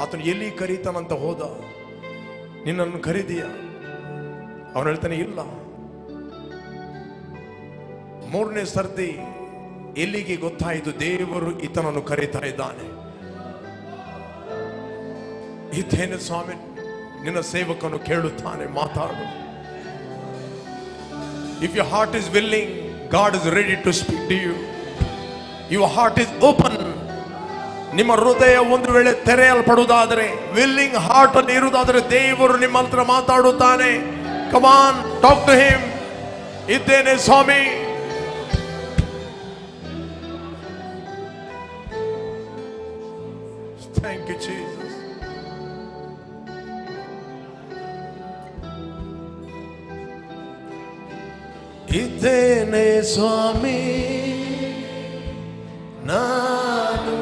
ಆತನು ಎಲ್ಲಿ ಕರೀತಾನಂತ ಹೋದ, ನಿನ್ನನ್ನು ಕರೀದಿಯ? ಅವನು ಹೇಳ್ತಾನೆ ಇಲ್ಲ. ಮೂರನೇ ಸರ್ತಿ ಎಲ್ಲಿಗೆ ಗೊತ್ತಾಯಿತು ದೇವರು ಈತನನ್ನು ಕರೀತಾ ಇದ್ದಾನೆ. ಇದೇನು ಸ್ವಾಮಿ, ನಿನ್ನ ಸೇವಕನು ಕೇಳುತ್ತಾನೆ, ಮಾತಾಡು. If your heart is willing, God is ready to speak to you. Your heart is open. ನಿಮ್ಮ ಹೃದಯ ಒಂದು ವೇಳೆ ತೆರೆಯಲ್ಪಡುವುದಾದರೆ, ವಿಲ್ಲಿಂಗ್ ಹಾರ್ಟ್ ಅಲ್ಲಿ ಇರುವುದಾದರೆ, ದೇವರು ನಿಮ್ಮ ಹತ್ರ ಮಾತಾಡುತ್ತಾನೆ. Come on, talk to him. ಇದ್ದೇನೆ ಸ್ವಾಮಿ. Thank you, Jesus. ಇದ್ದೇನೆ ಸ್ವಾಮಿ ನಾನು,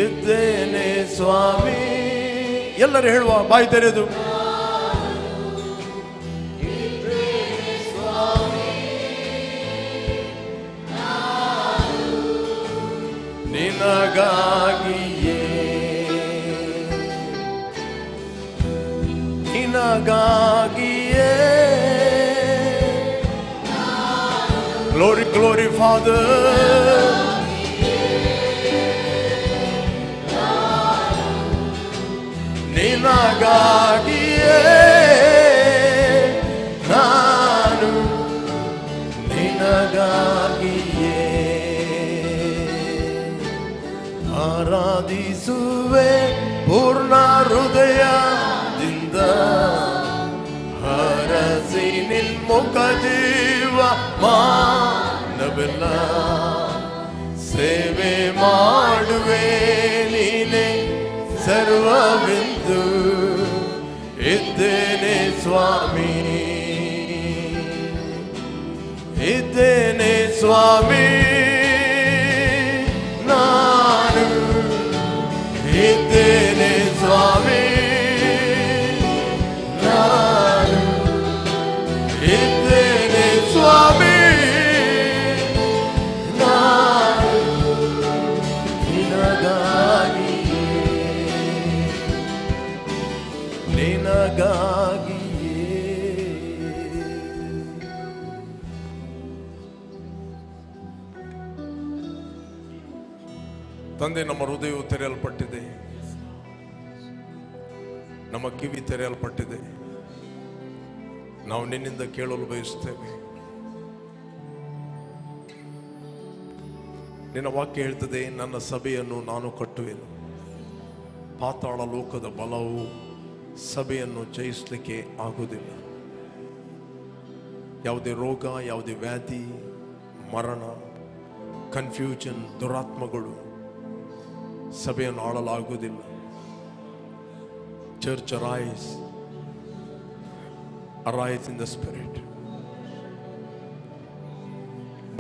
ಇದ್ದೇನೆ ಸ್ವಾಮಿ. ಎಲ್ಲರೂ ಹೇಳುವ, ಬಾಯಿ ತೆರೆದು. ನಿನಗಾಗಿಯೇ, ನಿನಗಾಗಿಯೇ. Glory, glory, Father. ನಿನಗಾಗಿಯೇ ನಾನು, ನಿನಗಾಗಿಯೇ ಆರಾಧಿಸುವೆ ಪೂರ್ಣ ಹೃದಯದಿಂದ. ಹರಸಿ ನಿನ್ಮುಖ ಜೀವ ಮಾನವೆಲ್ಲ ಸೇವೆ ಮಾಡುವೆ ನೀನೆ ಸರ್ವವೆಂದು. ಇದ್ದೇನೆ ಸ್ವಾಮಿ, ಇದ್ದೇನೆ ಸ್ವಾಮಿ ನಾನು, ಇದ್ದೇನೆ ಸ್ವಾಮಿ ನಾನು, ಇದ್ದೇನೆ ಸ್ವಾಮಿ ನಾನು. ನಿನಗಾಗಿಯೇ, ನಿನಗಾಗಿಯೇ. ತಂದೆ, ನಮ್ಮ ಹೃದಯವು ತೆರೆಯಲ್ಪಟ್ಟಿದೆ, ನಮ್ಮ ಕಿವಿ ತೆರೆಯಲ್ಪಟ್ಟಿದೆ. ನಾವು ನಿನ್ನಿಂದ ಕೇಳಲು ಬಯಸುತ್ತೇವೆ. ನಿನ್ನ ವಾಕ್ಯ ಹೇಳ್ತದೆ, ನನ್ನ ಸಭೆಯನ್ನು ನಾನು ಕಟ್ಟುವೆನು. ಪಾತಾಳ ಲೋಕದ ಬಲವು ಸಭೆಯನ್ನು ಜಯಿಸಲಿಕ್ಕೆ ಆಗುವುದಿಲ್ಲ. ಯಾವುದೇ ರೋಗ, ಯಾವುದೇ ವ್ಯಾಧಿ, ಮರಣ, ಕನ್ಫ್ಯೂಷನ್, ದುರಾತ್ಮಗಳು ಸಭೆಯನ್ನು ಆಳಲಾಗುವುದಿಲ್ಲ. Church arise, arise in the spirit.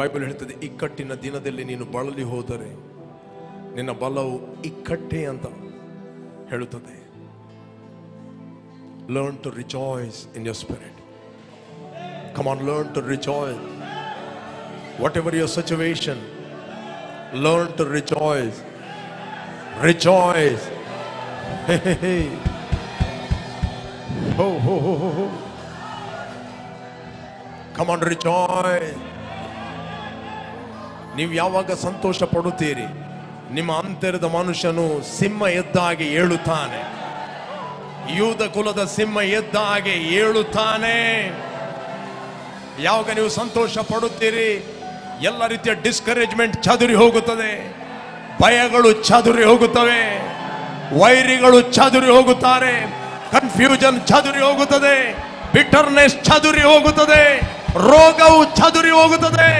Bible ಹೇಳ್ತದೆ, ಇಕ್ಕಟ್ಟಿನ ದಿನದಲ್ಲಿ ನೀನು ಬಳಲಿ ಹೋದರೆ ನಿನ್ನ ಬಲವು ಇಕ್ಕಟ್ಟೆ ಅಂತ ಹೇಳುತ್ತದೆ. Learn to rejoice in your spirit. Come on, learn to rejoice. Whatever your situation, learn to rejoice. Rejoice. Hey, hey, hey. Ho, ho, ho, ho, ho. Come on, rejoice. ನೀವು ಯಾವಾಗ ಸಂತೋಷ ಪಡುತ್ತೀರಿ, ನಿಮ್ಮ ಅಂತರದ ಮನುಷ್ಯನು ಸಿಂಹ ಎದ್ದಾಗೆ ಏಳುತ್ತಾನೆ. ಯೂದ ಕುಲದ ಸಿಂಹ ಎದ್ದಾಗೆ ಏಳುತ್ತಾನೆ. ಯಾವಾಗ ನೀವು ಸಂತೋಷ ಪಡುತ್ತೀರಿ, ಎಲ್ಲ ರೀತಿಯ ಡಿಸ್ಕರೇಜ್ಮೆಂಟ್ ಚದುರಿ ಹೋಗುತ್ತದೆ, ಭಯಗಳು ಚದುರಿ ಹೋಗುತ್ತವೆ, ವೈರಿಗಳು ಚದುರಿ ಹೋಗುತ್ತಾರೆ, ಕನ್ಫ್ಯೂಷನ್ ಚದುರಿ ಹೋಗುತ್ತದೆ, ಬಿಟರ್ನೆಸ್ ಚದುರಿ ಹೋಗುತ್ತದೆ, ರೋಗವು ಚದುರಿ ಹೋಗುತ್ತದೆ,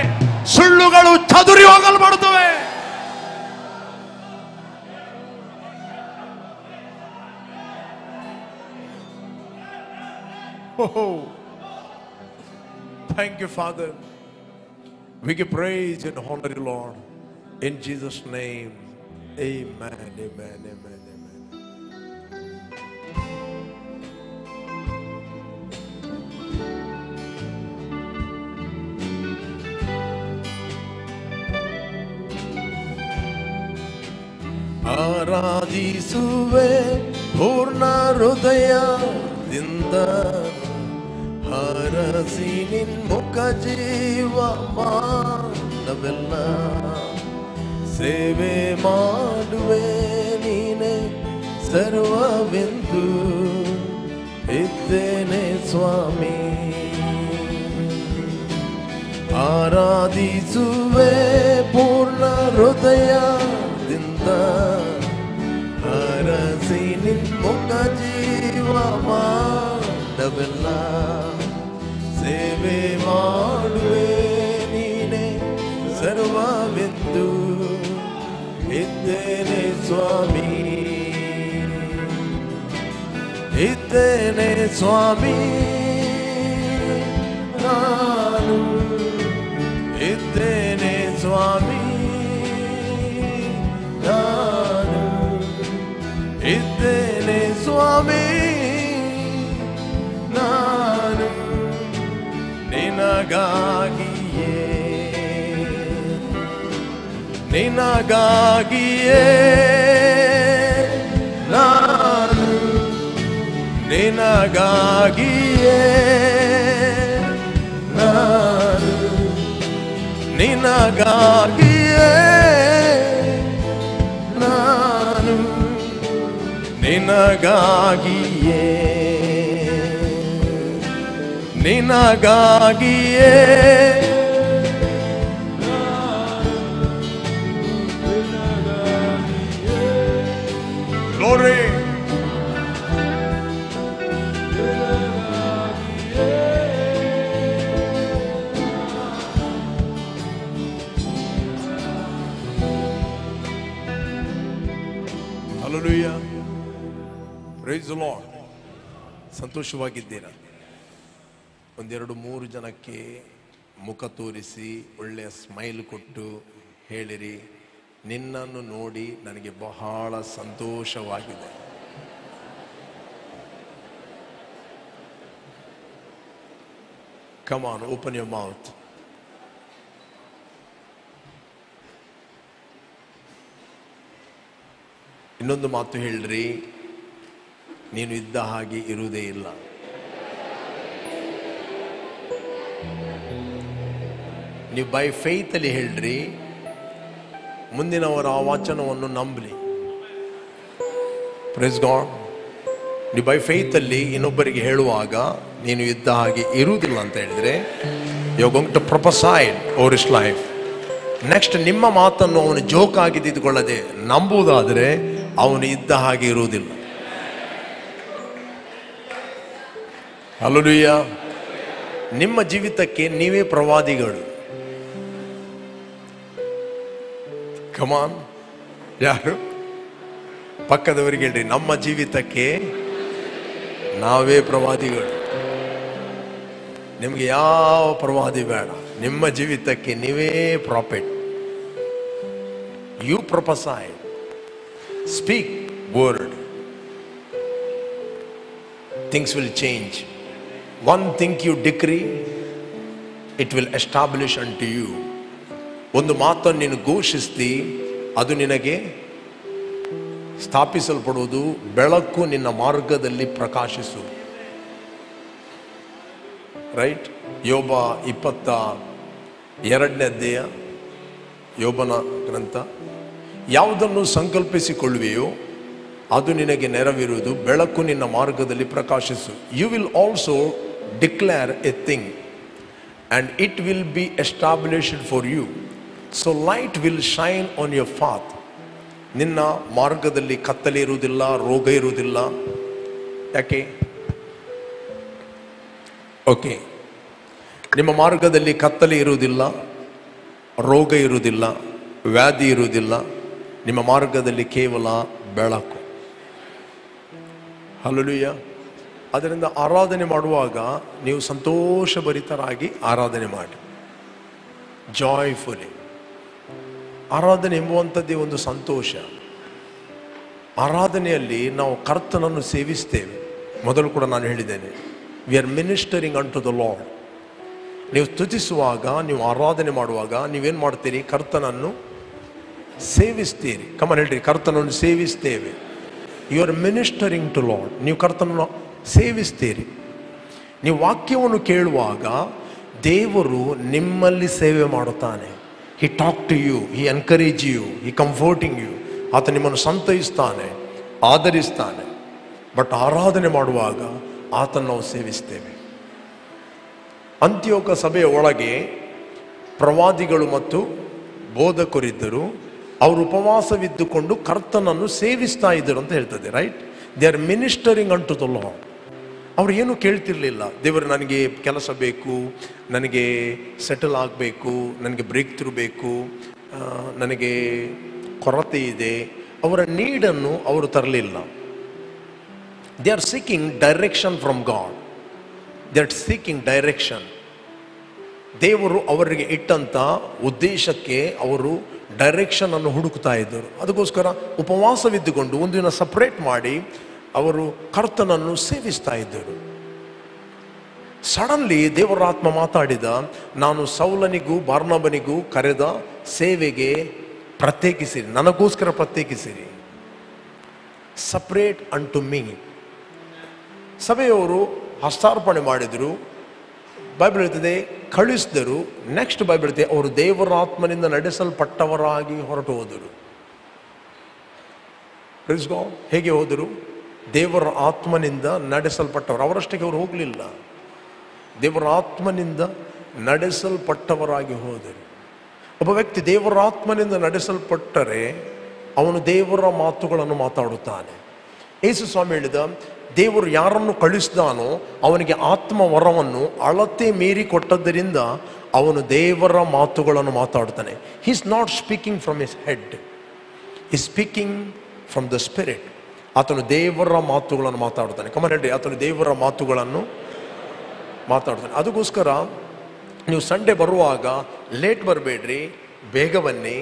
ಸುಳ್ಳುಗಳು ಚದುರಿ ಹೋಗಲು ಮಾಡುತ್ತವೆ. Oh, thank you, Father. We give praise and honor you, Lord. In Jesus' name, amen, amen, amen, amen. ಆರಾಧಿಸುವೆ ಪೂರ್ಣ ಹೃದಯದಿಂದ, ಹರಸಿ ನಿನ್ಮುಖ ಜೀವ ಮಾನವೆಲ್ಲ, ಸೇವೆ ಮಾಡುವೆ ನೀನೆ ಸರ್ವವೆಂದು ಇದ್ದೇನೆ ಸ್ವಾಮಿ. ಆರಾಧಿಸುವೆ ಪೂರ್ಣ ಹೃದಯದಿಂದ, ಹರಸಿ ನಿನ್ಮುಖ ಜೀವ ಮಾನವೆಲ್ಲ, ಸೇವೆ ಮಾಡುವೆ ನೀನೆ ಸರ್ವವೆಂದು ಇದ್ದೇನೆ ಸ್ವಾಮಿ. ಇದ್ದೇನೆ ಸ್ವಾಮಿ ನಾನು, ಇದ್ದೇನೆ ಸ್ವಾಮಿ ನಾನು, ಇದ್ದೇನೆ ಸ್ವಾಮಿ ನಾನು, ನಿನಗಾಗಿಯೇ ನಿನಗಾಗಿಯೇ ನಾನು, ನಿನಗಾಗಿಯೇ ನಾನು, ನಿನಗಾಗಿಯೇ ನಾನು, ನಿನಗಾಗಿಯೇ ನಿನಗಾಗಿಯೇ Glory. Hallelujah. Praise the Lord. ಸಂತೋಷವಾಗಿದ್ದೀರಾ? ಒಂದೆರಡು ಮೂರು ಜನಕ್ಕೆ ಮುಖ ತೋರಿಸಿ ಒಳ್ಳೆಯ ಸ್ಮೈಲ್ ಕೊಟ್ಟು ಹೇಳಿರಿ, ನಿನ್ನನ್ನು ನೋಡಿ ನನಗೆ ಬಹಳ ಸಂತೋಷವಾಗಿದೆ. Come on, open your mouth. ಇನ್ನೊಂದು ಮಾತು ಹೇಳ್ರಿ, ನೀನು ಇದ್ದ ಹಾಗೆ ಇರುವುದೇ ಇಲ್ಲ. ನೀವು ಬೈ ಫೇತ್ ಅಲ್ಲಿ ಹೇಳ್ರಿ, ಮುಂದಿನವರ ಆ ವಚನವನ್ನು ನಂಬಲಿ. Praise God. ನೀವು ಬೈ ಫೇತ್ ಅಲ್ಲಿ ಇನ್ನೊಬ್ಬರಿಗೆ ಹೇಳುವಾಗ ನೀನು ಇದ್ದ ಹಾಗೆ ಇರುವುದಿಲ್ಲ ಅಂತ ಹೇಳಿದ್ರೆ, you are going to prophesy over his life. Next ನಿಮ್ಮ ಮಾತನ್ನು ಅವನು ಜೋಕಾಗಿ ತಿದ್ದುಕೊಳ್ಳದೆ ನಂಬುವುದಾದರೆ ಅವನು ಇದ್ದ ಹಾಗೆ ಇರುವುದಿಲ್ಲ. ಹಲ್ಲೆಲೂಯಾ. ನಿಮ್ಮ ಜೀವಿತಕ್ಕೆ ನೀವೇ ಪ್ರವಾದಿಗಳು. ಕಮಾನ್. ಯಾರು? ಪಕ್ಕದವರಿಗೆ ಹೇಳ್ರಿ, ನಮ್ಮ ಜೀವಿತಕ್ಕೆ ನಾವೇ ಪ್ರವಾದಿಗಳು. ನಿಮಗೆ ಯಾವ ಪ್ರವಾದಿ ಬೇಡ, ನಿಮ್ಮ ಜೀವಿತಕ್ಕೆ ನೀವೇ prophet. You prophesy, speak word, things will change. One thing you decree, it will establish unto you. ಒಂದು ಮಾತನ್ನು ನೀನು ಘೋಷಿಸ್ತಿ, ಅದು ನಿನಗೆ ಸ್ಥಾಪಿಸಲ್ಪಡುವುದು. ಬೆಳಕು ನಿನ್ನ ಮಾರ್ಗದಲ್ಲಿ ಪ್ರಕಾಶಿಸು. ರೈಟ್? ಯೋಬ 22ನೇ ಅಧ್ಯಾಯ, ಯೋಬನ ಗ್ರಂಥ. ಯಾವುದನ್ನು ಸಂಕಲ್ಪಿಸಿಕೊಳ್ಳುವೆಯೋ ಅದು ನಿನಗೆ ನೆರವೇರುವುದು. ಬೆಳಕು ನಿನ್ನ ಮಾರ್ಗದಲ್ಲಿ ಪ್ರಕಾಶಿಸು. You will also declare a thing and it will be established for you. So light will shine on your path. ನಿನ್ನ ಮಾರ್ಗದಲ್ಲಿ ಕತ್ತಲೆ ಇರುವುದಿಲ್ಲ, ರೋಗ ಇರುವುದಿಲ್ಲ. ಯಾಕೆ? ಓಕೆ, ನಿಮ್ಮ ಮಾರ್ಗದಲ್ಲಿ ಕತ್ತಲೆ ಇರುವುದಿಲ್ಲ, ರೋಗ ಇರುವುದಿಲ್ಲ, ವ್ಯಾಧಿ ಇರುವುದಿಲ್ಲ. ನಿಮ್ಮ ಮಾರ್ಗದಲ್ಲಿ ಕೇವಲ ಬೆಳಕು. ಹಲ್ಲೆಲೂಯಾ. ಅದರಿಂದ ಆರಾಧನೆ ಮಾಡುವಾಗ ನೀವು ಸಂತೋಷಭರಿತರಾಗಿ ಆರಾಧನೆ ಮಾಡಿ, ಜಾಯ್ಫುಲಿ. ಆರಾಧನೆ ಎಂಬುವಂಥದ್ದೇ ಒಂದು ಸಂತೋಷ. ಆರಾಧನೆಯಲ್ಲಿ ನಾವು ಕರ್ತನನ್ನು ಸೇವಿಸ್ತೇವೆ. ಮೊದಲು ಕೂಡ ನಾನು ಹೇಳಿದ್ದೇನೆ, we are ministering unto the Lord. ನೀವು ಸ್ತುತಿಸುವಾಗ, ನೀವು ಆರಾಧನೆ ಮಾಡುವಾಗ ನೀವೇನು ಮಾಡ್ತೀರಿ? ಕರ್ತನನ್ನು ಸೇವಿಸ್ತೀರಿ. ಕಮನ್ ಹೇಳ್ರಿ, ಕರ್ತನನ್ನು ಸೇವಿಸ್ತೇವೆ. You are ministering to Lord. ನೀವು ಕರ್ತನನ್ನು ಸೇವಿಸ್ತೀರಿ. ನೀವು ವಾಕ್ಯವನ್ನು ಕೇಳುವಾಗ ದೇವರು ನಿಮ್ಮಲ್ಲಿ ಸೇವೆ ಮಾಡುತ್ತಾನೆ. He talk to you, he encourage you, he comforting you. ಆತ ನಿಮ್ಮನ್ನು ಸಂತೈಸ್ತಾನೆ, ಆದರಿಸ್ತಾನೆ. ಬಟ್ ಆರಾಧನೆ ಮಾಡುವಾಗ ಆತನ್ನು ನಾವು ಸೇವಿಸ್ತೇವೆ. ಅಂತ್ಯೋಕ ಸಭೆಯ ಒಳಗೆ ಪ್ರವಾದಿಗಳು ಮತ್ತು ಬೋಧಕರಿದ್ದರು. ಅವರು ಉಪವಾಸವಿದ್ದುಕೊಂಡು ಕರ್ತನನ್ನು ಸೇವಿಸ್ತಾ ಇದ್ದರು ಅಂತ ಹೇಳ್ತದೆ. Right, they are ministering unto the Lord. ಅವ್ರು ಏನೂ ಕೇಳ್ತಿರ್ಲಿಲ್ಲ. ದೇವರು ನನಗೆ ಕೆಲಸ ಬೇಕು, ನನಗೆ ಸೆಟಲ್ ಆಗಬೇಕು, ನನಗೆ ಬ್ರೇಕ್ ಥ್ರೂ ಬೇಕು, ನನಗೆ ಕೊರತೆ ಇದೆ. ಅವರ ನೀಡನ್ನು ಅವರು ತರಲಿಲ್ಲ. They are seeking direction from god. They are seeking direction. ದೇವರು ಅವರಿಗೆ ಇಟ್ಟಂಥ ಉದ್ದೇಶಕ್ಕೆ ಅವರು ಡೈರೆಕ್ಷನ್ ಅನ್ನು ಹುಡುಕ್ತಾ ಇದ್ದರು. ಅದಕ್ಕೋಸ್ಕರ ಉಪವಾಸವಿದ್ದುಕೊಂಡು ಒಂದು ದಿನ ಸಪ್ರೇಟ್ ಮಾಡಿ ಅವರು ಕರ್ತನನ್ನು ಸೇವಿಸ್ತಾ ಇದ್ದರು. ಸಡನ್ಲಿ ದೇವರ ಆತ್ಮ ಮಾತಾಡಿದ, ನಾನು ಸೌಲನಿಗೂ ಬಾರ್ನಬನಿಗೂ ಕರೆದ ಸೇವೆಗೆ ಪ್ರತ್ಯೇಕಿಸಿರಿ, ನನಗೋಸ್ಕರ ಪ್ರತ್ಯೇಕಿಸಿರಿ. Separate unto me. ಸಭೆಯವರು ಹಸ್ತಾರ್ಪಣೆ ಮಾಡಿದರು. ಬೈಬಲ್ ಹೇಳ್ತದೆ ಕಳಿಸಿದರು. ನೆಕ್ಸ್ಟ್ ಬೈಬಲ್ ಹೇಳ್ತದೆ ಅವರು ದೇವರ ಆತ್ಮನಿಂದ ನಡೆಸಲ್ಪಟ್ಟವರಾಗಿ ಹೊರಟು ಹೋದರು. ಹೇಗೆ ಹೋದರು? ದೇವರ ಆತ್ಮನಿಂದ ನಡೆಸಲ್ಪಟ್ಟವರು. ಅವರಷ್ಟಕ್ಕೆ ಅವರು ಹೋಗಲಿಲ್ಲ, ದೇವರ ಆತ್ಮನಿಂದ ನಡೆಸಲ್ಪಟ್ಟವರಾಗಿ ಹೋದರು. ಒಬ್ಬ ವ್ಯಕ್ತಿ ದೇವರ ಆತ್ಮನಿಂದ ನಡೆಸಲ್ಪಟ್ಟರೆ ಅವನು ದೇವರ ಮಾತುಗಳನ್ನು ಮಾತಾಡುತ್ತಾನೆ. ಯೇಸು ಸ್ವಾಮಿ ಹೇಳಿದ, ದೇವರು ಯಾರನ್ನು ಕಳಿಸಿದಾನೋ ಅವನಿಗೆ ಆತ್ಮ ವರವನ್ನು ಅಳತೆ ಮೀರಿ ಕೊಟ್ಟದ್ದರಿಂದ ಅವನು ದೇವರ ಮಾತುಗಳನ್ನು ಮಾತಾಡುತ್ತಾನೆ. He is not speaking from his head, he speaking from the spirit. ಆತನು ದೇವರ ಮಾತುಗಳನ್ನು ಮಾತಾಡುತ್ತಾನೆ. ಕಮನ್ ಹೇಳ್ರಿ, ಆತನು ದೇವರ ಮಾತುಗಳನ್ನು ಮಾತಾಡ್ತಾನೆ. ಅದಕ್ಕೋಸ್ಕರ ನೀವು ಸಂಡೇ ಬರುವಾಗ ಲೇಟ್ ಬರಬೇಡ್ರಿ, ಬೇಗ ಬನ್ನಿ.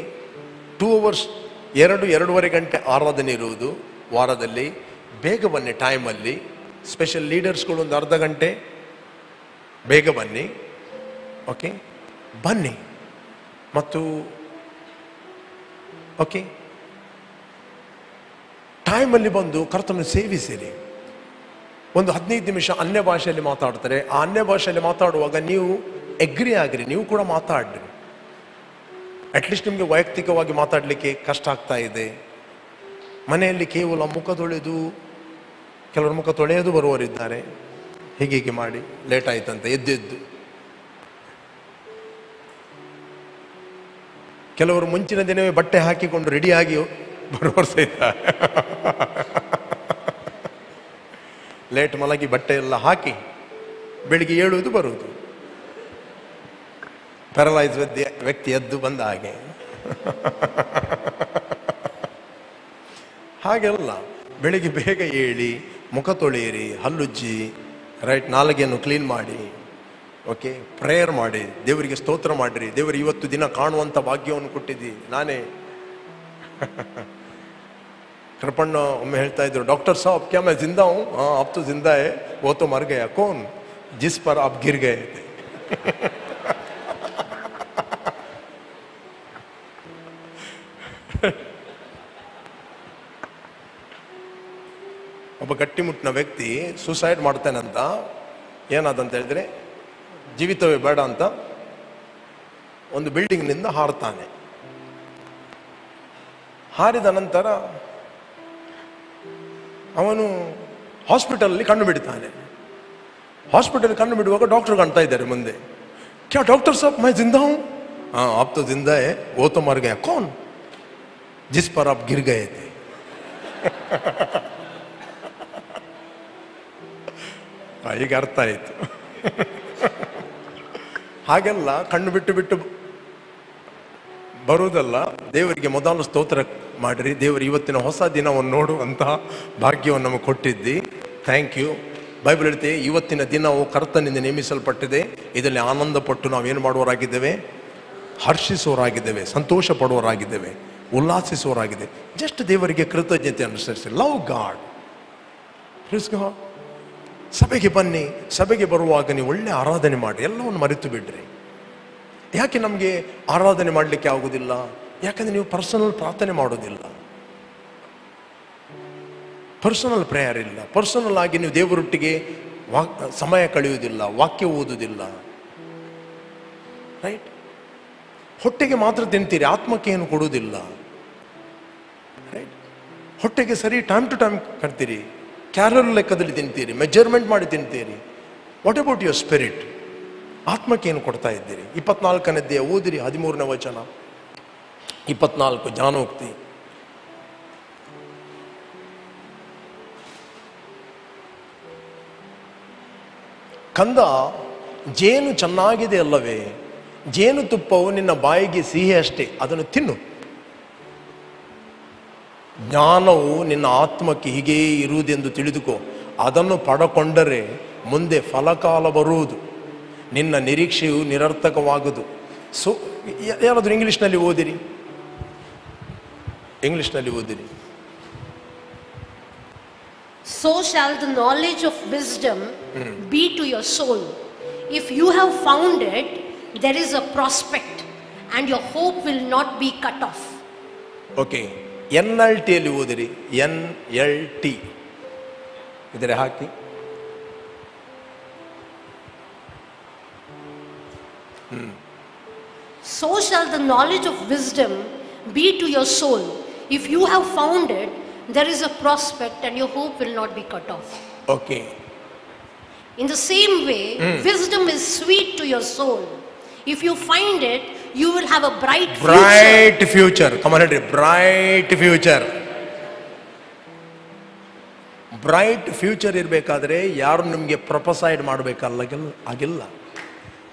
2 hours 2-2.5 ಗಂಟೆ ಆರಾಧನೆ ಇರುವುದು ವಾರದಲ್ಲಿ. ಬೇಗ ಬನ್ನಿ ಟೈಮಲ್ಲಿ. ಸ್ಪೆಷಲ್ ಲೀಡರ್ಸ್ಗಳು ಒಂದು ಅರ್ಧ ಗಂಟೆ ಬೇಗ ಬನ್ನಿ. ಓಕೆ, ಬನ್ನಿ. ಮತ್ತು ಓಕೆ, ಟೈಮಲ್ಲಿ ಬಂದು ಕರ್ತನನ್ನು ಸೇವಿಸಿರಿ. ಒಂದು 15 ನಿಮಿಷ ಅನ್ಯ ಭಾಷೆಯಲ್ಲಿ ಮಾತಾಡ್ತಾರೆ. ಆ ಅನ್ಯ ಭಾಷೆಯಲ್ಲಿ ಮಾತಾಡುವಾಗ ನೀವು ಎಗ್ರಿ ಆಗಿರಿ, ನೀವು ಕೂಡ ಮಾತಾಡ್ರಿ. ಅಟ್ಲೀಸ್ಟ್ ನಿಮಗೆ ವೈಯಕ್ತಿಕವಾಗಿ ಮಾತಾಡಲಿಕ್ಕೆ ಕಷ್ಟ ಆಗ್ತಾ ಇದೆ. ಮನೆಯಲ್ಲಿ ಕೇವಲ ಮುಖ ತೊಳೆದು, ಕೆಲವರು ಮುಖ ತೊಳೆಯೋದು ಬರುವವರಿದ್ದಾರೆ. ಹೀಗೆ ಮಾಡಿ ಲೇಟ್ ಆಯ್ತಂತ ಎದ್ದು ಕೆಲವರು ಮುಂಚಿನ ದಿನವೇ ಬಟ್ಟೆ ಹಾಕಿಕೊಂಡು ರೆಡಿಯಾಗಿ ಬರುವರು ಸಹಿತ. ಲೇಟ್ ಮಲಗಿ ಬಟ್ಟೆ ಎಲ್ಲ ಹಾಕಿ ಬೆಳಿಗ್ಗೆ ಏಳುವುದು ಬರುವುದು. ಪ್ಯಾರಲೈಸ್ ವ್ಯಕ್ತಿ ಎದ್ದು ಬಂದ ಹಾಗೆ. ಹಾಗೆಲ್ಲ ಬೆಳಿಗ್ಗೆ ಬೇಗ ಏಳಿ, ಮುಖ ತೊಳೆಯಿರಿ, ಹಲ್ಲುಜ್ಜಿ, ರೈಟ್, ನಾಲಿಗೆಯನ್ನು ಕ್ಲೀನ್ ಮಾಡಿ, ಓಕೆ, ಪ್ರೇಯರ್ ಮಾಡಿ, ದೇವರಿಗೆ ಸ್ತೋತ್ರ ಮಾಡಿರಿ. ದೇವರು ಇವತ್ತು ದಿನ ಕಾಣುವಂಥ ಭಾಗ್ಯವನ್ನು ಕೊಟ್ಟಿದ್ದಿ. ನಾನೇ कृपण्ण ಒಮ್ಮೆ ಹೇಳ್ತಾ ಇದ್ರು, डॉक्टर साहब क्या मैं जिंदा हूँ? हाँ आप तो जिंदा है, वो तो मर गया। कौन? जिस पर आप गिर गए थे। ಒಬ್ಬ ಗಟ್ಟಿಮುಟ್ಟಿನ ವ್ಯಕ್ತಿ ಸೂಸೈಡ್ ಮಾಡ್ತಾನಂತ. ಏನಾದಂತ ಹೇಳಿದ್ರೆ, ಜೀವಿತವೇ ಬೇಡ ಅಂತ ಒಂದು ಬಿಲ್ಡಿಂಗ್ನಿಂದ ಹಾರ್ತಾನೆ. ಹಾರಿದ ನಂತರ ಅವನು ಹಾಸ್ಪಿಟಲಲ್ಲಿ ಕಣ್ಣು ಬಿಡ್ತಾನೆ. ಹಾಸ್ಪಿಟಲ್ ಕಣ್ಣು ಬಿಡುವಾಗ ಡಾಕ್ಟರ್ ಕಾಣ್ತಾ ಇದ್ದಾರೆ ಮುಂದೆ. ಕ್ಯಾ ಡಾಕ್ಟರ್ ಸಾಬ್ ಮೈ ಜಿಂದಾ ಹೂಂ? हाँ आप तो जिंदा है, वो तो मर गया। कौन? जिस पर आप गिर गए थे। ಈಗ ಅರ್ಥ ಆಯ್ತು. ಹಾಗೆಲ್ಲ ಕಣ್ಣು ಬಿಟ್ಟು ಬಿಟ್ಟು ಬರುವುದಲ್ಲ. ದೇವರಿಗೆ ಮೊದಲು ಸ್ತೋತ್ರ ಮಾಡಿರಿ. ದೇವರು ಇವತ್ತಿನ ಹೊಸ ದಿನವನ್ನು ನೋಡುವಂತಹ ಭಾಗ್ಯವನ್ನು ನಮಗೆ ಕೊಟ್ಟಿದ್ದಿ. Thank you. ಬೈಬಲ್ ಹೇಳ್ತೆ, ಇವತ್ತಿನ ದಿನವು ಕರ್ತನಿಂದ ನೇಮಿಸಲ್ಪಟ್ಟಿದೆ. ಇದರಲ್ಲಿ ಆನಂದ ಪಟ್ಟು ನಾವೇನು ಮಾಡುವವರಾಗಿದ್ದೇವೆ? ಹರ್ಷಿಸುವವರಾಗಿದ್ದೇವೆ, ಸಂತೋಷ ಪಡುವವರಾಗಿದ್ದೇವೆ, ಉಲ್ಲಾಸಿಸುವವರಾಗಿದೆ. ಜಸ್ಟ್ ದೇವರಿಗೆ ಕೃತಜ್ಞತೆ ಅನುಸರಿಸಿ. Love god, please god. ಸಭೆಗೆ ಬನ್ನಿ. ಸಭೆಗೆ ಬರುವಾಗ ನೀವು ಒಳ್ಳೆ ಆರಾಧನೆ ಮಾಡಿ, ಎಲ್ಲವನ್ನು ಮರೆತು ಬಿಡ್ರಿ. ಯಾಕೆ ನಮಗೆ ಆರಾಧನೆ ಮಾಡಲಿಕ್ಕೆ ಆಗುವುದಿಲ್ಲ? ಯಾಕಂದ್ರೆ ನೀವು ಪರ್ಸನಲ್ ಪ್ರಾರ್ಥನೆ ಮಾಡೋದಿಲ್ಲ, ಪರ್ಸನಲ್ ಪ್ರೇಯರ್ ಇಲ್ಲ, ಪರ್ಸನಲ್ ಆಗಿ ನೀವು ದೇವರೊಟ್ಟಿಗೆ ಸಮಯ ಕಳೆಯುವುದಿಲ್ಲ, ವಾಕ್ಯ ಓದುವುದಿಲ್ಲ. ರೈಟ್? ಹೊಟ್ಟೆಗೆ ಮಾತ್ರ ತಿಂತೀರಿ, ಆತ್ಮಕ್ಕೆ ಏನು ಕೊಡುವುದಿಲ್ಲ. ರೈಟ್? ಹೊಟ್ಟೆಗೆ ಸರಿ ಟೈಮ್ ಟು ಟೈಮ್ ಕಟ್ತೀರಿ, ಕ್ಯಾಲೋರಿ ಲೆಕ್ಕದಲ್ಲಿ ತಿಂತೀರಿ, ಮೆಜರ್ಮೆಂಟ್ ಮಾಡಿ ತಿಂತೀರಿ. What about your spirit? ಆತ್ಮಕ್ಕೆ ಏನು ಕೊಡ್ತಾ ಇದ್ದೀರಿ? 24ನೇ ಅಧ್ಯಾಯ ಓದಿರಿ, 13ನೇ ವಚನ, 24 ಜ್ಞಾನೋಕ್ತಿ. ಕಂದ, ಜೇನು ಚೆನ್ನಾಗಿದೆ ಅಲ್ಲವೇ? ಜೇನುತುಪ್ಪವು ನಿನ್ನ ಬಾಯಿಗೆ ಸಿಹಿ ಅಷ್ಟೇ, ಅದನ್ನು ತಿನ್ನು. ಜ್ಞಾನವು ನಿನ್ನ ಆತ್ಮಕ್ಕೆ ಹೀಗೇ ಇರುವುದೆಂದು ತಿಳಿದುಕೋ. ಅದನ್ನು ಪಡಕೊಂಡರೆ ಮುಂದೆ ಫಲಕಾಲ ಬರುವುದು, ನಿನ್ನ ನಿರೀಕ್ಷೆಯು ನಿರರ್ಥಕವಾಗುವುದು. ಸೊ ಯಾರಾದರೂ ಇಂಗ್ಲಿಷ್ನಲ್ಲಿ ಓದಿರಿ, ಇಂಗ್ಲಿಷ್ನಲ್ಲಿ ಓದಿರಿ. So shall the knowledge of wisdom be to your soul. If you have found it, there is a prospect, and your hope will not be cut off. Okay, NLT ಅಲ್ಲಿ ಓದಿರಿ, NLT ಇದರ ಹಾಕಿ. So shall the knowledge of wisdom be to your soul. If you have found it, there is a prospect, and your hope will not be cut off. Okay. In the same way, wisdom is sweet to your soul. If you find it, you will have a bright future. Come on, bright future. Bright future ಇರಬೇಕಾದ್ರೆ ಯಾರು ನಿಮಗೆ ಪ್ರೊಪಸೈಡ್ ಮಾಡಬೇಕಲ್ಲ, ಆಗಿಲ್ಲ.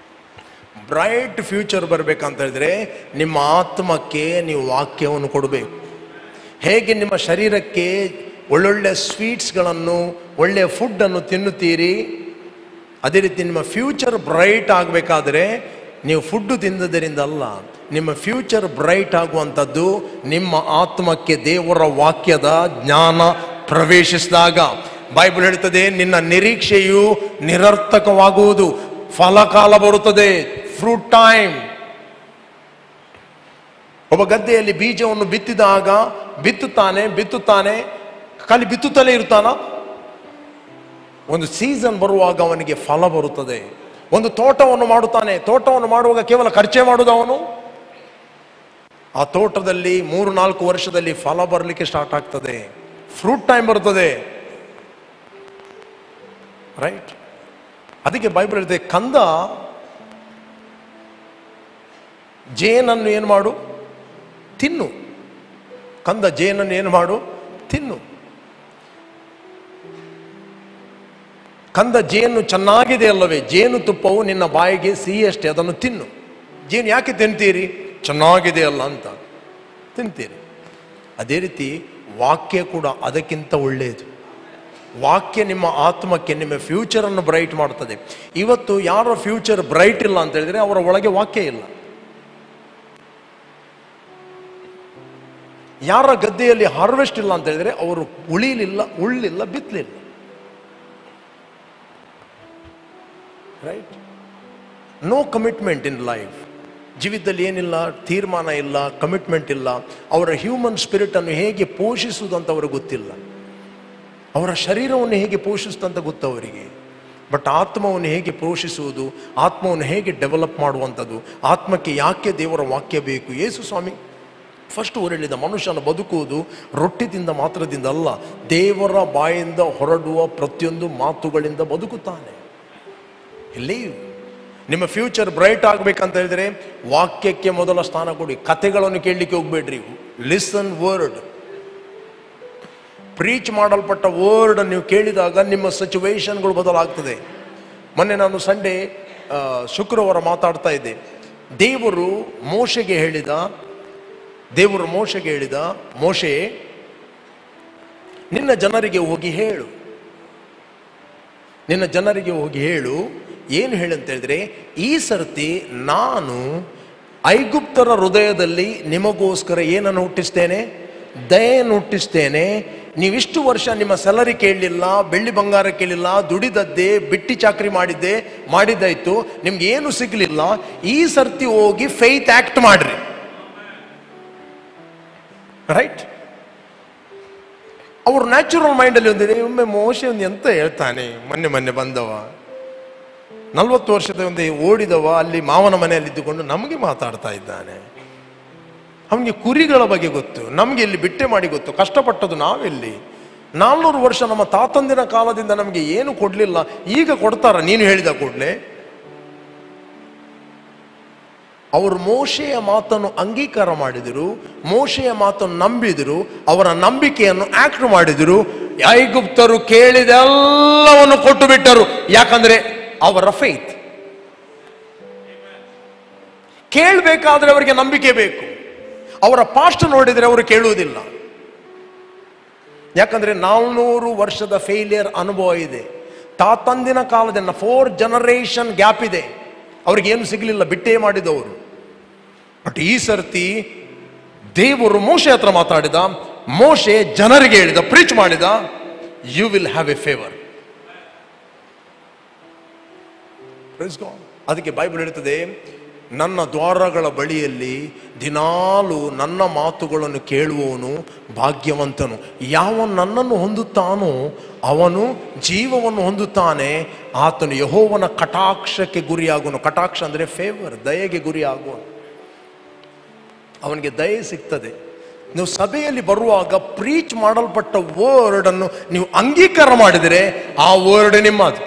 Bright future ಬರಬೇಕಂತ ಹೇಳಿದ್ರೆ ನಿಮ್ಮ ಆತ್ಮಕ್ಕೆ ನೀವು ವಾಕ್ಯವನ್ನು ಕೊಡಬೇಕು. ಹೇಗೆ ನಿಮ್ಮ ಶರೀರಕ್ಕೆ ಒಳ್ಳೊಳ್ಳೆ ಸ್ವೀಟ್ಸ್ಗಳನ್ನು, ಒಳ್ಳೆಯ ಫುಡ್ಡನ್ನು ತಿನ್ನುತ್ತೀರಿ, ಅದೇ ರೀತಿ ನಿಮ್ಮ ಫ್ಯೂಚರ್ ಬ್ರೈಟ್ ಆಗಬೇಕಾದ್ರೆ ನೀವು ಫುಡ್ಡು ತಿಂದದರಿಂದ ಅಲ್ಲ, ನಿಮ್ಮ ಫ್ಯೂಚರ್ ಬ್ರೈಟ್ ಆಗುವಂಥದ್ದು ನಿಮ್ಮ ಆತ್ಮಕ್ಕೆ ದೇವರ ವಾಕ್ಯದ ಜ್ಞಾನ ಪ್ರವೇಶಿಸಿದಾಗ. ಬೈಬಲ್ ಹೇಳ್ತದೆ, ನಿನ್ನ ನಿರೀಕ್ಷೆಯು ನಿರರ್ಥಕವಾಗುವುದು, ಫಲಕಾಲ ಬರುತ್ತದೆ, ಫ್ರೂಟ್ ಟೈಮ್. ಒಬ್ಬ ಗದ್ದೆಯಲ್ಲಿ ಬೀಜವನ್ನು ಬಿತ್ತಿದಾಗ ಬಿತ್ತುತ್ತಾನೆ, ಖಾಲಿ ಬಿತ್ತುತ್ತಲೇ ಇರ್ತಾನ? ಒಂದು ಸೀಸನ್ ಬರುವಾಗ ಅವನಿಗೆ ಫಲ ಬರುತ್ತದೆ. ಒಂದು ತೋಟವನ್ನು ಮಾಡುತ್ತಾನೆ, ತೋಟವನ್ನು ಮಾಡುವಾಗ ಕೇವಲ ಖರ್ಚೆ ಮಾಡುವುದು ಅವನು. ಆ ತೋಟದಲ್ಲಿ 3-4 ವರ್ಷದಲ್ಲಿ ಫಲ ಬರಲಿಕ್ಕೆ ಸ್ಟಾರ್ಟ್ ಆಗ್ತದೆ, ಫ್ರೂಟ್ ಟೈಮ್ ಬರ್ತದೆ. ರೈಟ್? ಅದಕ್ಕೆ ಬೈಬಲ್ ಹೇಳ್ತದೆ, ಕಂದ ಜೇನನ್ನು ಏನು ಮಾಡು? ತಿನ್ನು. ಕಂದ ಜೇನನ್ನು ಏನು ಮಾಡು? ತಿನ್ನು. ಕಂದ ಜೇನು ಚೆನ್ನಾಗಿದೆ ಅಲ್ಲವೇ? ಜೇನು ತುಪ್ಪವು ನಿನ್ನ ಬಾಯಿಗೆ ಸಿಹಿ ಅಷ್ಟೇ, ಅದನ್ನು ತಿನ್ನು. ಜೇನು ಯಾಕೆ ತಿಂತೀರಿ? ಚೆನ್ನಾಗಿದೆ ಅಲ್ಲ ಅಂತ ತಿಂತೀರಿ. ಅದೇ ರೀತಿ ವಾಕ್ಯ ಕೂಡ ಅದಕ್ಕಿಂತ ಒಳ್ಳೆಯದು. ವಾಕ್ಯ ನಿಮ್ಮ ಆತ್ಮಕ್ಕೆ, ನಿಮ್ಮ ಫ್ಯೂಚರನ್ನು ಬ್ರೈಟ್ ಮಾಡ್ತದೆ. ಇವತ್ತು ಯಾರ ಫ್ಯೂಚರ್ ಬ್ರೈಟ್ ಇಲ್ಲ ಅಂತ ಹೇಳಿದ್ರೆ ಅವರ ಒಳಗೆ ವಾಕ್ಯ ಇಲ್ಲ. ಯಾರ ಗದ್ದೆಯಲ್ಲಿ ಹಾರ್ವೆಸ್ಟ್ ಇಲ್ಲ ಅಂತ ಹೇಳಿದ್ರೆ ಅವರು ಉಳ್ಳಿಲ್ಲ, ಬಿತ್ತಲಿಲ್ಲ. Right? No commitment in life. ಜೀವಿತದಲ್ಲಿ ಏನಿಲ್ಲ, ತೀರ್ಮಾನ ಇಲ್ಲ, ಕಮಿಟ್ಮೆಂಟ್ ಇಲ್ಲ. ಅವರ ಹ್ಯೂಮನ್ ಸ್ಪಿರಿಟ್ ಅನ್ನು ಹೇಗೆ ಪೋಷಿಸುವುದು ಅಂತ ಅವ್ರಿಗೆ ಗೊತ್ತಿಲ್ಲ. ಅವರ ಶರೀರವನ್ನು ಹೇಗೆ ಪೋಷಿಸುತ್ತಂತ ಗೊತ್ತವರಿಗೆ, ಬಟ್ ಆತ್ಮವನ್ನು ಹೇಗೆ ಪೋಷಿಸುವುದು, ಆತ್ಮವನ್ನು ಹೇಗೆ ಡೆವಲಪ್ ಮಾಡುವಂಥದ್ದು, ಆತ್ಮಕ್ಕೆ ಯಾಕೆ ದೇವರ ವಾಕ್ಯ ಬೇಕು. ಯೇಸು ಸ್ವಾಮಿ ಫಸ್ಟ್ ಹೇಳಿದ, ಮನುಷ್ಯನ ಬದುಕುವುದು ರೊಟ್ಟಿ ತಿಂದ ಮಾತ್ರದಿಂದ ಅಲ್ಲ, ದೇವರ ಬಾಯಿಂದ ಹೊರಡುವ ಪ್ರತಿಯೊಂದು ಮಾತುಗಳಿಂದ ಬದುಕುತ್ತಾನೆ. ಇಲ್ಲಿ ನಿಮ್ಮ ಫ್ಯೂಚರ್ ಬ್ರೈಟ್ ಆಗಬೇಕಂತ ಹೇಳಿದ್ರೆ ವಾಕ್ಯಕ್ಕೆ ಮೊದಲ ಸ್ಥಾನ ಕೊಡಿ. ಕಥೆಗಳನ್ನು ಕೇಳಲಿಕ್ಕೆ ಹೋಗ್ಬೇಡ್ರಿ. Listen word. ಪ್ರೀಚ್ ಮಾಡಲ್ಪಟ್ಟ ವರ್ಡ್ ನೀವು ಕೇಳಿದಾಗ ನಿಮ್ಮ ಸಿಚುವೇಶನ್ಗಳು ಬದಲಾಗ್ತದೆ. ಮೊನ್ನೆ ನಾನು ಶುಕ್ರವಾರ ಮಾತಾಡ್ತಾ ಇದ್ದೆ. ದೇವರು ಮೋಶೆಗೆ ಹೇಳಿದ, ಮೋಶೆ ನಿನ್ನ ಜನರಿಗೆ ಹೋಗಿ ಹೇಳು. ಏನು ಹೇಳಂತ ಹೇಳಿದ್ರೆ, ಈ ಸರ್ತಿ ನಾನು ಐಗುಪ್ತರ ಹೃದಯದಲ್ಲಿ ನಿಮಗೋಸ್ಕರ ಏನನ್ನು ಹುಟ್ಟಿಸ್ತೇನೆ? ದಯೆಯನ್ನು ಹುಟ್ಟಿಸ್ತೇನೆ. ನೀವಿಷ್ಟು ವರ್ಷ ನಿಮ್ಮ ಸ್ಯಾಲರಿ ಕೇಳಲಿಲ್ಲ, ಬೆಳ್ಳಿ ಬಂಗಾರ ಕೇಳಿಲ್ಲ, ದುಡಿದದ್ದೇ, ಬಿಟ್ಟಿ ಚಾಕ್ರಿ ಮಾಡಿದ್ದಾಯ್ತು, ನಿಮ್ಗೆ ಏನು ಸಿಗಲಿಲ್ಲ. ಈ ಸರ್ತಿ ಹೋಗಿ ಫೇತ್ ಆಕ್ಟ್ ಮಾಡ್ರಿ. ರೈಟ್? ಅವ್ರ ನ್ಯಾಚುರಲ್ ಮೈಂಡಲ್ಲಿ ಒಂದಿದೆ. ಒಮ್ಮೆ ಮೋಶೆ ಒಂದು ಎಂತ ಹೇಳ್ತಾನೆ, ಮೊನ್ನೆ ಬಂದವ 40 ವರ್ಷದ ಒಂದು ಓಡಿದವ ಅಲ್ಲಿ ಮಾವನ ಮನೆಯಲ್ಲಿ ಇದ್ದುಕೊಂಡು ನಮಗೆ ಮಾತಾಡ್ತಾ ಇದ್ದಾನೆ. ಅವನಿಗೆ ಕುರಿಗಳ ಬಗ್ಗೆ ಗೊತ್ತು, ನಮಗೆ ಇಲ್ಲಿ ಬಿಟ್ಟೆ ಮಾಡಿ ಗೊತ್ತು. ಕಷ್ಟಪಟ್ಟದು ನಾವೆಲ್ಲಿ? 400 ವರ್ಷ ನಮ್ಮ ತಾತಂದಿನ ಕಾಲದಿಂದ ನಮಗೆ ಏನು ಕೊಡ್ಲಿಲ್ಲ, ಈಗ ಕೊಡ್ತಾರ ನೀನು ಹೇಳಿದ ಕೂಡಲೇ? ಅವರು ಮೋಶೆಯ ಮಾತನ್ನು ಅಂಗೀಕಾರ ಮಾಡಿದರು, ಮೋಶೆಯ ಮಾತನ್ನು ನಂಬಿದರು, ಅವರ ನಂಬಿಕೆಯನ್ನು ಆಕ್ಟ್ ಮಾಡಿದರು. ಐಗುಪ್ತರು ಕೇಳಿದೆಲ್ಲವನ್ನು ಕೊಟ್ಟು ಬಿಟ್ಟರು. ಯಾಕಂದ್ರೆ ಅವರ ಫೇತ್. ಕೇಳಬೇಕಾದ್ರೆ ಅವರಿಗೆ ನಂಬಿಕೆ ಬೇಕು. ಅವರ ಪಾಸ್ಟ್ ನೋಡಿದರೆ ಅವರು ಕೇಳುವುದಿಲ್ಲ. ಯಾಕಂದ್ರೆ 400 ವರ್ಷದ ಫೇಲಿಯರ್ ಅನುಭವ ಇದೆ. ತಾತಂದಿನ ಕಾಲದಿಂದ 4 ಜನರೇಷನ್ ಗ್ಯಾಪ್ ಇದೆ. ಅವ್ರಿಗೇನು ಸಿಗಲಿಲ್ಲ, ಬಿಟ್ಟೇ ಮಾಡಿದವರು. ಬಟ್ ಈ ಸರ್ತಿ ದೇವರು ಮೋಶೆ ಹತ್ರ ಮಾತಾಡಿದ. ಮೋಶೆ ಜನರಿಗೆ ಹೇಳಿದ, ಪ್ರೀಚ್ ಮಾಡಿದ, you will have a favour. ಅದಕ್ಕೆ ಬೈಬಲ್ ಹೇಳ್ತದೆ, ನನ್ನ ದ್ವಾರಗಳ ಬಳಿಯಲ್ಲಿ ದಿನಾಲು ನನ್ನ ಮಾತುಗಳನ್ನು ಕೇಳುವವನು ಭಾಗ್ಯವಂತನು. ಯಾವನು ನನ್ನನ್ನು ಹೊಂದುತ್ತಾನೋ ಅವನು ಜೀವವನ್ನು ಹೊಂದುತ್ತಾನೆ. ಆತನು ಯೆಹೋವನ ಕಟಾಕ್ಷಕ್ಕೆ ಗುರಿಯಾಗುವನು. ಕಟಾಕ್ಷ ಅಂದರೆ ಫೇವರ್, ದಯೆಗೆ ಗುರಿಯಾಗುವನು. ಅವನಿಗೆ ದಯೆ ಸಿಗ್ತದೆ. ನೀವು ಸಭೆಯಲ್ಲಿ ಬರುವಾಗ ಪ್ರೀಚ್ ಮಾಡಲ್ಪಟ್ಟ ವರ್ಡ್ ಅನ್ನು ನೀವು ಅಂಗೀಕಾರ ಮಾಡಿದರೆ ಆ ವರ್ಡ್ ನಿಮ್ಮದು.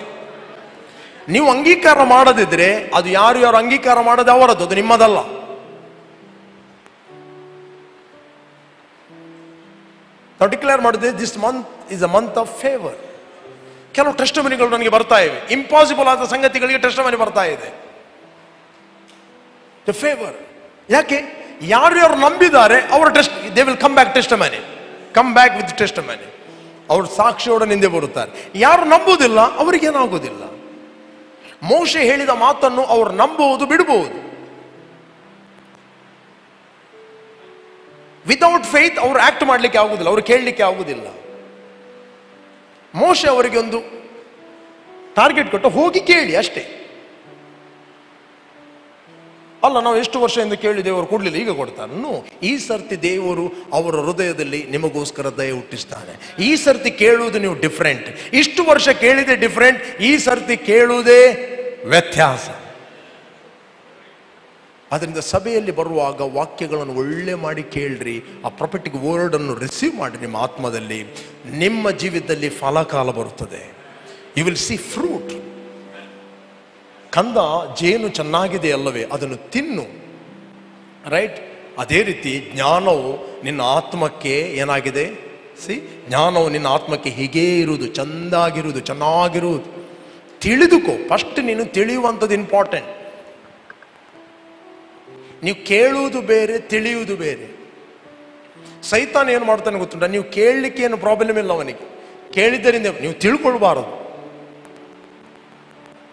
ನೀವು ಅಂಗೀಕಾರ ಮಾಡದಿದ್ರೆ ಅದು ಯಾರು ಅಂಗೀಕಾರ ಮಾಡದೆ ಅವರದ್ದು, ಅದು ನಿಮ್ಮದಲ್ಲ. ನಾವು ಡಿಕ್ಲೇರ್ ಮಾಡಿದ್ರೆ this month is a month of favour. ಕೆಲವು ಟೆಸ್ಟ್ ಮನಿಗಳು ನನಗೆ ಬರ್ತಾ ಇವೆ. ಇಂಪಾಸಿಬಲ್ ಆದ ಸಂಗತಿಗಳಿಗೆ ಟೆಸ್ಟ್ ಮನಿ ಬರ್ತಾ ಇದೆ. ಫೇವರ್ ಯಾಕೆ? ಯಾರು ನಂಬಿದ್ದಾರೆ ಅವರ test, they will come back testimony, come back with testimony. ಅವರು ಸಾಕ್ಷಿಯೋಡ ನಿಂದೆ ಬರುತ್ತಾರೆ. ಯಾರು ನಂಬುವುದಿಲ್ಲ ಅವರಿಗೇನಾಗುವುದಿಲ್ಲ. ಮೋಶೆ ಹೇಳಿದ ಮಾತನ್ನು ಅವರು ನಂಬುವುದು ಬಿಡಬಹುದು. ವಿತೌಟ್ ಫೇತ್ ಅವರು ಆಕ್ಟ್ ಮಾಡಲಿಕ್ಕೆ ಆಗುದಿಲ್ಲ, ಅವರು ಕೇಳಲಿಕ್ಕೆ ಆಗುದಿಲ್ಲ. ಮೋಶೆ ಅವರಿಗೆ ಒಂದು ಟಾರ್ಗೆಟ್ ಕೊಟ್ಟು ಹೋಗಿ ಕೇಳಿ ಅಷ್ಟೇ. ಅಲ್ಲ, ನಾವು ಎಷ್ಟು ವರ್ಷದಿಂದ ಕೇಳಿದ್ದೇವೆ, ಅವರು ಕೊಡ್ಲಿಲ್ಲ, ಈಗ ಕೊಡ್ತಾನೆ. ಈ ಸರ್ತಿ ದೇವರು ಅವರ ಹೃದಯದಲ್ಲಿ ನಿಮಗೋಸ್ಕರ ದಯೆ ಹುಟ್ಟಿಸ್ತಾನೆ. ಈ ಸರ್ತಿ ಕೇಳುವುದು ನೀವು ಡಿಫ್ರೆಂಟ್. ಇಷ್ಟು ವರ್ಷ ಕೇಳಿದೆ ಡಿಫ್ರೆಂಟ್, ಈ ಸರ್ತಿ ಕೇಳುವುದೇ ವ್ಯತ್ಯಾಸ. ಅದರಿಂದ ಸಭೆಯಲ್ಲಿ ಬರುವಾಗ ವಾಕ್ಯಗಳನ್ನು ಒಳ್ಳೆ ಮಾಡಿ ಕೇಳ್ರಿ. ಆ ಪ್ರೊಫೆಟಿಕ್ ವರ್ಡ್ ಅನ್ನು ರಿಸೀವ್ ಮಾಡಿ ನಿಮ್ಮ ಆತ್ಮದಲ್ಲಿ. ನಿಮ್ಮ ಜೀವಿತದಲ್ಲಿ ಫಲಕಾಲ ಬರುತ್ತದೆ. You will see fruit. ಕಂದ ಜೇನು ಚೆನ್ನಾಗಿದೆ ಅಲ್ಲವೇ, ಅದನ್ನು ತಿನ್ನು. ರೈಟ್? ಅದೇ ರೀತಿ ಜ್ಞಾನವು ನಿನ್ನ ಆತ್ಮಕ್ಕೆ ಏನಾಗಿದೆ? ಜ್ಞಾನವು ನಿನ್ನ ಆತ್ಮಕ್ಕೆ ಹೀಗೇ ಇರುವುದು, ಚಂದಾಗಿರುವುದು, ಚೆನ್ನಾಗಿರುವುದು. ತಿಳಿದುಕೋ. ಫಸ್ಟ್ ನೀನು ತಿಳಿಯುವಂಥದ್ದು ಇಂಪಾರ್ಟೆಂಟ್. ನೀವು ಕೇಳುವುದು ಬೇರೆ, ತಿಳಿಯುವುದು ಬೇರೆ. ಸೈತಾನ ಏನು ಮಾಡ್ತಾನೆ ಗೊತ್ತುಂಟ? ನೀವು ಕೇಳಲಿಕ್ಕೆ ಏನು ಪ್ರಾಬ್ಲಮ್ ಇಲ್ಲ ಅವನಿಗೆ, ಕೇಳಿದ್ದರಿಂದ ನೀವು ತಿಳ್ಕೊಳ್ಬಾರದು.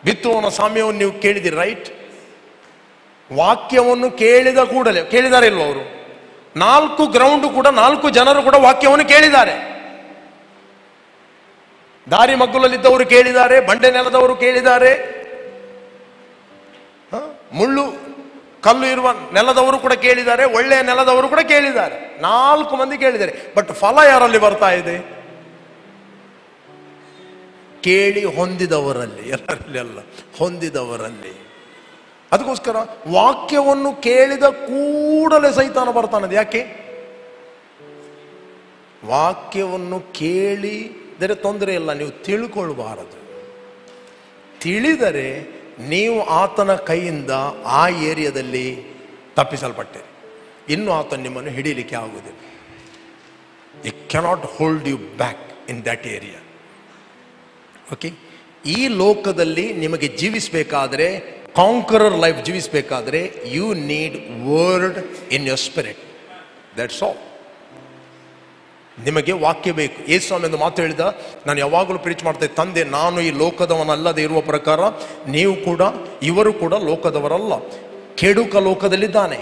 ಬಿತ್ತುವನ ಸಾಮ್ಯವನ್ನು ನೀವು ಕೇಳಿದಿರಿ, ರೈಟ್? ವಾಕ್ಯವನ್ನು ಕೇಳಿದ ಕೂಡಲೇ, ಕೇಳಿದಾರೆ ಇಲ್ವ ಅವರು? 4 ಗ್ರೌಂಡ್ ಕೂಡ 4 ಜನರು ಕೂಡ ವಾಕ್ಯವನ್ನು ಕೇಳಿದ್ದಾರೆ. ದಾರಿ ಮಗ್ಗುಲಲ್ಲಿದ್ದವರು ಕೇಳಿದ್ದಾರೆ, ಬಂಡೆ ನೆಲದವರು ಕೇಳಿದ್ದಾರೆ, ಮುಳ್ಳು ಕಲ್ಲು ಇರುವ ನೆಲದವರು ಕೂಡ ಕೇಳಿದ್ದಾರೆ, ಒಳ್ಳೆಯ ನೆಲದವರು ಕೂಡ ಕೇಳಿದ್ದಾರೆ. 4 ಮಂದಿ ಕೇಳಿದ್ದಾರೆ. ಬಟ್ ಫಲ ಯಾರಲ್ಲಿ ಬರ್ತಾ ಇದೆ? ಕೇಳಿ ಹೊಂದಿದವರಲ್ಲಿ, ಎಲ್ಲರಲ್ಲಿ ಅಲ್ಲ, ಹೊಂದಿದವರಲ್ಲಿ. ಅದಕ್ಕೋಸ್ಕರ ವಾಕ್ಯವನ್ನು ಕೇಳಿದ ಕೂಡಲೇ ಸೈತಾನ ಬರ್ತಾನದು. ಯಾಕೆ? ವಾಕ್ಯವನ್ನು ಕೇಳಿದರೆ ತೊಂದರೆ ಇಲ್ಲ, ನೀವು ತಿಳ್ಕೊಳ್ಬಾರದು. ತಿಳಿದರೆ ನೀವು ಆತನ ಕೈಯಿಂದ ಆ ಏರಿಯಾದಲ್ಲಿ ತಪ್ಪಿಸಲ್ಪಟ್ಟೆ. ಇನ್ನು ಆತ ನಿಮ್ಮನ್ನು ಹಿಡೀಲಿಕ್ಕೆ ಆಗುವುದಿಲ್ಲ. It cannot hold you back in that area. Okay? ಈ ಲೋಕದಲ್ಲಿ ನಿಮಗೆ ಜೀವಿಸಬೇಕಾದ್ರೆ, ಕಾಂಕರರ್ ಲೈಫ್ ಜೀವಿಸಬೇಕಾದ್ರೆ, you need word in your spirit. That's all. ನಿಮಗೆ ವಾಕ್ಯ ಬೇಕು. ಯೇಸು ಸ್ವಾಮಿ ಎಂದು ಮಾತು ಹೇಳಿದ, ನಾನು ಯಾವಾಗಲೂ ಪ್ರೀಚ್ ಮಾಡ್ತೇನೆ, ತಂದೆ ನಾನು ಈ ಲೋಕದವನಲ್ಲದೆ ಇರುವ ಪ್ರಕಾರ ನೀವು ಕೂಡ, ಇವರು ಕೂಡ ಲೋಕದವರಲ್ಲ, ಕೆಡುಕ ಲೋಕದಲ್ಲಿದ್ದಾನೆ.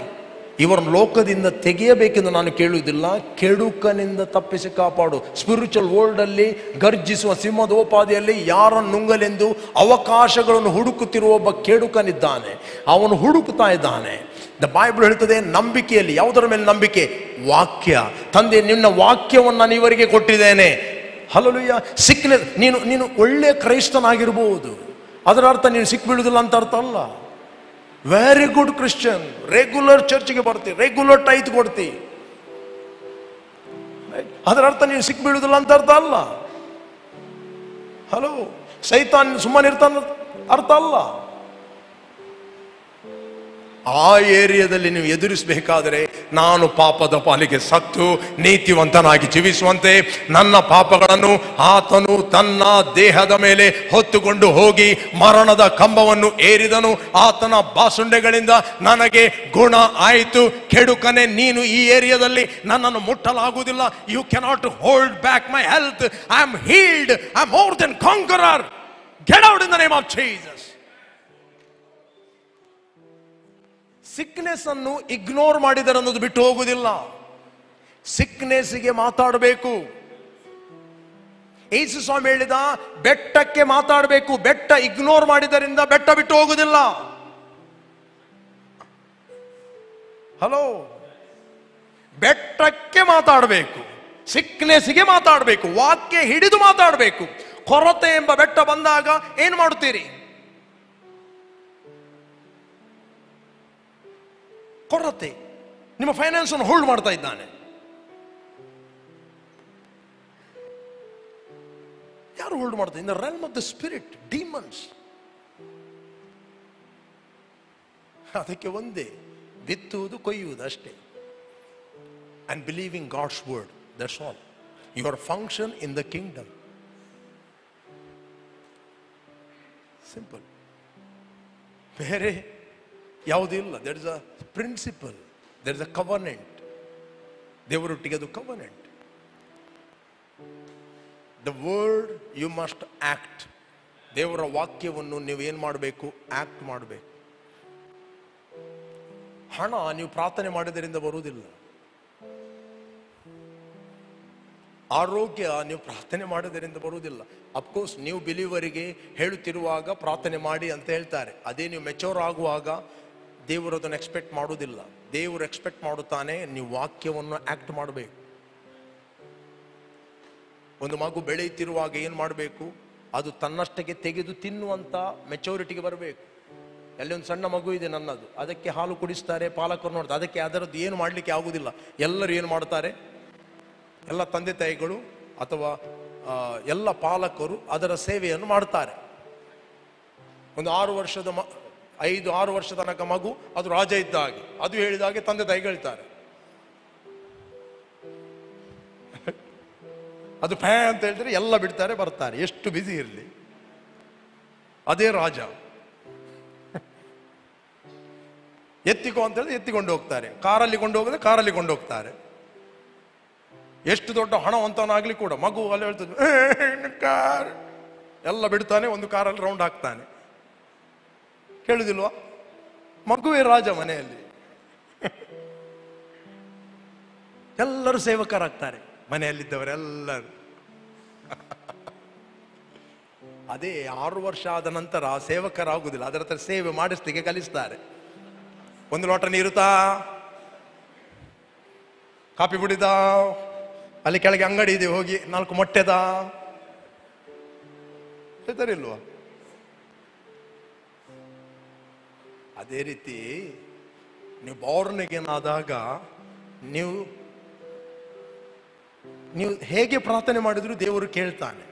ಇವರನ್ನು ಲೋಕದಿಂದ ತೆಗೆಯಬೇಕೆಂದು ನಾನು ಕೇಳುವುದಿಲ್ಲ, ಕೆಡುಕನಿಂದ ತಪ್ಪಿಸಿ ಕಾಪಾಡು. ಸ್ಪಿರಿಚುವಲ್ ವರ್ಲ್ಡ್ ಅಲ್ಲಿ ಗರ್ಜಿಸುವ ಸಿಂಹದೋಪಾದಿಯಲ್ಲಿ ಯಾರನ್ನು ನುಂಗಲೆಂದು ಅವಕಾಶಗಳನ್ನು ಹುಡುಕುತ್ತಿರುವ ಒಬ್ಬ ಕೆಡುಕನಿದ್ದಾನೆ. ಅವನು ಹುಡುಕ್ತಾ ಇದ್ದಾನೆ. ದ ಬೈಬಲ್ ಹೇಳ್ತದೆ ನಂಬಿಕೆಯಲ್ಲಿ. ಯಾವುದರ ಮೇಲೆ ನಂಬಿಕೆ? ವಾಕ್ಯ. ತಂದೆ ನಿನ್ನ ವಾಕ್ಯವನ್ನು ನಾನು ಇವರಿಗೆ ಕೊಟ್ಟಿದ್ದೇನೆ. ಹಲ್ಲೆಲೂಯಾ. ಸಿಕ್ನೆಸ್, ನೀನು ಒಳ್ಳೆಯ ಕ್ರೈಸ್ತನಾಗಿರ್ಬೋದು, ಅದರ ಅರ್ಥ ನೀನು ಸಿಕ್ ಬೀಳುವುದಿಲ್ಲ ಅಂತ ಅರ್ಥ ಅಲ್ಲ. ವೆರಿ ಗುಡ್ ಕ್ರಿಶ್ಚಿಯನ್, ರೆಗ್ಯುಲರ್ ಚರ್ಚ್ಗೆ ಬರ್ತಿ, ರೆಗ್ಯುಲರ್ ಟೈತ್ ಕೊಡ್ತಿ, ಅದರ ಅರ್ಥ ನೀನು ಸಿಕ್ ಬೀಳುವುದಿಲ್ಲ ಅಂತ ಅರ್ಥ ಅಲ್ಲ. ಹಲೋ, ಸೈತಾನ್ ಸುಮ್ಮನೆ ಇರ್ತಾನ ಅರ್ಥ ಅಲ್ಲ. ಆ ಏರಿಯಾದಲ್ಲಿ ನೀವು ಎದುರಿಸಬೇಕಾದರೆ ನಾನು ಪಾಪದ ಪಾಲಿಗೆ ಸತ್ತು ನೀತಿವಂತನಾಗಿ ಜೀವಿಸುವಂತೆ ನನ್ನ ಪಾಪಗಳನ್ನು ಆತನು ತನ್ನ ದೇಹದ ಮೇಲೆ ಹೊತ್ತುಕೊಂಡು ಹೋಗಿ ಮರಣದ ಕಂಬವನ್ನು ಏರಿದನು. ಆತನ ಬಾಸುಂಡೆಗಳಿಂದ ನನಗೆ ಗುಣ ಆಯಿತು. ಕೆಡುಕನೆ, ನೀನು ಈ ಏರಿಯಾದಲ್ಲಿ ನನ್ನನ್ನು ಮುಟ್ಟಲಾಗುವುದಿಲ್ಲ. You cannot hold back my health. I am healed. I am more than conqueror. Get out in the name of Jesus. Sickness ಅನ್ನು ಇಗ್ನೋರ್ ಮಾಡಿದರೆ ಅನ್ನೋದು ಬಿಟ್ಟು ಹೋಗುವುದಿಲ್ಲ. ಸಿಕ್ನೆಸ್ಗೆ ಮಾತಾಡಬೇಕು. ಯೇಸು ಸ್ವಾಮಿ ಹೇಳಿದ, ಬೆಟ್ಟಕ್ಕೆ ಮಾತಾಡಬೇಕು. ಬೆಟ್ಟ ಇಗ್ನೋರ್ ಮಾಡಿದರಿಂದ ಬೆಟ್ಟ ಬಿಟ್ಟು ಹೋಗುವುದಿಲ್ಲ. ಹಲೋ, ಬೆಟ್ಟಕ್ಕೆ ಮಾತಾಡಬೇಕು, ಸಿಕ್ನೆಸ್ಗೆ ಮಾತಾಡಬೇಕು, ವಾಕ್ಯ ಹಿಡಿದು ಮಾತಾಡಬೇಕು. ಕೊರತೆ ಎಂಬ ಬೆಟ್ಟ ಬಂದಾಗ ಏನು ಮಾಡುತ್ತೀರಿ? ಕೊರತೆ, ನಿಮ್ಮ ಫೈನಾನ್ಸ್ ಅನ್ನು ಹೋಲ್ಡ್ ಮಾಡ್ತಾ ಇದ್ದಾನೆ. ಯಾರು ಹೋಲ್ಡ್ ಮಾಡ್ತಾರೆ? In the realm of the spirit, demons. ಅದಕ್ಕೆ ಒಂದೇ, ಬಿತ್ತುವುದು ಕೊಯ್ಯುವುದು ಅಷ್ಟೇ. And believing God's word, that's all. Your function in the kingdom. Simple, ಬೇರೆ ಯಾವುದೂ ಇಲ್ಲ. That is a principle, that is a covenant. ದೇವರೊಟ್ಟಿಗೆ ಅದು covenant. The word you must act. ದೇವರ ವಾಕ್ಯವನ್ನು ನೀವು ಏನು ಮಾಡಬೇಕು? ಆಕ್ಟ್ ಮಾಡಬೇಕು. ಹಣ ನೀವು ಪ್ರಾರ್ಥನೆ ಮಾಡಿದ್ದರಿಂದ ಬರುವುದಿಲ್ಲ. ಆರೋಗ್ಯ ನೀವು ಪ್ರಾರ್ಥನೆ ಮಾಡೋದರಿಂದ ಬರುವುದಿಲ್ಲ. ಅಫ್ಕೋರ್ಸ್ ನೀವು ಬಿಲೀವರಿಗೆ ಹೇಳುತ್ತಿರುವಾಗ ಪ್ರಾರ್ಥನೆ ಮಾಡಿ ಅಂತ ಹೇಳ್ತಾರೆ. ಅದೇ ನೀವು ಮೆಚೂರ್ ಆಗುವಾಗ ದೇವರು ಅದನ್ನು ಎಕ್ಸ್ಪೆಕ್ಟ್ ಮಾಡುವುದಿಲ್ಲ. ದೇವರು ಎಕ್ಸ್ಪೆಕ್ಟ್ ಮಾಡುತ್ತಾನೆ ನೀವು ವಾಕ್ಯವನ್ನು ಆಕ್ಟ್ ಮಾಡಬೇಕು. ಒಂದು ಮಗು ಬೆಳೆಯುತ್ತಿರುವಾಗ ಏನು ಮಾಡಬೇಕು? ಅದು ತನ್ನಷ್ಟಕ್ಕೆ ತೆಗೆದು ತಿನ್ನುವಂತ ಮೆಚೂರಿಟಿಗೆ ಬರಬೇಕು. ಅಲ್ಲಿ ಒಂದು ಸಣ್ಣ ಮಗು ಇದೆ ನನ್ನದು, ಅದಕ್ಕೆ ಹಾಲು ಕುಡಿಸ್ತಾರೆ, ಪಾಲಕರು ನೋಡ್ತಾರೆ. ಅದಕ್ಕೆ ಅದರದ್ದು ಏನು ಮಾಡಲಿಕ್ಕೆ ಆಗುವುದಿಲ್ಲ. ಎಲ್ಲರೂ ಏನು ಮಾಡ್ತಾರೆ? ಎಲ್ಲ ತಂದೆ ತಾಯಿಗಳು ಅಥವಾ ಎಲ್ಲ ಪಾಲಕರು ಅದರ ಸೇವೆಯನ್ನು ಮಾಡ್ತಾರೆ. ಒಂದು 6 ವರ್ಷದ 5-6 ವರ್ಷ ತನಕ ಮಗು ಅದು ರಾಜ ಇದ್ದ ಹಾಗೆ, ಅದು ಹೇಳಿದ ಹಾಗೆ ತಂದೆ ತಾಯಿಗಳು ಹೇಳ್ತಾರೆ. ಅದು ಫ್ಯಾ ಅಂತ ಹೇಳಿದ್ರೆ ಎಲ್ಲ ಬಿಡ್ತಾರೆ, ಬರ್ತಾರೆ, ಎಷ್ಟು ಬಿಸಿ ಇರಲಿ, ಅದೇ ರಾಜ. ಎತ್ತಿಕೋ ಅಂತ ಹೇಳಿದ್ರೆ ಎತ್ತಿಕೊಂಡು ಹೋಗ್ತಾರೆ, ಕಾರಲ್ಲಿ ಕೊಂಡು ಹೋಗಿದ್ರೆ ಕಾರಲ್ಲಿ ಕೊಂಡು ಹೋಗ್ತಾರೆ. ಎಷ್ಟು ದೊಡ್ಡ ಹಣವಂತನಾಗ್ಲಿ ಕೂಡ ಮಗು ಅಲ್ಲಿ ಹೇಳ್ತದೆ ಕಾರ್, ಎಲ್ಲ ಬಿಡ್ತಾನೆ, ಒಂದು ಕಾರಲ್ಲಿ ರೌಂಡ್ ಹಾಕ್ತಾನೆ. ಕೇಳುದಿಲ್ವಾ? ಮಗುವೇ ರಾಜ ಮನೆಯಲ್ಲಿ. ಎಲ್ಲರೂ ಸೇವಕರಾಗ್ತಾರೆ ಮನೆಯಲ್ಲಿದ್ದವರೆಲ್ಲರೂ. ಅದೇ 6 ವರ್ಷ ಆದ ನಂತರ ಸೇವಕರಾಗುವುದಿಲ್ಲ, ಅದರ ಹತ್ರ ಸೇವೆ ಮಾಡಿಸ್ಲಿಕ್ಕೆ ಕಲಿಸ್ತಾರೆ. ಒಂದು ಲೋಟ ನೀರುತ್ತಾ, ಕಾಫಿ ಕುಡಿದ, ಅಲ್ಲಿ ಕೆಳಗೆ ಅಂಗಡಿ ಇದೆ ಹೋಗಿ 4 ಮೊಟ್ಟೆದ, ಹೇಳ್ತಾರಿಲ್ವಾ? ಅದೇ ರೀತಿ ನೀವು ಬಾರ್ನಿಗೇನಾದಾಗ ನೀವು ಹೇಗೆ ಪ್ರಾರ್ಥನೆ ಮಾಡಿದ್ರು ದೇವರು ಕೇಳ್ತಾನೆ.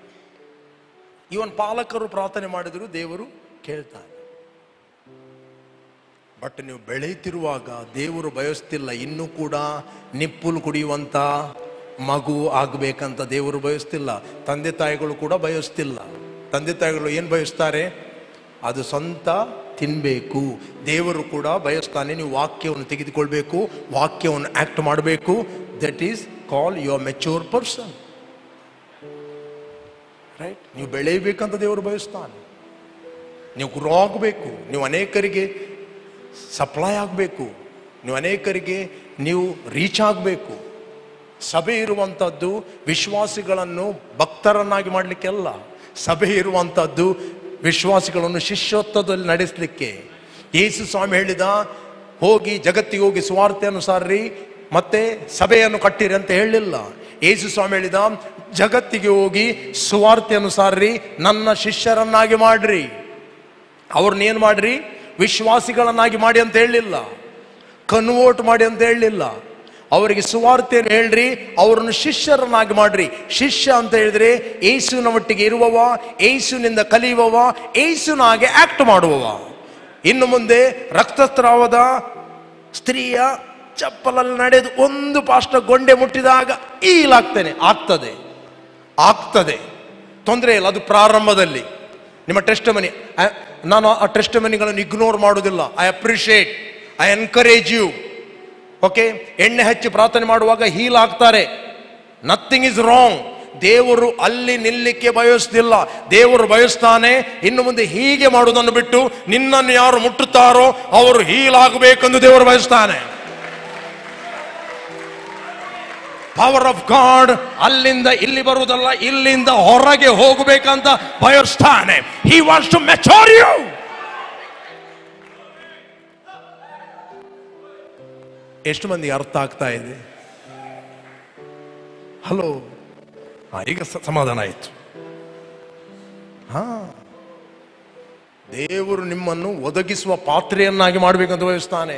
ಇವನ್ ಪಾಲಕರು ಪ್ರಾರ್ಥನೆ ಮಾಡಿದ್ರು ದೇವರು ಕೇಳ್ತಾನೆ. ಬಟ್ ನೀವು ಬೆಳೆಯುತ್ತಿರುವಾಗ ದೇವರು ಬಯಸ್ತಿಲ್ಲ, ಇನ್ನೂ ಕೂಡ ನಿಪ್ಪುಲು ಕುಡಿಯುವಂತ ಮಗು ಆಗ್ಬೇಕಂತ ದೇವರು ಬಯಸ್ತಿಲ್ಲ. ತಂದೆ ತಾಯಿಗಳು ಕೂಡ ಬಯಸ್ತಿಲ್ಲ. ತಂದೆ ತಾಯಿಗಳು ಏನು ಬಯಸ್ತಾರೆ? ಅದು ಸ್ವಂತ ತಿನ್ಬೇಕು. ದೇವರು ಕೂಡ ಬಯಸ್ತಾನೆ ನೀವು ವಾಕ್ಯವನ್ನು ತೆಗೆದುಕೊಳ್ಬೇಕು, ವಾಕ್ಯವನ್ನು ಆಕ್ಟ್ ಮಾಡಬೇಕು. That is call your mature person, right? ನೀವು ಬೆಳೆಯಬೇಕಂತ ದೇವರು ಬಯಸ್ತಾನೆ. ನೀವು ಗ್ರೋ ಆಗಬೇಕು, ನೀವು ಅನೇಕರಿಗೆ ಸಪ್ಲೈ ಆಗಬೇಕು, ನೀವು ಅನೇಕರಿಗೆ ನೀವು ರೀಚ್ ಆಗಬೇಕು. ಸಭೆ ಇರುವಂಥದ್ದು ವಿಶ್ವಾಸಿಗಳನ್ನು ಭಕ್ತರನ್ನಾಗಿ ಮಾಡಲಿಕ್ಕೆ ಅಲ್ಲ. ಸಭೆ ಇರುವಂಥದ್ದು ವಿಶ್ವಾಸಿಗಳನ್ನು ಶಿಷ್ಯೋತ್ತದಲ್ಲಿ ನಡೆಸಲಿಕ್ಕೆ. ಯೇಸು ಸ್ವಾಮಿ ಹೇಳಿದ, ಹೋಗಿ ಜಗತ್ತಿಗೆ ಹೋಗಿ ಸುವಾರ್ತೆಯನ್ನು ಸಾರ್ರಿ ಮತ್ತೆ ಸಭೆಯನ್ನು ಕಟ್ಟಿರಿ ಅಂತ ಹೇಳಲಿಲ್ಲ. ಯೇಸು ಸ್ವಾಮಿ ಹೇಳಿದ, ಜಗತ್ತಿಗೆ ಹೋಗಿ ಸುವಾರ್ತೆಯನ್ನು ಸಾರ್ರಿ, ನನ್ನ ಶಿಷ್ಯರನ್ನಾಗಿ ಮಾಡ್ರಿ. ಅವ್ರನ್ನೇನು ಮಾಡ್ರಿ? ವಿಶ್ವಾಸಿಗಳನ್ನಾಗಿ ಮಾಡಿ ಅಂತ ಹೇಳಲಿಲ್ಲ, ಕನ್ವರ್ಟ್ ಮಾಡಿ ಅಂತ ಹೇಳಲಿಲ್ಲ. ಅವರಿಗೆ ಸುವಾರ್ತೆಯನ್ನು ಹೇಳ್ರಿ, ಅವರನ್ನು ಶಿಷ್ಯರನ್ನಾಗಿ ಮಾಡ್ರಿ. ಶಿಷ್ಯ ಅಂತ ಹೇಳಿದ್ರೆ ಯೇಸುವಿನ ಒಟ್ಟಿಗೆ ಇರುವವ, ಯೇಸುವಿನಿಂದ ಕಲಿಯುವವ, ಯೇಸುವಿನ ಹಾಗೆ ಆಕ್ಟ್ ಮಾಡುವವ. ಇನ್ನು ಮುಂದೆ ರಕ್ತಸ್ರಾವದ ಸ್ತ್ರೀಯ ಚಪ್ಪಲಲ್ಲಿ ನಡೆದು ಒಂದು ಪಾಸ್ಟರ್ ಗೊಂಡೆ ಮುಟ್ಟಿದಾಗ ಈಲಾಗ್ತೇನೆ, ಆಗ್ತದೆ, ತೊಂದರೆ ಇಲ್ಲ. ಅದು ಪ್ರಾರಂಭದಲ್ಲಿ ನಿಮ್ಮ ಟೆಸ್ಟಿಮನಿ. ನಾನು ಆ ಟೆಸ್ಟಿಮನಿಗಳನ್ನು ಇಗ್ನೋರ್ ಮಾಡೋದಿಲ್ಲ. I appreciate, I encourage you. Okay, ಎಣ್ಣೆ ಹಚ್ಚಿ ಪ್ರಾರ್ಥನೆ ಮಾಡುವಾಗ ಹೀಲ್ ಆಗ್ತಾರೆ, ನಥಿಂಗ್ ಇಸ್ ರಾಂಗ್. ದೇವರು ಅಲ್ಲಿ ನಿಲ್ಲಿಕ್ಕೆ ಬಯಸ್ತಿಲ್ಲ. ದೇವರು ಬಯಸ್ತಾನೆ ಇನ್ನು ಮುಂದೆ ಹೀಗೆ ಮಾಡುವುದನ್ನು ಬಿಟ್ಟು ನಿನ್ನನ್ನು ಯಾರು ಮುಟ್ಟುತ್ತಾರೋ ಅವರು ಹೀಲ್ ಆಗಬೇಕೆಂದು ದೇವರು ಬಯಸ್ತಾನೆ. ಪವರ್ ಆಫ್ ಗಾಡ್ ಅಲ್ಲಿಂದ ಇಲ್ಲಿ ಬರುವುದಲ್ಲ, ಇಲ್ಲಿಂದ ಹೊರಗೆ ಹೋಗಬೇಕಂತ ಬಯಸ್ತಾನೆ. He wants to mature you. ಎಷ್ಟು ಮಂದಿ ಅರ್ಥ ಆಗ್ತಾ ಇದೆ? ಹಲೋ, ಈಗ ಸಮಾಧಾನ ಆಯಿತು. ದೇವರು ನಿಮ್ಮನ್ನು ಒದಗಿಸುವ ಪಾತ್ರೆಯನ್ನಾಗಿ ಮಾಡಬೇಕಂತ ಬಯಸ್ತಾನೆ.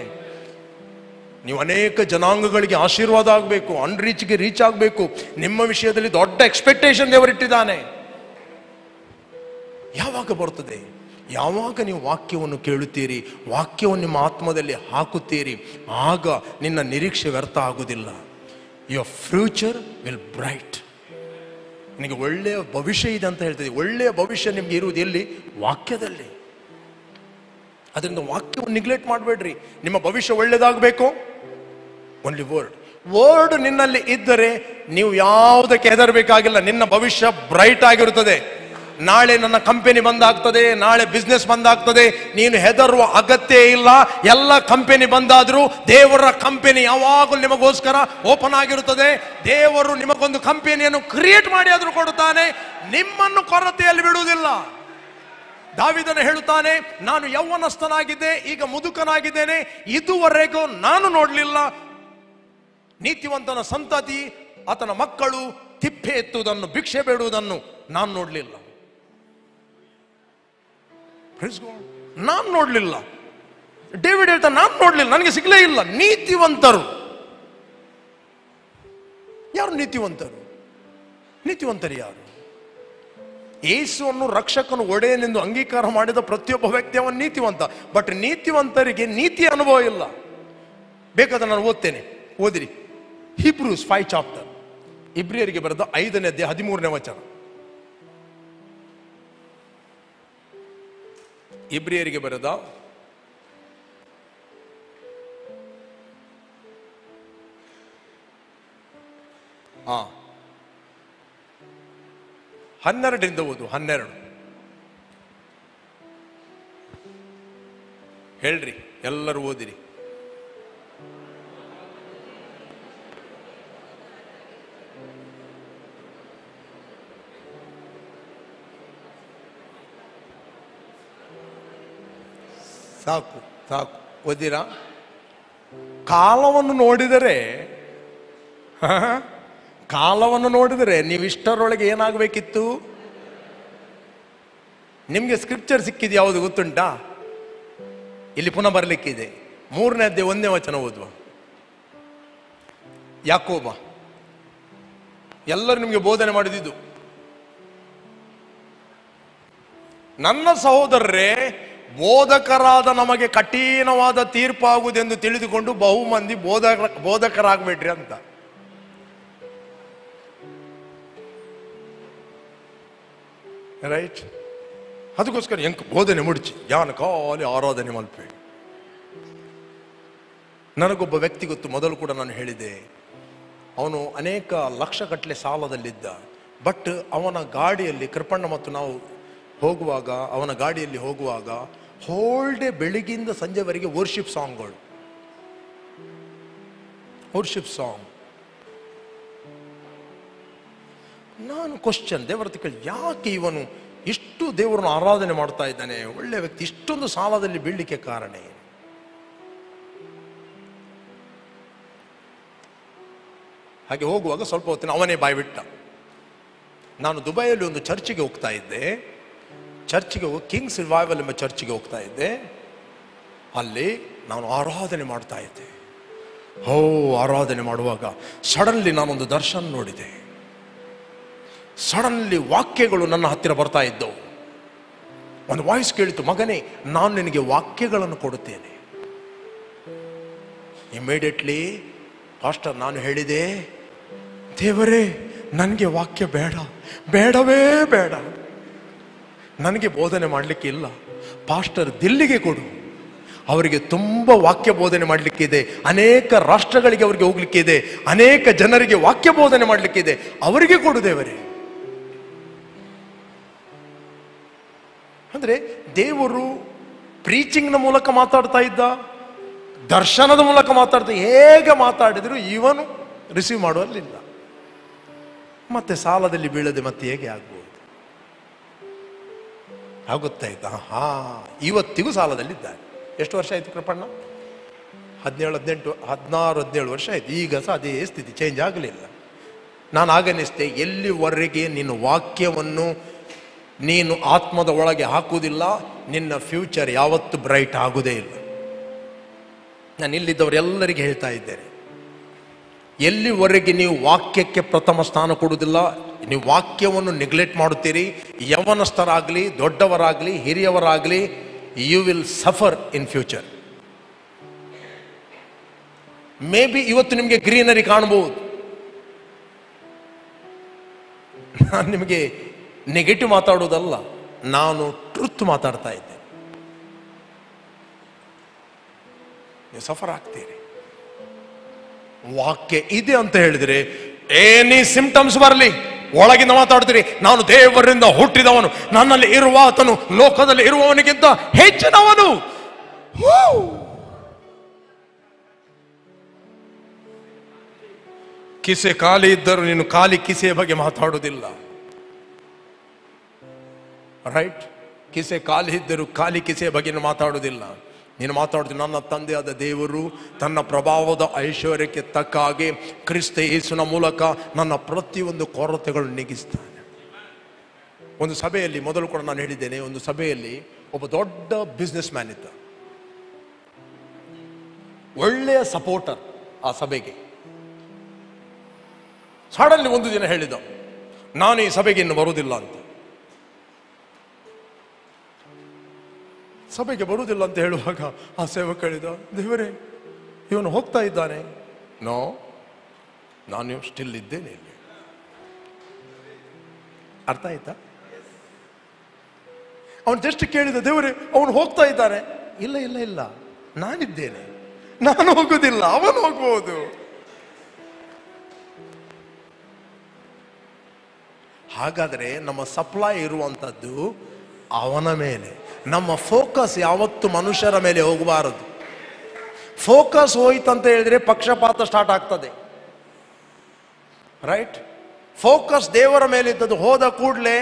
ನೀವು ಅನೇಕ ಜನಾಂಗಗಳಿಗೆ ಆಶೀರ್ವಾದ ಆಗಬೇಕು, ಅನ್ರೀಚ್ಗೆ ರೀಚ್ ಆಗಬೇಕು. ನಿಮ್ಮ ವಿಷಯದಲ್ಲಿ ದೊಡ್ಡ ಎಕ್ಸ್ಪೆಕ್ಟೇಷನ್ ದೇವರಿಟ್ಟಿದ್ದಾನೆ. ಯಾವಾಗ ಬರ್ತದೆ? ಯಾವಾಗ ನೀವು ವಾಕ್ಯವನ್ನು ಕೇಳುತ್ತೀರಿ, ವಾಕ್ಯವನ್ನು ನಿಮ್ಮ ಆತ್ಮದಲ್ಲಿ ಹಾಕುತ್ತೀರಿ, ಆಗ ನಿನ್ನ ನಿರೀಕ್ಷೆ ವ್ಯರ್ಥ ಆಗುವುದಿಲ್ಲ. Your future will bright. ನಿನಗೆ ಒಳ್ಳೆಯ ಭವಿಷ್ಯ ಇದೆ ಅಂತ ಹೇಳ್ತದೆ. ಒಳ್ಳೆಯ ಭವಿಷ್ಯ ನಿಮ್ಗೆ ಇರುವುದು ಎಲ್ಲಿ? ವಾಕ್ಯದಲ್ಲಿ. ಅದರಿಂದ ವಾಕ್ಯವನ್ನು ನಿಗ್ಲೆಕ್ಟ್ ಮಾಡಬೇಡ್ರಿ. ನಿಮ್ಮ ಭವಿಷ್ಯ ಒಳ್ಳೆಯದಾಗಬೇಕು, ಓನ್ಲಿ ವರ್ಡ್ ನಿನ್ನಲ್ಲಿ ಇದ್ದರೆ ನೀವು ಯಾವುದಕ್ಕೆ ಹೆದರಬೇಕಾಗಿಲ್ಲ. ನಿನ್ನ ಭವಿಷ್ಯ ಬ್ರೈಟ್ ಆಗಿರುತ್ತದೆ. ನಾಳೆ ನನ್ನ ಕಂಪನಿ ಬಂದಾಗ್ತದೆ, ನಾಳೆ ಬಿಸ್ನೆಸ್ ಬಂದಾಗ್ತದೆ, ನೀನು ಹೆದರುವ ಅಗತ್ಯ ಇಲ್ಲ. ಎಲ್ಲ ಕಂಪನಿ ಬಂದಾದರೂ ದೇವರ ಕಂಪನಿ ಯಾವಾಗಲೂ ನಿಮಗೋಸ್ಕರ ಓಪನ್ ಆಗಿರುತ್ತದೆ. ದೇವರು ನಿಮಗೊಂದು ಕಂಪನಿಯನ್ನು ಕ್ರಿಯೇಟ್ ಮಾಡಿ ಆದರೂ ಕೊಡುತ್ತಾನೆ, ನಿಮ್ಮನ್ನು ಕೊರತೆಯಲ್ಲಿ ಬಿಡುವುದಿಲ್ಲ. ದಾವೀದನು ಹೇಳುತ್ತಾನೆ, ನಾನು ಯೌವನಸ್ಥನಾಗಿದ್ದೆ, ಈಗ ಮುದುಕನಾಗಿದ್ದೇನೆ, ಇದುವರೆಗೂ ನಾನು ನೋಡಲಿಲ್ಲ ನೀತಿವಂತನ ಸಂತತಿ, ಆತನ ಮಕ್ಕಳು ತಿಪ್ಪೆ ಎತ್ತುವುದನ್ನು, ಭಿಕ್ಷೆ ಬೇಡುವುದನ್ನು ನಾನು ನೋಡಲಿಲ್ಲ. ನಾನು ನೋಡಲಿಲ್ಲ. ಡೇವಿಡ್ ಹೇಳ್ತಾನೆ, ನಾನು ನೋಡಲಿಲ್ಲ, ನನಗೆ ಸಿಗಲೇ ಇಲ್ಲ. ನೀತಿವಂತರು ಯಾರು? ನೀತಿವಂತರು ಯಾರು? ಯೇಸುವನ್ನು ರಕ್ಷಕನು ಒಡೆಯನೆಂದು ಅಂಗೀಕಾರ ಮಾಡಿದ ಪ್ರತಿಯೊಬ್ಬ ವ್ಯಕ್ತಿ ಅವನು ನೀತಿವಂತ. ಬಟ್ ನೀತಿವಂತರಿಗೆ ನೀತಿಯ ಅನುಭವ ಇಲ್ಲ. ಬೇಕಾದ್ರೆ ನಾನು ಓದ್ತೇನೆ, ಓದಿರಿ. ಹೀಬ್ರೂಸ್ 5 ಚಾಪ್ಟರ್, ಇಬ್ರಿಯರಿಗೆ ಬರೆದ 5ನೇ ಅಧ್ಯಾಯ 13ನೇ ವಚನ. ಇಬ್ರಿಯರಿಗೆ ಬರೆದ 12ರಿಂದ ಓದು. 12 ಹೇಳ್ರಿ, ಎಲ್ಲರೂ ಓದಿರಿ. ಸಾಕು ಓದಿರಾ? ಕಾಲವನ್ನು ನೋಡಿದರೆ ನೀವು ಇಷ್ಟರೊಳಗೆ ಏನಾಗಬೇಕಿತ್ತು? ನಿಮಗೆ ಸ್ಕ್ರಿಪ್ಚರ್ ಸಿಕ್ಕಿದ್ದು ಯಾವುದು ಗೊತ್ತುಂಟಾ? ಇಲ್ಲಿ ಪುನಃ ಬರಲಿಕ್ಕಿದೆ. 3ನೇ ಅಧ್ಯಾಯ 1ನೇ ವಚನ ಓದುವ. ಯಾಕೋಬ ಎಲ್ಲರೂ ನಿಮಗೆ ಬೋಧನೆ ಮಾಡಿದ್ದು, ನನ್ನ ಸಹೋದರರೇ, ಬೋಧಕರಾದ ನಮಗೆ ಕಠಿಣವಾದ ತೀರ್ಪಾಗುವುದೆಂದು ತಿಳಿದುಕೊಂಡು ಬಹುಮಂದಿ ಬೋಧಕರಾಗಬೇಡ್ರಿ ಅಂತ. ರೈಟ್? ಅದಕ್ಕೋಸ್ಕರ ಎಂಕ್ ಬೋಧನೆ ಮುಡಿಚಿ ಯಾನ ಕಾಲಿ ಆರಾಧನೆ ಮಲ್ಪೆ. ನನಗೊಬ್ಬ ವ್ಯಕ್ತಿ ಗೊತ್ತು, ಮೊದಲು ಕೂಡ ನಾನು ಹೇಳಿದೆ. ಅವನು ಅನೇಕ ಲಕ್ಷಗಟ್ಟಲೆ ಸಾಲದಲ್ಲಿದ್ದ. ಬಟ್ ಅವನ ಗಾಡಿಯಲ್ಲಿ, ಕೃಪಣ್ಣ ಮತ್ತು ನಾವು ಹೋಗುವಾಗ, ಅವನ ಗಾಡಿಯಲ್ಲಿ ಹೋಗುವಾಗ ಹೋಲ್ ಡೇ ಬೆಳಿಗ್ಗಿಂದ ಸಂಜೆವರೆಗೆ ವರ್ಷಿಪ್ ಸಾಂಗ್ಗಳು, ವರ್ಷಿಪ್ ಸಾಂಗ್. ನಾನು ಕ್ವಶನ್ ದೇವರ ಕೇಳಿ, ಯಾಕೆ ಇವನು ಇಷ್ಟು ದೇವರನ್ನು ಆರಾಧನೆ ಮಾಡ್ತಾ ಇದ್ದಾನೆ, ಒಳ್ಳೆ ವ್ಯಕ್ತಿ, ಇಷ್ಟೊಂದು ಸಾಲದಲ್ಲಿ ಬೀಳಲಿಕ್ಕೆ ಕಾರಣ ಏನು? ಹಾಗೆ ಹೋಗುವಾಗ ಸ್ವಲ್ಪ ಹೊತ್ತಿನ ಅವನೇ ಬಾಯ್ಬಿಟ್ಟ. ನಾನು ದುಬೈಯಲ್ಲಿ ಒಂದು ಚರ್ಚಿಗೆ ಹೋಗ್ತಾ ಇದ್ದೆ. ಚರ್ಚಿಗೆ ಹೋಗಿ ಕಿಂಗ್ಸ್ ರಿವೈವಲ್ ಎಂಬ ಚರ್ಚಿಗೆ ಹೋಗ್ತಾ ಇದ್ದೆ. ಅಲ್ಲಿ ನಾನು ಆರಾಧನೆ ಮಾಡ್ತಾ ಇದ್ದೆ. ಆರಾಧನೆ ಮಾಡುವಾಗ ಸಡನ್ಲಿ ನಾನೊಂದು ದರ್ಶನ ನೋಡಿದೆ. ಸಡನ್ಲಿ ವಾಕ್ಯಗಳು ನನ್ನ ಹತ್ತಿರ ಬರ್ತಾ ಇದ್ದವು. ಒಂದು ವಾಯ್ಸ್ ಕೇಳಿತು, ಮಗನೇ, ನಾನು ನಿನಗೆ ವಾಕ್ಯಗಳನ್ನು ಕೊಡುತ್ತೇನೆ. ಇಮಿಡಿಯೇಟ್ಲಿ ಪಾಸ್ಟರ್ ನಾನು ಹೇಳಿದೆ, ದೇವರೇ, ನನಗೆ ವಾಕ್ಯ ಬೇಡ, ಬೇಡವೇ ಬೇಡ, ನನಗೆ ಬೋಧನೆ ಮಾಡಲಿಕ್ಕೆ ಇಲ್ಲ. ಪಾಸ್ಟರ್ ದಿಲ್ಲಿಗೆ ಕೊಡು, ಅವರಿಗೆ ತುಂಬ ವಾಕ್ಯ ಬೋಧನೆ ಮಾಡಲಿಕ್ಕಿದೆ, ಅನೇಕ ರಾಷ್ಟ್ರಗಳಿಗೆ ಅವರಿಗೆ ಹೋಗ್ಲಿಕ್ಕಿದೆ, ಅನೇಕ ಜನರಿಗೆ ವಾಕ್ಯ ಬೋಧನೆ ಮಾಡಲಿಕ್ಕಿದೆ, ಅವರಿಗೆ ಕೊಡು ದೇವರೇ. ಅಂದ್ರೆ ದೇವರು ಪ್ರೀಚಿಂಗ್ನ ಮೂಲಕ ಮಾತಾಡ್ತಾ ಇದ್ದ, ದರ್ಶನದ ಮೂಲಕ ಮಾತಾಡ್ತಾ, ಹೇಗೆ ಮಾತಾಡಿದ್ರು ಇವನು ರಿಸೀವ್ ಮಾಡುವಲ್ಲಿಲ್ಲ. ಮತ್ತೆ ಸಾಲದಲ್ಲಿ ಬೀಳದೆ ಮತ್ತೆ ಹೇಗೆ ಆಗ್ಬೋದು? ಆಗುತ್ತಾ ಇದ್ದ. ಇವತ್ತಿಗೂ ಸಾಲದಲ್ಲಿದ್ದಾರೆ. ಎಷ್ಟು ವರ್ಷ ಆಯ್ತು ಕೃಪಣ್ಣ? 17 ವರ್ಷ ಆಯ್ತು. ಈಗ ಸಹ ಅದೇ ಸ್ಥಿತಿ, ಚೇಂಜ್ ಆಗಲಿಲ್ಲ. ನಾನು ಆಗನಿಸ್ತೆ, ಎಲ್ಲಿವರೆಗೆ ನಿನ್ನ ವಾಕ್ಯವನ್ನು ನೀನು ಆತ್ಮದ ಒಳಗೆ ಹಾಕುವುದಿಲ್ಲ, ನಿನ್ನ ಫ್ಯೂಚರ್ ಯಾವತ್ತೂ ಬ್ರೈಟ್ ಆಗುವುದೇ ಇಲ್ಲ. ನಾನು ಇಲ್ಲಿದ್ದವರೆಲ್ಲರಿಗೆ ಹೇಳ್ತಾ ಇದ್ದೇನೆ, ಎಲ್ಲಿವರೆಗೆ ನೀವು ವಾಕ್ಯಕ್ಕೆ ಪ್ರಥಮ ಸ್ಥಾನ ಕೊಡುವುದಿಲ್ಲ, ನೀವು ವಾಕ್ಯವನ್ನು ನೆಗ್ಲೆಕ್ಟ್ ಮಾಡುತ್ತೀರಿ, ಯವನಸ್ಥರಾಗಲಿ, ದೊಡ್ಡವರಾಗಲಿ, ಹಿರಿಯವರಾಗಲಿ, you will suffer in future. May be ಇವತ್ತು ನಿಮಗೆ ಗ್ರೀನರಿ ಕಾಣಬಹುದು. ನಾನು ನಿಮಗೆ ನೆಗೆಟಿವ್ ಮಾತಾಡುವುದಲ್ಲ, ನಾನು ಟ್ರುತ್ ಮಾತಾಡ್ತಾ ಇದ್ದೆ. ನೀವು ಸಫರ್ ಆಗ್ತೀರಿ. ವಾಕ್ಯ ಇದೆ ಅಂತ ಹೇಳಿದ್ರೆ ಏನಿ ಸಿಂಪ್ಟಮ್ಸ್ ಬರಲಿ, ಒಳಗಿಂದ ಮಾತಾಡ್ತೀರಿ, ನಾನು ದೇವರಿಂದ ಹುಟ್ಟಿದವನು, ನನ್ನಲ್ಲಿ ಇರುವ ಆತನು ಲೋಕದಲ್ಲಿ ಇರುವವನಿಗಿಂತ ಹೆಚ್ಚಿನವನು. ಕಿಸೆ ಖಾಲಿ ಇದ್ದರೂ ನೀನು ಖಾಲಿ ಕಿಸೆಯ ಬಗ್ಗೆ ಮಾತಾಡುವುದಿಲ್ಲ. ರೈಟ್? ಕಿಸೆ ಖಾಲಿ ಇದ್ದರೂ ಖಾಲಿ ಕಿಸೆಯ ಬಗ್ಗೆ ಮಾತಾಡುವುದಿಲ್ಲ. ನೀನು ಮಾತಾಡ್ತೀನಿ, ನನ್ನ ತಂದೆಯಾದ ದೇವರು ತನ್ನ ಪ್ರಭಾವದ ಐಶ್ವರ್ಯಕ್ಕೆ ತಕ್ಕ ಹಾಗೆ ಕ್ರಿಸ್ತ ಯೇಸುವಿನ ಮೂಲಕ ನನ್ನ ಪ್ರತಿಯೊಂದು ಕೊರತೆಗಳನ್ನು ನೀಗಿಸ್ತಾನೆ. ಒಂದು ಸಭೆಯಲ್ಲಿ, ಮೊದಲು ಕೂಡ ನಾನು ಹೇಳಿದ್ದೇನೆ, ಒಂದು ಸಭೆಯಲ್ಲಿ ಒಬ್ಬ ದೊಡ್ಡ ಬಿಸ್ನೆಸ್ ಮ್ಯಾನ್ ಇದ್ದ, ಒಳ್ಳೆಯ ಸಪೋರ್ಟರ್ ಆ ಸಭೆಗೆ. ಸಡನ್ಲಿ ಒಂದು ದಿನ ಹೇಳಿದ, ನಾನು ಈ ಸಭೆಗೆ ಇನ್ನು ಬರುವುದಿಲ್ಲ ಅಂತ. ಸಭೆಗೆ ಬರುವುದಿಲ್ಲ ಅಂತ ಹೇಳುವಾಗ ಆ ಸೇವಕ ಹೇಳಿದ, ದೇವರೇ, ಇವನು ಹೋಗ್ತಾ ಇದ್ದಾನೆ. ನೋ, ನಾನು ಸ್ಟಿಲ್ ಇದ್ದೇನೆ ಇಲ್ಲಿ. ಅರ್ಥ ಆಯ್ತಾ? ಅವನು ಜಸ್ಟ್ ಕೇಳಿದ, ದೇವರೇ, ಅವನು ಹೋಗ್ತಾ ಇದ್ದಾನೆ. ಇಲ್ಲ ಇಲ್ಲ ಇಲ್ಲ, ನಾನಿದ್ದೇನೆ, ನಾನು ಹೋಗುದಿಲ್ಲ, ಅವನು ಹೋಗ್ಬೋದು. ಹಾಗಾದ್ರೆ ನಮ್ಮ ಸಪ್ಲೈ ಇರುವಂಥದ್ದು ಅವನ ಮೇಲೆ. ನಮ್ಮ ಫೋಕಸ್ ಯಾವತ್ತು ಮನುಷ್ಯರ ಮೇಲೆ ಹೋಗಬಾರದು. ಫೋಕಸ್ ಹೋಯ್ತಂತ ಹೇಳಿದ್ರೆ ಪಕ್ಷಪಾತ ಸ್ಟಾರ್ಟ್ ಆಗ್ತದೆ. ರೈಟ್? ಫೋಕಸ್ ದೇವರ ಮೇಲೆ ಇದ್ದದ್ದು ಹೋದ ಕೂಡಲೇ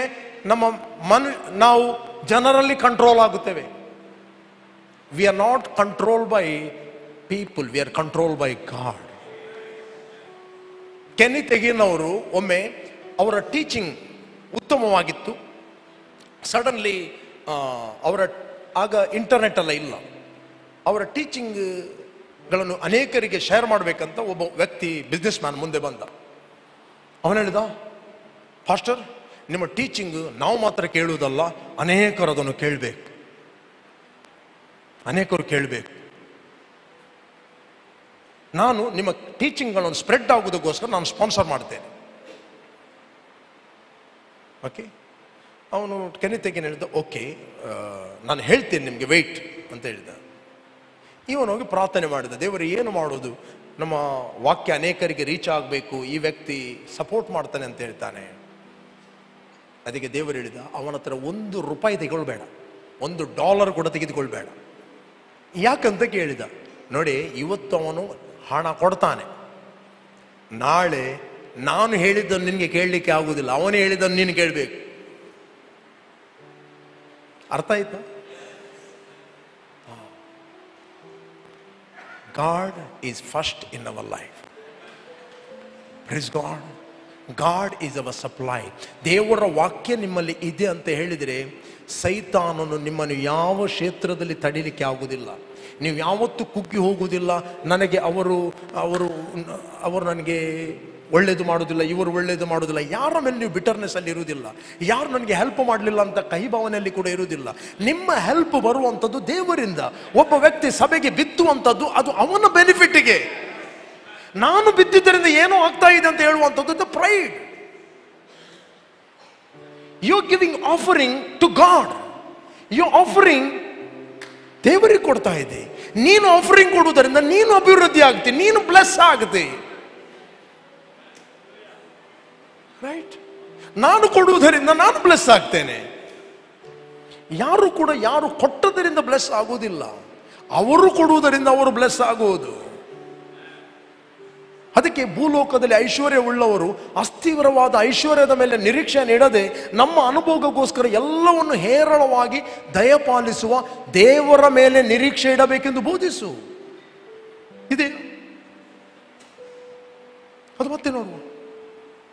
ನಾವು ಜನರಲ್ಲಿ ಕಂಟ್ರೋಲ್ ಆಗುತ್ತೇವೆ. We are not control by people, we are control by God. Kenneth Hagin ಅವರು ಒಮ್ಮೆ, ಅವರ ಟೀಚಿಂಗ್ ಉತ್ತಮವಾಗಿತ್ತು. ಸಡನ್ಲಿ ಆಗ ಇಂಟರ್ನೆಟ್ ಎಲ್ಲ ಇಲ್ಲ, ಅವರ ಟೀಚಿಂಗ್ಗಳನ್ನು ಅನೇಕರಿಗೆ ಶೇರ್ ಮಾಡಬೇಕಂತ ಒಬ್ಬ ವ್ಯಕ್ತಿ, ಬಿಸ್ನೆಸ್ ಮ್ಯಾನ್ ಮುಂದೆ ಬಂದ. ಅವನು ಹೇಳಿದ, ಪಾಸ್ಟರ್, ನಿಮ್ಮ ಟೀಚಿಂಗ್ ನಾವು ಮಾತ್ರ ಕೇಳುವುದಲ್ಲ, ಅನೇಕರು ಅದನ್ನು ಕೇಳಬೇಕು, ಅನೇಕರು ಕೇಳಬೇಕು. ನಾನು ನಿಮ್ಮ ಟೀಚಿಂಗ್ಗಳನ್ನು ಸ್ಪ್ರೆಡ್ ಆಗುವುದಕ್ಕೋಸ್ಕರ ನಾನು ಸ್ಪಾನ್ಸರ್ ಮಾಡ್ತೇನೆ. ಓಕೆ? ಅವನು ಕೆನ್ನಿತೆಗೇನು ಹೇಳಿದ, ಓಕೆ, ನಾನು ಹೇಳ್ತೇನೆ ನಿಮಗೆ, ವೆಯ್ಟ್ ಅಂತ ಹೇಳಿದ. ಇವನು ಹೋಗಿ ಪ್ರಾರ್ಥನೆ ಮಾಡಿದ, ದೇವರು ಏನು ಮಾಡೋದು, ನಮ್ಮ ವಾಕ್ಯ ಅನೇಕರಿಗೆ ರೀಚ್ ಆಗಬೇಕು, ಈ ವ್ಯಕ್ತಿ ಸಪೋರ್ಟ್ ಮಾಡ್ತಾನೆ ಅಂತ ಹೇಳ್ತಾನೆ. ಅದಕ್ಕೆ ದೇವರು ಹೇಳಿದ, ಅವನ ಹತ್ರ ₹1 ತೆಗೊಳ್ಬೇಡ, $1 ಕೂಡ ತೆಗೆದುಕೊಳ್ಬೇಡ. ಯಾಕಂತ ಕೇಳಿದ. ನೋಡಿ, ಇವತ್ತು ಅವನು ಹಣ ಕೊಡ್ತಾನೆ, ನಾಳೆ ನಾನು ಹೇಳಿದ್ದನ್ನು ನಿನಗೆ ಕೇಳಲಿಕ್ಕೆ ಆಗುವುದಿಲ್ಲ, ಅವನು ಹೇಳಿದ್ದನ್ನು ನೀನು ಕೇಳಬೇಕು. ಅರ್ಥ ಆಯ್ತಾ? God is first in our life. Praise God. God is our supply. ದೇವರ ವಾಕ್ಯ ನಿಮ್ಮಲ್ಲಿ ಇದೆ ಅಂತ ಹೇಳಿದರೆ ಸೈತಾನನು ನಿಮ್ಮನ್ನು ಯಾವ ಕ್ಷೇತ್ರದಲ್ಲಿ ತಡಿಲಿಕ್ಕೆ ಆಗುವುದಿಲ್ಲ. ನೀವು ಯಾವತ್ತೂ ಕುಗ್ಗಿ ಹೋಗುವುದಿಲ್ಲ. ನನಗೆ ಅವರು ನನಗೆ ಒಳ್ಳೇದು ಮಾಡೋದಿಲ್ಲ, ಇವರು ಒಳ್ಳೇದು ಮಾಡೋದಿಲ್ಲ, ಯಾರ ಮೇಲೆ ನೀವು ಬಿಟರ್ನೆಸ್ ಅಲ್ಲಿ ಇರುವುದಿಲ್ಲ. ಯಾರು ನನಗೆ ಹೆಲ್ಪ್ ಮಾಡಲಿಲ್ಲ ಅಂತ ಕಹಿಭಾವನೆಯಲ್ಲಿ ಕೂಡ ಇರುವುದಿಲ್ಲ. ನಿಮ್ಮ ಹೆಲ್ಪ್ ಬರುವಂಥದ್ದು ದೇವರಿಂದ. ಒಬ್ಬ ವ್ಯಕ್ತಿ ಸಭೆಗೆ ಬಿತ್ತುವಂಥದ್ದು ಅದು ಅವನ ಬೆನಿಫಿಟ್ಗೆ. ನಾನು ಬಿದ್ದಿದ್ದರಿಂದ ಏನೋ ಆಗ್ತಾ ಇದೆ ಅಂತ ಹೇಳುವಂಥದ್ದು the pride. You are giving offering to God. You offering ದೇವರಿಗೆ ಕೊಡ್ತಾ ಇದೆ. ನೀನು ಆಫರಿಂಗ್ ಕೊಡುವುದರಿಂದ ನೀನು ಅಭಿವೃದ್ಧಿ ಆಗ್ತಿ, ನೀನು ಬ್ಲೆಸ್ ಆಗುತ್ತೆ. ರೈಟ್? ನಾನು ಕೊಡುವುದರಿಂದ ನಾನು ಬ್ಲೆಸ್ ಆಗ್ತೇನೆ. ಯಾರು ಕೂಡ ಯಾರು ಕೊಟ್ಟದರಿಂದ ಬ್ಲೆಸ್ ಆಗುವುದಿಲ್ಲ, ಅವರು ಕೊಡುವುದರಿಂದ ಅವರು ಬ್ಲೆಸ್ ಆಗುವುದು. ಅದಕ್ಕೆ ಭೂಲೋಕದಲ್ಲಿ ಐಶ್ವರ್ಯವುಳ್ಳವರು ಅಸ್ಥಿರವಾದ ಐಶ್ವರ್ಯದ ಮೇಲೆ ನಿರೀಕ್ಷೆ ಇಡದೆ ನಮ್ಮ ಅನುಭೋಗಕ್ಕೋಸ್ಕರ ಎಲ್ಲವನ್ನು ಹೇರಳವಾಗಿ ದಯಪಾಲಿಸುವ ದೇವರ ಮೇಲೆ ನಿರೀಕ್ಷೆ ಇಡಬೇಕೆಂದು ಬೋಧಿಸು. ಇದೆ ಅದು. ಮತ್ತೆ ನೋಡುವ,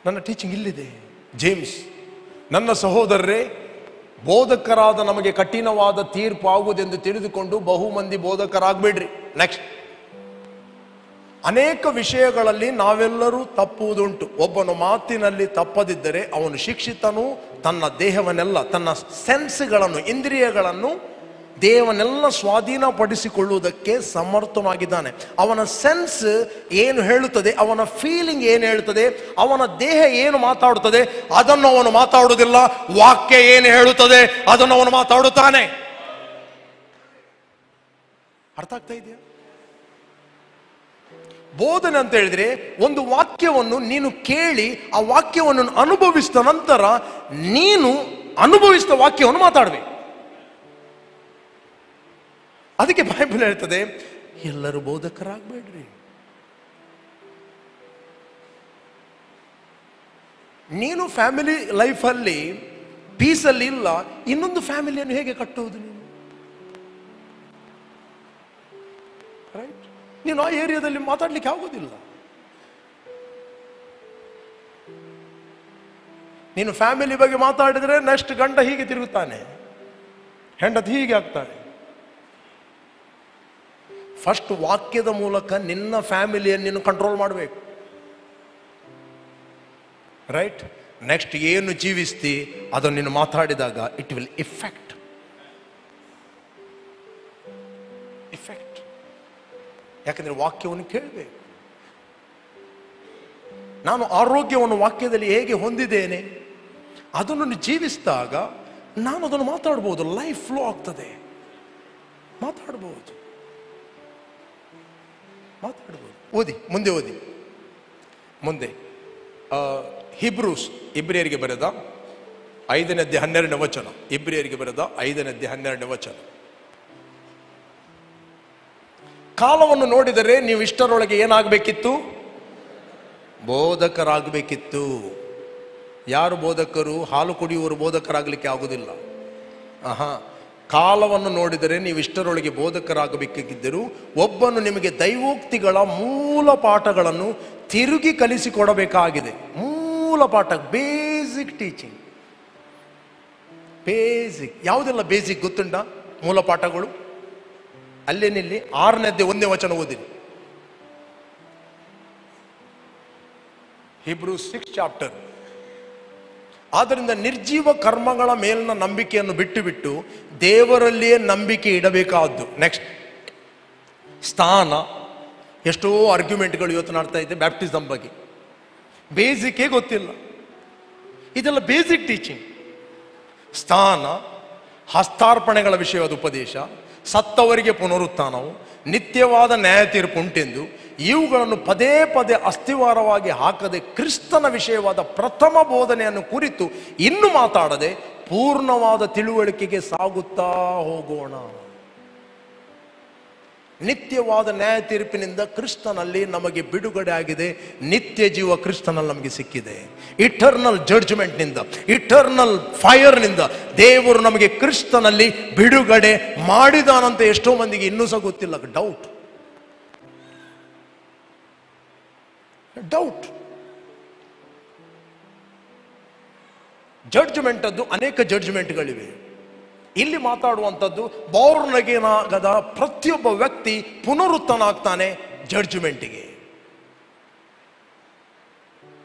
ನನ್ನ ಟೀಚಿಂಗ್ ಇಲ್ಲಿದೆ. ಜೇಮ್ಸ್, ನನ್ನ ಸಹೋದರರೇ, ಬೋಧಕರಾದ ನಮಗೆ ಕಠಿಣವಾದ ತೀರ್ಪು ಆಗುವುದೆಂದು ತಿಳಿದುಕೊಂಡು ಬಹು ಮಂದಿ ಬೋಧಕರಾಗಬೇಡ್ರಿ. ನೆಕ್ಸ್ಟ್, ಅನೇಕ ವಿಷಯಗಳಲ್ಲಿ ನಾವೆಲ್ಲರೂ ತಪ್ಪುವುದುಂಟು. ಒಬ್ಬನು ಮಾತಿನಲ್ಲಿ ತಪ್ಪದಿದ್ದರೆ ಅವನು ಶಿಕ್ಷಿತನು. ತನ್ನ ದೇಹವನ್ನೆಲ್ಲ, ತನ್ನ ಸೆನ್ಸ್ಗಳನ್ನು, ಇಂದ್ರಿಯಗಳನ್ನು ದೇವನೆಲ್ಲ ಸ್ವಾಧೀನಪಡಿಸಿಕೊಳ್ಳುವುದಕ್ಕೆ ಸಮರ್ಥನಾಗಿದ್ದಾನೆ. ಅವನ ಸೆನ್ಸ್ ಏನು ಹೇಳುತ್ತದೆ, ಅವನ ಫೀಲಿಂಗ್ ಏನು ಹೇಳುತ್ತದೆ, ಅವನ ದೇಹ ಏನು ಮಾತಾಡುತ್ತದೆ ಅದನ್ನು ಅವನು ಮಾತಾಡುವುದಿಲ್ಲ. ವಾಕ್ಯ ಏನು ಹೇಳುತ್ತದೆ ಅದನ್ನು ಅವನು ಮಾತಾಡುತ್ತಾನೆ. ಅರ್ಥ ಆಗ್ತಾ ಇದೆಯಾ? ಬೋಧನೆ ಅಂತ ಹೇಳಿದ್ರೆ ಒಂದು ವಾಕ್ಯವನ್ನು ನೀನು ಕೇಳಿ ಆ ವಾಕ್ಯವನ್ನು ಅನುಭವಿಸಿದ ನಂತರ ನೀನು ಅನುಭವಿಸಿದ ವಾಕ್ಯವನ್ನು ಮಾತಾಡಬೇಕು. ಅದಕ್ಕೆ ಬೈಬಲ್ ಹೇಳ್ತದೆ, ಎಲ್ಲರೂ ಬೋಧಕರಾಗಬೇಡ್ರಿ. ನೀನು ಫ್ಯಾಮಿಲಿ ಲೈಫಲ್ಲಿ ಪೀಸಲ್ಲಿ ಇಲ್ಲ, ಇನ್ನೊಂದು ಫ್ಯಾಮಿಲಿಯನ್ನು ಹೇಗೆ ಕಟ್ಟುವುದು ನೀನು? ರೈಟ್? ನೀನು ಆ ಏರಿಯಾದಲ್ಲಿ ಮಾತಾಡ್ಲಿಕ್ಕೆ ಆಗೋದಿಲ್ಲ. ನೀನು ಫ್ಯಾಮಿಲಿ ಬಗ್ಗೆ ಮಾತಾಡಿದ್ರೆ ನೆಕ್ಸ್ಟ್ ಗಂಡ ಹೀಗೆ ತಿರುಗುತ್ತಾನೆ, ಹೆಂಡತಿ ಹೀಗೆ ಆಗ್ತಾಳೆ. ಫಸ್ಟ್ ವಾಕ್ಯದ ಮೂಲಕ ನಿನ್ನ ಫ್ಯಾಮಿಲಿಯನ್ನು ನೀನು ಕಂಟ್ರೋಲ್ ಮಾಡಬೇಕು. ರೈಟ್? ನೆಕ್ಸ್ಟ್ ಏನು ಜೀವಿಸ್ತಿ ಅದನ್ನು ನೀನು ಮಾತಾಡಿದಾಗ ಇಟ್ ವಿಲ್ ಇಫೆಕ್ಟ್. ಯಾಕಂದ್ರೆ ವಾಕ್ಯವನ್ನು ಕೇಳಬೇಕು. ನಾನು ಆರೋಗ್ಯವನ್ನು ವಾಕ್ಯದಲ್ಲಿ ಹೇಗೆ ಹೊಂದಿದ್ದೇನೆ ಅದನ್ನು ಜೀವಿಸಿದಾಗ ನಾನು ಅದನ್ನು ಮಾತಾಡ್ಬೋದು. ಲೈಫ್ ಫ್ಲೋ ಆಗ್ತದೆ. ಮಾತಾಡ್ಬೋದು. ಓದಿ, ಮುಂದೆ ಓದಿ. ಮುಂದೆ ಹಿಬ್ರೂಸ್, ಇಬ್ರಿಯರಿಗೆ ಬರೆದ 5ನೇ ಅಧ್ಯಾಯ 12ನೇ ವಚನ. ಇಬ್ರಿಯರಿಗೆ ಬರೆದ 5ನೇ ಅಧ್ಯಾಯ 12ನೇ ವಚನ. ಕಾಲವನ್ನು ನೋಡಿದರೆ ನೀವು ಇಷ್ಟರೊಳಗೆ ಏನಾಗಬೇಕಿತ್ತು? ಬೋಧಕರಾಗಬೇಕಿತ್ತು. ಯಾರು ಬೋಧಕರು? ಹಾಲು ಕುಡಿಯುವವರು ಬೋಧಕರಾಗಲಿಕ್ಕೆ ಆಗುವುದಿಲ್ಲ. ಕಾಲವನ್ನು ನೋಡಿದರೆ ನೀವು ಇಷ್ಟರೊಳಗೆ ಬೋಧಕರಾಗಬೇಕಿದ್ದರು. ಒಬ್ಬನು ನಿಮಗೆ ದೈವೋಕ್ತಿಗಳ ಮೂಲ ಪಾಠಗಳನ್ನು ತಿರುಗಿ ಕಲಿಸಿಕೊಡಬೇಕಾಗಿದೆ. ಮೂಲ ಪಾಠ, ಬೇಸಿಕ್ ಟೀಚಿಂಗ್. ಬೇಸಿಕ್ ಯಾವುದೆಲ್ಲ ಬೇಸಿಕ್ ಗೊತ್ತುಂಟ? ಮೂಲ ಪಾಠಗಳು ಅಲ್ಲೇನಿಲ್ಲಿ 6ನೇ ಅಧ್ಯಾಯ 1ನೇ ವಚನ ಓದಿರಿ. Hebrews 6 chapter. ಆದ್ದರಿಂದ ನಿರ್ಜೀವ ಕರ್ಮಗಳ ಮೇಲಿನ ನಂಬಿಕೆಯನ್ನು ಬಿಟ್ಟು ಬಿಟ್ಟು ದೇವರಲ್ಲಿಯೇ ನಂಬಿಕೆ ಇಡಬೇಕಾದ್ದು. ನೆಕ್ಸ್ಟ್, ಸ್ಥಾನ. ಎಷ್ಟೋ ಆರ್ಗ್ಯುಮೆಂಟ್ಗಳು ಇವತ್ತು ಮಾಡ್ತಾ ಇದೆ ಬ್ಯಾಪ್ಟಿಸಮ್ ಬಗ್ಗೆ. ಬೇಸಿಕ್ಕೇ ಗೊತ್ತಿಲ್ಲ. ಇದೆಲ್ಲ ಬೇಸಿಕ್ ಟೀಚಿಂಗ್. ಸ್ಥಾನ, ಹಸ್ತಾರ್ಪಣೆಗಳ ವಿಷಯವಾದ ಉಪದೇಶ, ಸತ್ತವರಿಗೆ ಪುನರುತ್ಥಾನವು, ನಿತ್ಯವಾದ ನ್ಯಾಯ ತೀರ್ಪು ಉಂಟೆಂದು ಇವುಗಳನ್ನು ಪದೇ ಪದೇ ಅಸ್ಥಿವಾರವಾಗಿ ಹಾಕದೆ ಕ್ರಿಸ್ತನ ವಿಷಯವಾದ ಪ್ರಥಮ ಬೋಧನೆಯನ್ನು ಕುರಿತು ಇನ್ನು ಮಾತಾಡದೆ ಪೂರ್ಣವಾದ ತಿಳುವಳಿಕೆಗೆ ಸಾಗುತ್ತಾ ಹೋಗೋಣ. ನಿತ್ಯವಾದ ನ್ಯಾಯ ತೀರ್ಪಿನಿಂದ ಕ್ರಿಸ್ತನಲ್ಲಿ ನಮಗೆ ಬಿಡುಗಡೆ ಆಗಿದೆ. ನಿತ್ಯ ಜೀವ ಕ್ರಿಸ್ತನಲ್ಲಿ ನಮಗೆ ಸಿಕ್ಕಿದೆ. ಇಟರ್ನಲ್ ಜಡ್ಜ್ಮೆಂಟ್ನಿಂದ, ಇಟರ್ನಲ್ ಫೈರ್ನಿಂದ ದೇವರು ನಮಗೆ ಕ್ರಿಸ್ತನಲ್ಲಿ ಬಿಡುಗಡೆ ಮಾಡಿದಾನಂತ ಎಷ್ಟೋ ಮಂದಿಗೆ ಇನ್ನೂ ಸಹ ಗೊತ್ತಿಲ್ಲ. ಡೌಟ್. ಜಡ್ಜ್ಮೆಂಟ್ ಅದ್ದು ಅನೇಕ ಜಡ್ಜ್ಮೆಂಟ್ಗಳಿವೆ. ಇಲ್ಲಿ ಮಾತಾಡುವಂಥದ್ದು ಬಾರ್ನ್ ಅಗೇನ್ ಆಗದ ಪ್ರತಿಯೊಬ್ಬ ವ್ಯಕ್ತಿ ಪುನರುತ್ಥಾನ ಆಗ್ತಾನೆ ಜಡ್ಜ್ಮೆಂಟಿಗೆ.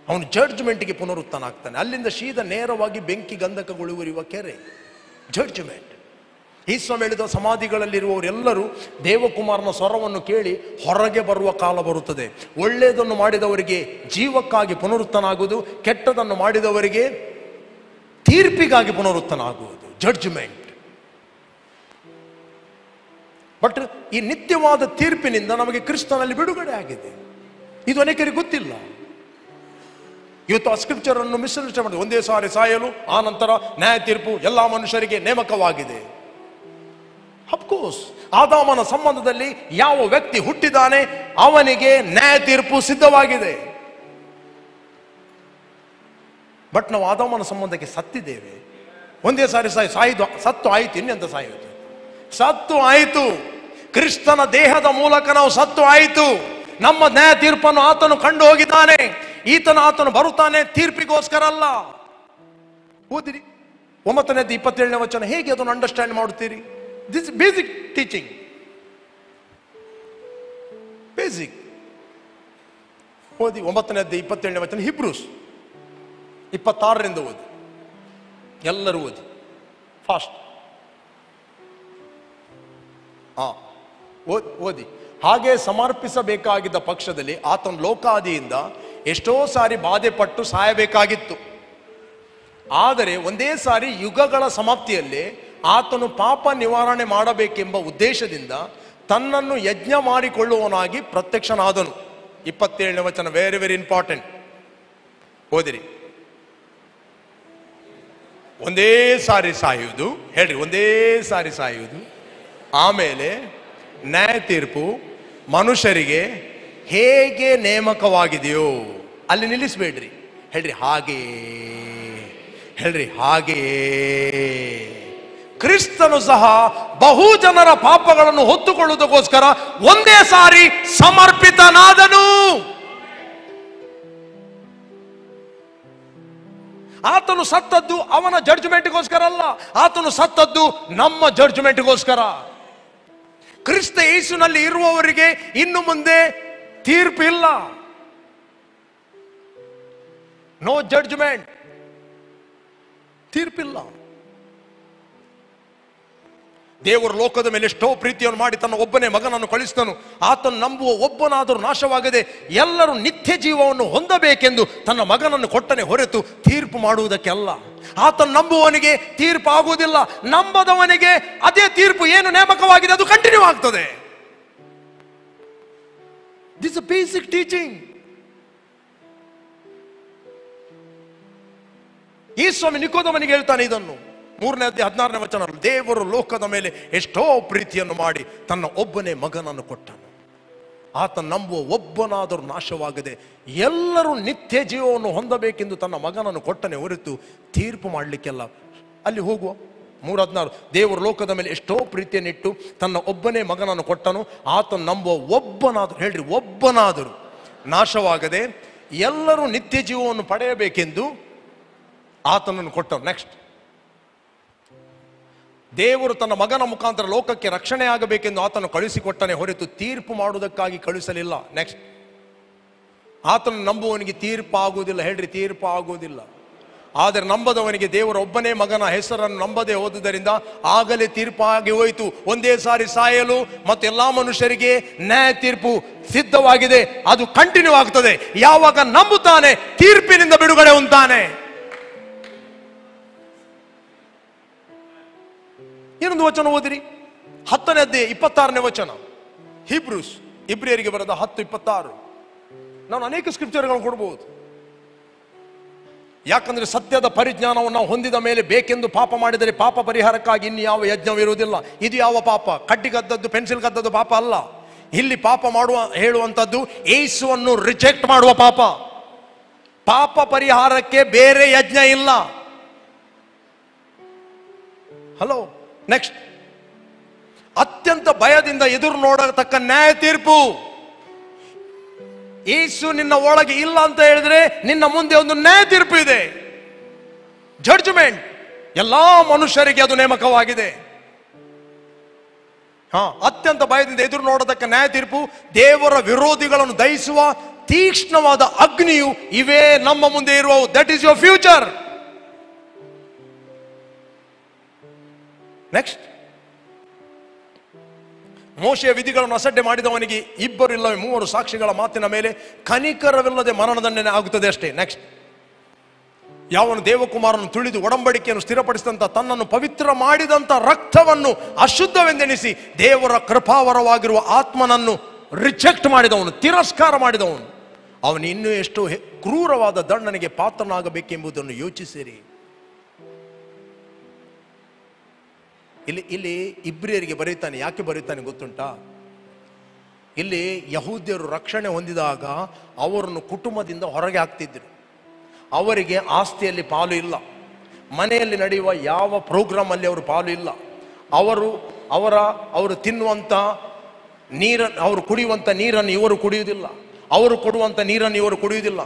ಅವನು ಜಡ್ಜ್ಮೆಂಟ್ಗೆ ಪುನರುತ್ಥಾನ ಆಗ್ತಾನೆ. ಅಲ್ಲಿಂದ ಸೀದಾ ನೇರವಾಗಿ ಬೆಂಕಿ ಗಂಧಕಗೊಳ್ಳುವ ಕೆರೆ ಜಡ್ಜ್ಮೆಂಟ್. ಈ ಹೇಳಿದ ಸಮಾಧಿಗಳಲ್ಲಿರುವವರೆಲ್ಲರೂ ದೇವಕುಮಾರನ ಸ್ವರವನ್ನು ಕೇಳಿ ಹೊರಗೆ ಬರುವ ಕಾಲ ಬರುತ್ತದೆ. ಒಳ್ಳೆಯದನ್ನು ಮಾಡಿದವರಿಗೆ ಜೀವಕ್ಕಾಗಿ ಪುನರುತ್ಥಾನ ಆಗುವುದು, ಕೆಟ್ಟದನ್ನು ಮಾಡಿದವರಿಗೆ ತೀರ್ಪಿಗಾಗಿ ಪುನರುತ್ಥಾನ ಆಗುವುದು, ಜಡ್ಜ್ಮೆಂಟ್. ಬಟ್ ಈ ನಿತ್ಯವಾದ ತೀರ್ಪಿನಿಂದ ನಮಗೆ ಕ್ರಿಸ್ತನಲ್ಲಿ ಬಿಡುಗಡೆ ಆಗಿದೆ. ಇದು ಅನೇಕರಿಗೆ ಗೊತ್ತಿಲ್ಲ. ಇವತ್ತು ಆ ಸ್ಕ್ರಿಪ್ಚರ್ ಅನ್ನು ಮಿಸ್ಅಂಡರ್ಸ್ಟ್ಯಾಂಡ್ ಮಾಡಿ ಒಂದೇ ಸಾರಿ ಸಾಯಲು, ಆ ನಂತರ ನ್ಯಾಯ ತೀರ್ಪು ಎಲ್ಲ ಮನುಷ್ಯರಿಗೆ ನೇಮಕವಾಗಿದೆ. ಅಫ್ಕೋರ್ಸ್ ಆದಾಮನ ಸಂಬಂಧದಲ್ಲಿ ಯಾವ ವ್ಯಕ್ತಿ ಹುಟ್ಟಿದಾನೆ ಅವನಿಗೆ ನ್ಯಾಯ ತೀರ್ಪು ಸಿದ್ಧವಾಗಿದೆ. ಬಟ್ ನಾವು ಆದಾಮನ ಸಂಬಂಧಕ್ಕೆ ಸತ್ತಿದ್ದೇವೆ. ಒಂದೇ ಸಾರಿ ಸತ್ತು ಆಯ್ತು, ಇನ್ನೆಂತ ಸಾಯೋದು? ಸತ್ತು ಆಯಿತು. ಕ್ರಿಸ್ತನ ದೇಹದ ಮೂಲಕ ನಾವು ಸತ್ತು ಆಯಿತು. ನಮ್ಮ ನ್ಯಾಯ ತೀರ್ಪನ್ನು ಆತನು ಕಂಡು ಹೋಗಿದ್ದಾನೆ. ಆತನು ಬರುತ್ತಾನೆ ತೀರ್ಪಿಗೋಸ್ಕರ ಅಲ್ಲ. ಓದಿರಿ 9:27 ವಚನ. ಹೇಗೆ ಅದನ್ನು ಅಂಡರ್ಸ್ಟ್ಯಾಂಡ್ ಮಾಡುತ್ತೀರಿ? This basic teaching, basic. ಓದಿ 9:27 ವಚನ. ಹಿಬ್ರೂಸ್ 26 ಓದಿ. ಎಲ್ಲರೂ ಓದಿ ಫಾಸ್ಟ್. ಓದಿ. ಹಾಗೆ ಸಮರ್ಪಿಸಬೇಕಾಗಿದ್ದ ಪಕ್ಷದಲ್ಲಿ ಆತನ ಲೋಕಾದಿಯಿಂದ ಎಷ್ಟೋ ಸಾರಿ ಬಾಧೆ ಪಟ್ಟು ಸಾಯಬೇಕಾಗಿತ್ತು. ಆದರೆ ಒಂದೇ ಸಾರಿ ಯುಗಗಳ ಸಮಾಪ್ತಿಯಲ್ಲಿ ಆತನು ಪಾಪ ನಿವಾರಣೆ ಮಾಡಬೇಕೆಂಬ ಉದ್ದೇಶದಿಂದ ತನ್ನನ್ನು ಯಜ್ಞ ಮಾಡಿಕೊಳ್ಳುವವನಾಗಿ ಪ್ರತ್ಯಕ್ಷನಾದನು. 27ನೇ ವಚನ ವೆರಿ ವೆರಿ ಇಂಪಾರ್ಟೆಂಟ್. ಓದಿರಿ. ಒಂದೇ ಸಾರಿ ಸಾಯುವುದು, ಹೇಳ್ರಿ, ಒಂದೇ ಸಾರಿ ಸಾಯುವುದು, ಆಮೇಲೆ ನ್ಯಾಯ ತೀರ್ಪು ಮನುಷ್ಯರಿಗೆ ಹೇಗೆ ನೇಮಕವಾಗಿದೆಯೋ ಅಲ್ಲಿ ನಿಲ್ಲಿಸಬೇಡ್ರಿ. ಹೇಳ್ರಿ ಹಾಗೇ, ಹೇಳ್ರಿ ಹಾಗೇ. ಕ್ರಿಸ್ತನು ಸಹ ಬಹು ಜನರ ಪಾಪಗಳನ್ನು ಹೊತ್ತುಕೊಳ್ಳುವುದಕ್ಕೋಸ್ಕರ ಒಂದೇ ಸಾರಿ ಸಮರ್ಪಿತನಾದನು. ಆತನು ಸತ್ತದ್ದು ಅವನ ಜಡ್ಜ್ಮೆಂಟ್ಗೋಸ್ಕರ ಅಲ್ಲ, ಆತನು ಸತ್ತದ್ದು ನಮ್ಮ ಜಡ್ಜ್ಮೆಂಟ್ಗೋಸ್ಕರ. ಕ್ರಿಸ್ತ ಯೇಸುನಲ್ಲಿ ಇರುವವರಿಗೆ ಇನ್ನು ಮುಂದೆ ತೀರ್ಪು ಇಲ್ಲ. ನೋ ಜಡ್ಜ್ಮೆಂಟ್, ತೀರ್ಪಿಲ್ಲ. ದೇವರು ಲೋಕದ ಮೇಲೆ ಎಷ್ಟೋ ಪ್ರೀತಿಯನ್ನು ಮಾಡಿ ತನ್ನ ಒಬ್ಬನೇ ಮಗನನ್ನು ಕಳಿಸಿದನು. ಆತನು ನಂಬುವ ಒಬ್ಬನಾದರೂ ನಾಶವಾಗದೆ ಎಲ್ಲರೂ ನಿತ್ಯ ಜೀವವನ್ನು ಹೊಂದಬೇಕೆಂದು ತನ್ನ ಮಗನನ್ನು ಕೊಟ್ಟನೆ ಹೊರತು ತೀರ್ಪು ಮಾಡುವುದಕ್ಕೆ ಅಲ್ಲ. ಆತನು ನಂಬುವವನಿಗೆ ತೀರ್ಪು ಆಗುವುದಿಲ್ಲ, ನಂಬದವನಿಗೆ ಅದೇ ತೀರ್ಪು ಏನು ನೇಮಕವಾಗಿದೆ ಅದು ಕಂಟಿನ್ಯೂ ಆಗ್ತದೆ. This a basic teaching. ಈ ಸ್ವಾಮಿ ನಿಕೋದೇಮನಿಗೆ ಹೇಳ್ತಾನೆ ಇದನ್ನು. 3:16 ವಚನ. ದೇವರು ಲೋಕದ ಮೇಲೆ ಎಷ್ಟೋ ಪ್ರೀತಿಯನ್ನು ಮಾಡಿ ತನ್ನ ಒಬ್ಬನೇ ಮಗನನ್ನು ಕೊಟ್ಟನು. ಆತ ನಂಬುವ ಒಬ್ಬನಾದರೂ ನಾಶವಾಗದೆ ಎಲ್ಲರೂ ನಿತ್ಯ ಜೀವವನ್ನು ಹೊಂದಬೇಕೆಂದು ತನ್ನ ಮಗನನ್ನು ಕೊಟ್ಟನೆ ಹೊರತು ತೀರ್ಪು ಮಾಡಲಿಕ್ಕೆಲ್ಲ. ಅಲ್ಲಿ ಹೋಗುವ 3:16. ದೇವರು ಲೋಕದ ಮೇಲೆ ಎಷ್ಟೋ ಪ್ರೀತಿಯನ್ನಿಟ್ಟು ತನ್ನ ಒಬ್ಬನೇ ಮಗನನ್ನು ಕೊಟ್ಟನು. ಆತ ನಂಬುವ ಒಬ್ಬನಾದರೂ, ಹೇಳ್ರಿ ಒಬ್ಬನಾದರೂ ನಾಶವಾಗದೆ ಎಲ್ಲರೂ ನಿತ್ಯ ಜೀವವನ್ನು ಪಡೆಯಬೇಕೆಂದು ಆತನನ್ನು ಕೊಟ್ಟನು. ನೆಕ್ಸ್ಟ್, ದೇವರು ತನ್ನ ಮಗನ ಮುಖಾಂತರ ಲೋಕಕ್ಕೆ ರಕ್ಷಣೆ ಆಗಬೇಕೆಂದು ಆತನು ಕಳುಹಿಸಿಕೊಟ್ಟನೆ ಹೊರತು ತೀರ್ಪು ಮಾಡುವುದಕ್ಕಾಗಿ ಕಳುಹಿಸಲಿಲ್ಲ. ನೆಕ್ಸ್ಟ್, ಆತನು ನಂಬುವವನಿಗೆ ತೀರ್ಪು ಆಗುವುದಿಲ್ಲ. ಹೇಳ್ರಿ ತೀರ್ಪು ಆಗುವುದಿಲ್ಲ. ಆದರೆ ನಂಬದವನಿಗೆ ದೇವರ ಒಬ್ಬನೇ ಮಗನ ಹೆಸರನ್ನು ನಂಬದೆ ಹೋದುದರಿಂದ ಆಗಲೇ ತೀರ್ಪಾಗಿ ಹೋಯಿತು. ಒಂದೇ ಸಾರಿ ಸಾಯಲು ಮತ್ತು ಎಲ್ಲಾ ಮನುಷ್ಯರಿಗೆ ನ್ಯಾಯ ತೀರ್ಪು ಸಿದ್ಧವಾಗಿದೆ. ಅದು ಕಂಟಿನ್ಯೂ ಆಗ್ತದೆ. ಯಾವಾಗ ನಂಬುತ್ತಾನೆ ತೀರ್ಪಿನಿಂದ ಬಿಡುಗಡೆ ಹೊಂದುತ್ತಾನೆ. ಇನ್ನೊಂದು ವಚನ ಓದಿರಿ. 10:26 ವಚನ. ಹಿಬ್ರೂಸ್, ಇಬ್ರಿಯರಿಗೆ ಬರೆದ 10:26. ನಾನು ಅನೇಕ ಸ್ಕ್ರಿಪ್ಚರ್ಗಳನ್ನು ಕೊಡಬಹುದು. ಯಾಕಂದ್ರೆ ಸತ್ಯದ ಪರಿಜ್ಞಾನವನ್ನು ನಾವು ಹೊಂದಿದ ಮೇಲೆ ಬೇಕೆಂದು ಪಾಪ ಮಾಡಿದರೆ ಪಾಪ ಪರಿಹಾರಕ್ಕಾಗಿ ಇನ್ನು ಯಾವ ಯಜ್ಞವಿರುವುದಿಲ್ಲ. ಇದು ಯಾವ ಪಾಪ? ಕಡ್ಡಿಗದ್ದದ್ದು, ಪೆನ್ಸಿಲ್ ಗದ್ದದ್ದು ಪಾಪ ಅಲ್ಲ. ಇಲ್ಲಿ ಪಾಪ ಮಾಡುವ ಹೇಳುವಂಥದ್ದು ಯೇಸುವನ್ನು ರಿಜೆಕ್ಟ್ ಮಾಡುವ ಪಾಪ. ಪಾಪ ಪರಿಹಾರಕ್ಕೆ ಬೇರೆ ಯಜ್ಞ ಇಲ್ಲ. ಹಲೋ. ನೆಕ್ಸ್ಟ್, ಅತ್ಯಂತ ಭಯದಿಂದ ಎದುರು ನೋಡತಕ್ಕ ನ್ಯಾಯ ತೀರ್ಪು. ಯೇಸು ನಿನ್ನ ಒಳಗೆ ಇಲ್ಲ ಅಂತ ಹೇಳಿದ್ರೆ ನಿನ್ನ ಮುಂದೆ ಒಂದು ನ್ಯಾಯ ತೀರ್ಪು ಇದೆ. ಜಡ್ಜ್ಮೆಂಟ್. ಎಲ್ಲಾ ಮನುಷ್ಯರಿಗೆ ಅದು ನೇಮಕವಾಗಿದೆ. ಅತ್ಯಂತ ಭಯದಿಂದ ಎದುರು ನೋಡತಕ್ಕ ನ್ಯಾಯ ತೀರ್ಪು, ದೇವರ ವಿರೋಧಿಗಳನ್ನು ದಹಿಸುವ ತೀಕ್ಷ್ಣವಾದ ಅಗ್ನಿಯು ಇವೇ ನಮ್ಮ ಮುಂದೆ ಇರುವ. That is your future. Next, ಮೋಶೆಯ ವಿಧಿಗಳನ್ನು ಅಸಡ್ಡೆ ಮಾಡಿದವನಿಗೆ 2 ಇಲ್ಲವೇ 3 ಸಾಕ್ಷಿಗಳ ಮಾತಿನ ಮೇಲೆ ಕನಿಕರವಿಲ್ಲದೆ ಮರಣದಂಡನೆ ಆಗುತ್ತದೆ ಅಷ್ಟೇ. ನೆಕ್ಸ್ಟ್, ಯಾವನು ದೇವಕುಮಾರನು ತುಳಿದು ಒಡಂಬಡಿಕೆಯನ್ನು ಸ್ಥಿರಪಡಿಸಿದಂತ ತನ್ನನ್ನು ಪವಿತ್ರ ಮಾಡಿದಂತ ರಕ್ತವನ್ನು ಅಶುದ್ಧವೆಂದೆಣಿಸಿ ದೇವರ ಕೃಪಾವರವಾಗಿರುವ ಆತ್ಮನನ್ನು ರಿಜೆಕ್ಟ್ ಮಾಡಿದವನು, ತಿರಸ್ಕಾರ ಮಾಡಿದವನು, ಅವನು ಇನ್ನೂ ಎಷ್ಟು ಕ್ರೂರವಾದ ದಂಡನೆಗೆ ಪಾತ್ರನಾಗಬೇಕೆಂಬುದನ್ನು ಯೋಚಿಸಿರಿ. ಇಲ್ಲಿ ಇಬ್ರಿಯರಿಗೆ ಬರೀತಾನೆ. ಯಾಕೆ ಬರೀತಾನೆ ಗೊತ್ತುಂಟಾ? ಇಲ್ಲಿ ಯಹೂದ್ಯರು ರಕ್ಷಣೆ ಹೊಂದಿದಾಗ ಅವರನ್ನು ಕುಟುಂಬದಿಂದ ಹೊರಗೆ ಹಾಕ್ತಿದ್ರು. ಅವರಿಗೆ ಆಸ್ತಿಯಲ್ಲಿ ಪಾಲು ಇಲ್ಲ, ಮನೆಯಲ್ಲಿ ನಡೆಯುವ ಯಾವ ಪ್ರೋಗ್ರಾಮ್ ಅಲ್ಲಿ ಅವರು ಪಾಲು ಇಲ್ಲ. ಅವರು ತಿನ್ನುವಂತ ನೀರನ್ನು, ಅವರು ಕುಡಿಯುವಂತ ನೀರನ್ನು ಇವರು ಕುಡಿಯುವುದಿಲ್ಲ, ಅವರು ಕೊಡುವಂತ ನೀರನ್ನು ಇವರು ಕುಡಿಯುವುದಿಲ್ಲ.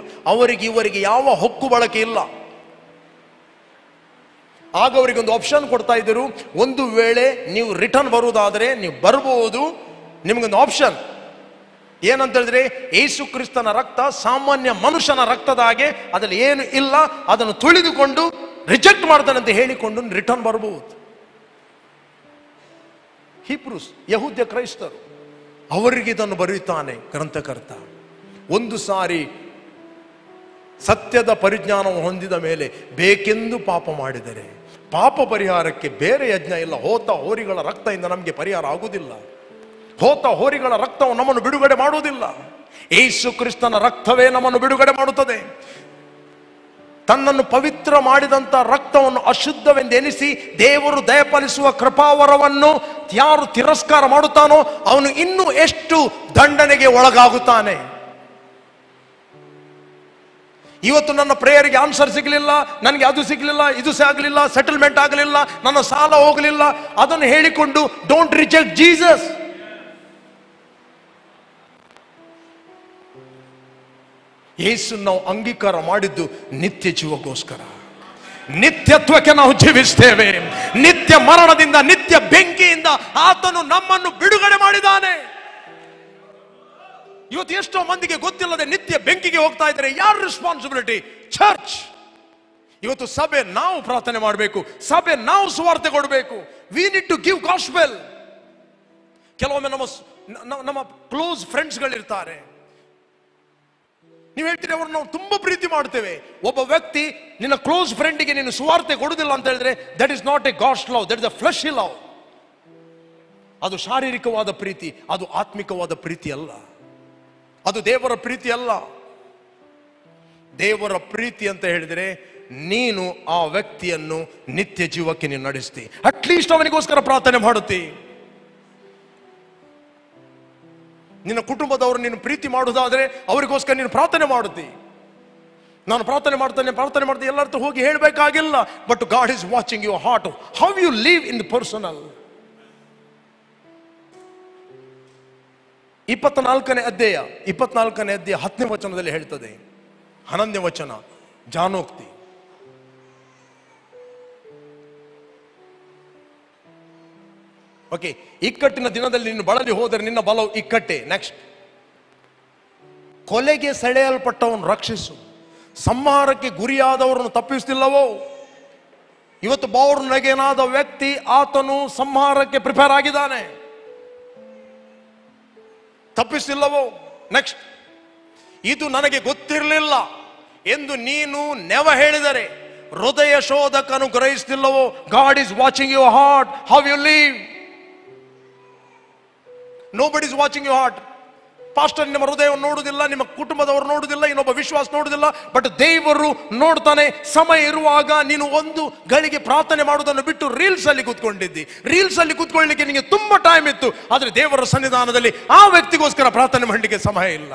ಇವರಿಗೆ ಯಾವ ಹಕ್ಕು ಬಳಕೆ ಇಲ್ಲ. ಆಗ ಅವರಿಗೆ ಒಂದು ಆಪ್ಷನ್ ಕೊಡ್ತಾ ಇದ್ದರು. ಒಂದು ವೇಳೆ ನೀವು ರಿಟರ್ನ್ ಬರುವುದಾದರೆ ನೀವು ಬರ್ಬೋದು. ನಿಮಗೊಂದು ಆಪ್ಷನ್ ಏನಂತ ಹೇಳಿದ್ರೆ, ಯೇಸು ಕ್ರಿಸ್ತನ ರಕ್ತ ಸಾಮಾನ್ಯ ಮನುಷ್ಯನ ರಕ್ತದ ಹಾಗೆ, ಅದರಲ್ಲಿ ಏನು ಇಲ್ಲ, ಅದನ್ನು ತುಳಿದುಕೊಂಡು ರಿಜೆಕ್ಟ್ ಮಾಡ್ತಾನೆ ಅಂತ ಹೇಳಿಕೊಂಡು ರಿಟರ್ನ್ ಬರಬಹುದು. ಹೀಬ್ರೂಸ್, ಯಹೂದ್ಯ ಕ್ರೈಸ್ತರು, ಅವರಿಗೆ ಇದನ್ನು ಬರೆಯುತ್ತಾನೆ ಗ್ರಂಥಕರ್ತ. ಒಂದು ಸಾರಿ ಸತ್ಯದ ಪರಿಜ್ಞಾನವನ್ನು ಹೊಂದಿದ ಮೇಲೆ ಬೇಕೆಂದು ಪಾಪ ಮಾಡಿದರೆ ಪಾಪ ಪರಿಹಾರಕ್ಕೆ ಬೇರೆ ಯಜ್ಞ ಇಲ್ಲ. ಹೋತ ಹೋರಿಗಳ ರಕ್ತದಿಂದ ನಮಗೆ ಪರಿಹಾರ ಆಗುವುದಿಲ್ಲ. ಹೋತ ಹೋರಿಗಳ ರಕ್ತವು ನಮ್ಮನ್ನು ಬಿಡುಗಡೆ ಮಾಡುವುದಿಲ್ಲ. ಯೇಸು ಕ್ರಿಸ್ತನ ರಕ್ತವೇ ನಮ್ಮನ್ನು ಬಿಡುಗಡೆ ಮಾಡುತ್ತದೆ. ತನ್ನನ್ನು ಪವಿತ್ರ ಮಾಡಿದಂತ ರಕ್ತವನ್ನು ಅಶುದ್ಧವೆಂದೆನಿಸಿ ದೇವರು ದಯಪಾಲಿಸುವ ಕೃಪಾವರವನ್ನು ಯಾರು ತಿರಸ್ಕಾರ ಮಾಡುತ್ತಾನೋ ಅವನು ಇನ್ನೂ ಎಷ್ಟು ದಂಡನೆಗೆ ಒಳಗಾಗುತ್ತಾನೆ. ಇವತ್ತು ನನ್ನ ಪ್ರೇಯರ್ಗೆ ಆನ್ಸರ್ ಸಿಗಲಿಲ್ಲ, ನನಗೆ ಅದು ಸಿಗಲಿಲ್ಲ, ಇದು ಆಗಲಿಲ್ಲ, ಸೆಟಲ್ಮೆಂಟ್ ಆಗಲಿಲ್ಲ, ನನ್ನ ಸಾಲ ಹೋಗಲಿಲ್ಲ, ಅದನ್ನು ಹೇಳಿಕೊಂಡು ಡೋಂಟ್ ರಿಜೆಕ್ಟ್ ಜೀಸಸ್. ಯೇಸು ನಾವು ಅಂಗೀಕಾರ ಮಾಡಿದ್ದು ನಿತ್ಯ ಜೀವಕ್ಕೋಸ್ಕರ. ನಿತ್ಯತ್ವಕ್ಕೆ ನಾವು ಜೀವಿಸ್ತೇವೆ. ನಿತ್ಯ ಮರಣದಿಂದ, ನಿತ್ಯ ಬೆಂಕಿಯಿಂದ ಆತನು ನಮ್ಮನ್ನು ಬಿಡುಗಡೆ ಮಾಡಿದ್ದಾನೆ. ಇವತ್ತು ಎಷ್ಟೋ ಮಂದಿಗೆ ಗೊತ್ತಿಲ್ಲದೆ ನಿತ್ಯ ಬೆಂಕಿಗೆ ಹೋಗ್ತಾ ಇದ್ದಾರೆ. ಯಾರ ರೆಸ್ಪಾನ್ಸಿಬಿಲಿಟಿ? ಚರ್ಚ್. ಇವತ್ತು ಸಭೆ ನಾವು ಪ್ರಾರ್ಥನೆ ಮಾಡಬೇಕು, ಸಭೆ ನಾವು ಸುವಾರ್ತೆ ಕೊಡಬೇಕು. We need to give gospel. ಕೆಲವೊಮ್ಮೆ ನಮ್ಮ ಕ್ಲೋಸ್ ಫ್ರೆಂಡ್ಸ್ಗಳಿರ್ತಾರೆ. ನೀವು ಹೇಳ್ತೀರಿ ಅವ್ರನ್ನ ನಾವು ತುಂಬಾ ಪ್ರೀತಿ ಮಾಡ್ತೇವೆ. ಒಬ್ಬ ವ್ಯಕ್ತಿ ನಿನ್ನ ಕ್ಲೋಸ್ ಫ್ರೆಂಡಿಗೆ ನೀನು ಸುವಾರ್ತೆ ಕೊಡುದಿಲ್ಲ ಅಂತ ಹೇಳಿದ್ರೆ that is not a God's love, that is a fleshy love. ಅದು ಶಾರೀರಿಕವಾದ ಪ್ರೀತಿ, ಅದು ಆತ್ಮಿಕವಾದ ಪ್ರೀತಿ ಅಲ್ಲ, ಅದು ದೇವರ ಪ್ರೀತಿ ಅಲ್ಲ. ದೇವರ ಪ್ರೀತಿ ಅಂತ ಹೇಳಿದ್ರೆ ನೀನು ಆ ವ್ಯಕ್ತಿಯನ್ನು ನಿತ್ಯ ಜೀವಕ್ಕೆ ನೀನು ನಡೆಸ್ತಿ. ಅಟ್ಲೀಸ್ಟ್ ಅವನಿಗೋಸ್ಕರ ಪ್ರಾರ್ಥನೆ ಮಾಡುತ್ತಿ. ನಿನ್ನ ಕುಟುಂಬದವರು ನೀನು ಪ್ರೀತಿ ಮಾಡುವುದಾದ್ರೆ ಅವರಿಗೋಸ್ಕರ ನೀನು ಪ್ರಾರ್ಥನೆ ಮಾಡುತ್ತಿ. ನಾನು ಪ್ರಾರ್ಥನೆ ಮಾಡ್ತೇನೆ ಎಲ್ಲರ ಹೋಗಿ ಹೇಳಬೇಕಾಗಿಲ್ಲ. But God is watching your heart, how you live in the personal. 24ನೇ ಅಧ್ಯಾಯ 10ನೇ ವಚನದಲ್ಲಿ ಹೇಳ್ತದೆ, 11ನೇ ವಚನ ಜಾನೋಕ್ತಿ. ಓಕೆ, ಇಕ್ಕಟ್ಟಿನ ದಿನದಲ್ಲಿ ನೀನು ಬಳಲಿ ಹೋದರೆ ನಿನ್ನ ಬಲವು ಇಕ್ಕಟ್ಟೆ. ನೆಕ್ಸ್ಟ್, ಕೊಲೆಗೆ ಸೆಳೆಯಲ್ಪಟ್ಟವನು ರಕ್ಷಿಸು, ಸಂಹಾರಕ್ಕೆ ಗುರಿಯಾದವರನ್ನು ತಪ್ಪಿಸುತ್ತಿಲ್ಲವೋ. ಇವತ್ತು ಬೌರ್ನಗೆನಾದ ವ್ಯಕ್ತಿ ಆತನು ಸಂಹಾರಕ್ಕೆ ಪ್ರಿಪೇರ್ ಆಗಿದ್ದಾನೆ, ತಪ್ಪಿಸಿಲ್ಲವೋ. ನೆಕ್ಸ್ಟ್, ಇದು ನನಗೆ ಗೊತ್ತಿರಲಿಲ್ಲ ಎಂದು ನೀನು ನೆವ ಹೇಳಿದರೆ ಹೃದಯ ಶೋಧಕನು ಗ್ರಹಿಸುತ್ತಿಲ್ಲವೋ. God is watching your heart, how you live. Nobody is watching your heart. Pastor ನಿಮ್ಮ ಹೃದಯವನ್ನು ನೋಡುವುದಿಲ್ಲ, ನಿಮ್ಮ ಕುಟುಂಬದವರು ನೋಡುವುದಿಲ್ಲ, ಇನ್ನೊಬ್ಬ ವಿಶ್ವಾಸ ನೋಡುವುದಿಲ್ಲ. ಬಟ್ ದೇವರು ನೋಡ್ತಾನೆ. ಸಮಯ ಇರುವಾಗ ನೀನು ಒಂದು ಗಳಿಗೆ ಪ್ರಾರ್ಥನೆ ಮಾಡುವುದನ್ನು ಬಿಟ್ಟು ರೀಲ್ಸ್ ಅಲ್ಲಿ ಕೂತ್ಕೊಂಡಿದ್ದಿ. ರೀಲ್ಸ್ ಅಲ್ಲಿ ಕೂತ್ಕೊಳ್ಳಿಕ್ಕೆ ನಿಮಗೆ ತುಂಬಾ ಟೈಮ್ ಇತ್ತು, ಆದ್ರೆ ದೇವರ ಸನ್ನಿಧಾನದಲ್ಲಿ ಆ ವ್ಯಕ್ತಿಗೋಸ್ಕರ ಪ್ರಾರ್ಥನೆ ಮಾಡಲಿಕ್ಕೆ ಸಮಯ ಇಲ್ಲ.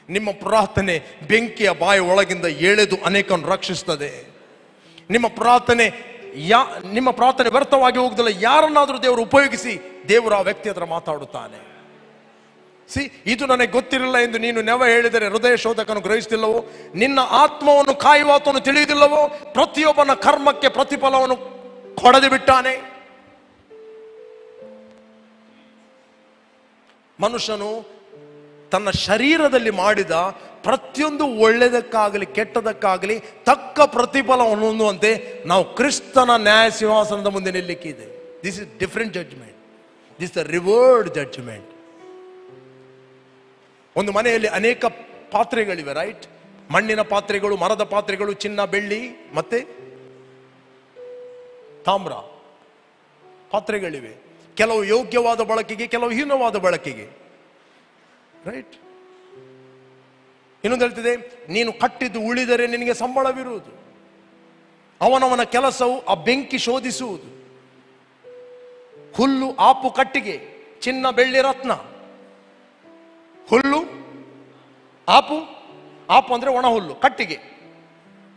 ನಿಮ್ಮ ಪ್ರಾರ್ಥನೆ ಬೆಂಕಿಯ ಬಾಯಿ ಒಳಗಿಂದ ಎಳೆದು ಅನೇಕನ್ನು ರಕ್ಷಿಸ್ತದೆ. ನಿಮ್ಮ ಪ್ರಾರ್ಥನೆ ವ್ಯರ್ಥವಾಗಿ ಹೋಗುದಿಲ್ಲ. ಯಾರನ್ನಾದ್ರೂ ದೇವರು ಉಪಯೋಗಿಸಿ ದೇವರು ಆ ವ್ಯಕ್ತಿ ಹತ್ರ ಮಾತಾಡುತ್ತಾನೆ. ಇದು ನನಗೆ ಗೊತ್ತಿರಲಿಲ್ಲ ಎಂದು ನೀನು ನೆವ ಹೇಳಿದರೆ ಹೃದಯ ಶೋಧಕನು ಗ್ರಹಿಸುತ್ತಿಲ್ಲವೋ? ನಿನ್ನ ಆತ್ಮವನ್ನು ಕಾಯುವಾತನು ತಿಳಿಯುವುದಿಲ್ಲವೋ? ಪ್ರತಿಯೊಬ್ಬನ ಕರ್ಮಕ್ಕೆ ಪ್ರತಿಫಲವನ್ನು ಕೊಡದೆ ಬಿಟ್ಟಾನೆ. ಮನುಷ್ಯನು ತನ್ನ ಶರೀರದಲ್ಲಿ ಮಾಡಿದ ಪ್ರತಿಯೊಂದು ಒಳ್ಳೆಯದಕ್ಕಾಗಲಿ ಕೆಟ್ಟದಕ್ಕಾಗಲಿ ತಕ್ಕ ಪ್ರತಿಫಲವನ್ನು ಹೊಂದುವಂತೆ ನಾವು ಕ್ರಿಸ್ತನ ನ್ಯಾಯ ಸಿಂಹಾಸನದ ಮುಂದೆ ನಿಲ್ಲಿಕ್ಕಿದೆ. This is different judgement. This the reward judgement. ಒಂದು ಮನೆಯಲ್ಲಿ ಅನೇಕ ಪಾತ್ರೆಗಳಿವೆ, ರೈಟ್? ಮಣ್ಣಿನ ಪಾತ್ರೆಗಳು, ಮರದ ಪಾತ್ರೆಗಳು, ಚಿನ್ನ, ಬೆಳ್ಳಿ ಮತ್ತೆ ತಾಮ್ರ ಪಾತ್ರೆಗಳಿವೆ. ಕೆಲವು ಯೋಗ್ಯವಾದ ಬಳಕೆಗೆ, ಕೆಲವು ಹೀನವಾದ ಬಳಕೆಗೆ, ರೈಟ್? ಇನ್ನೊಂದು ಹೇಳ್ತಿದೆ, ನೀನು ಕಟ್ಟಿದ್ದು ಉಳಿದರೆ ನಿನಗೆ ಸಂಬಳವಿರುವುದು. ಅವನವನ ಕೆಲಸವು ಆ ಬೆಂಕಿ ಶೋಧಿಸುವುದು. ಹುಲ್ಲು, ಆಪು, ಕಟ್ಟಿಗೆ, ಚಿನ್ನ, ಬೆಳ್ಳಿ, ರತ್ನ. ಹುಲ್ಲು, ಆಪು, ಆಪು ಅಂದ್ರೆ ಒಣ ಹುಲ್ಲು, ಕಟ್ಟಿಗೆ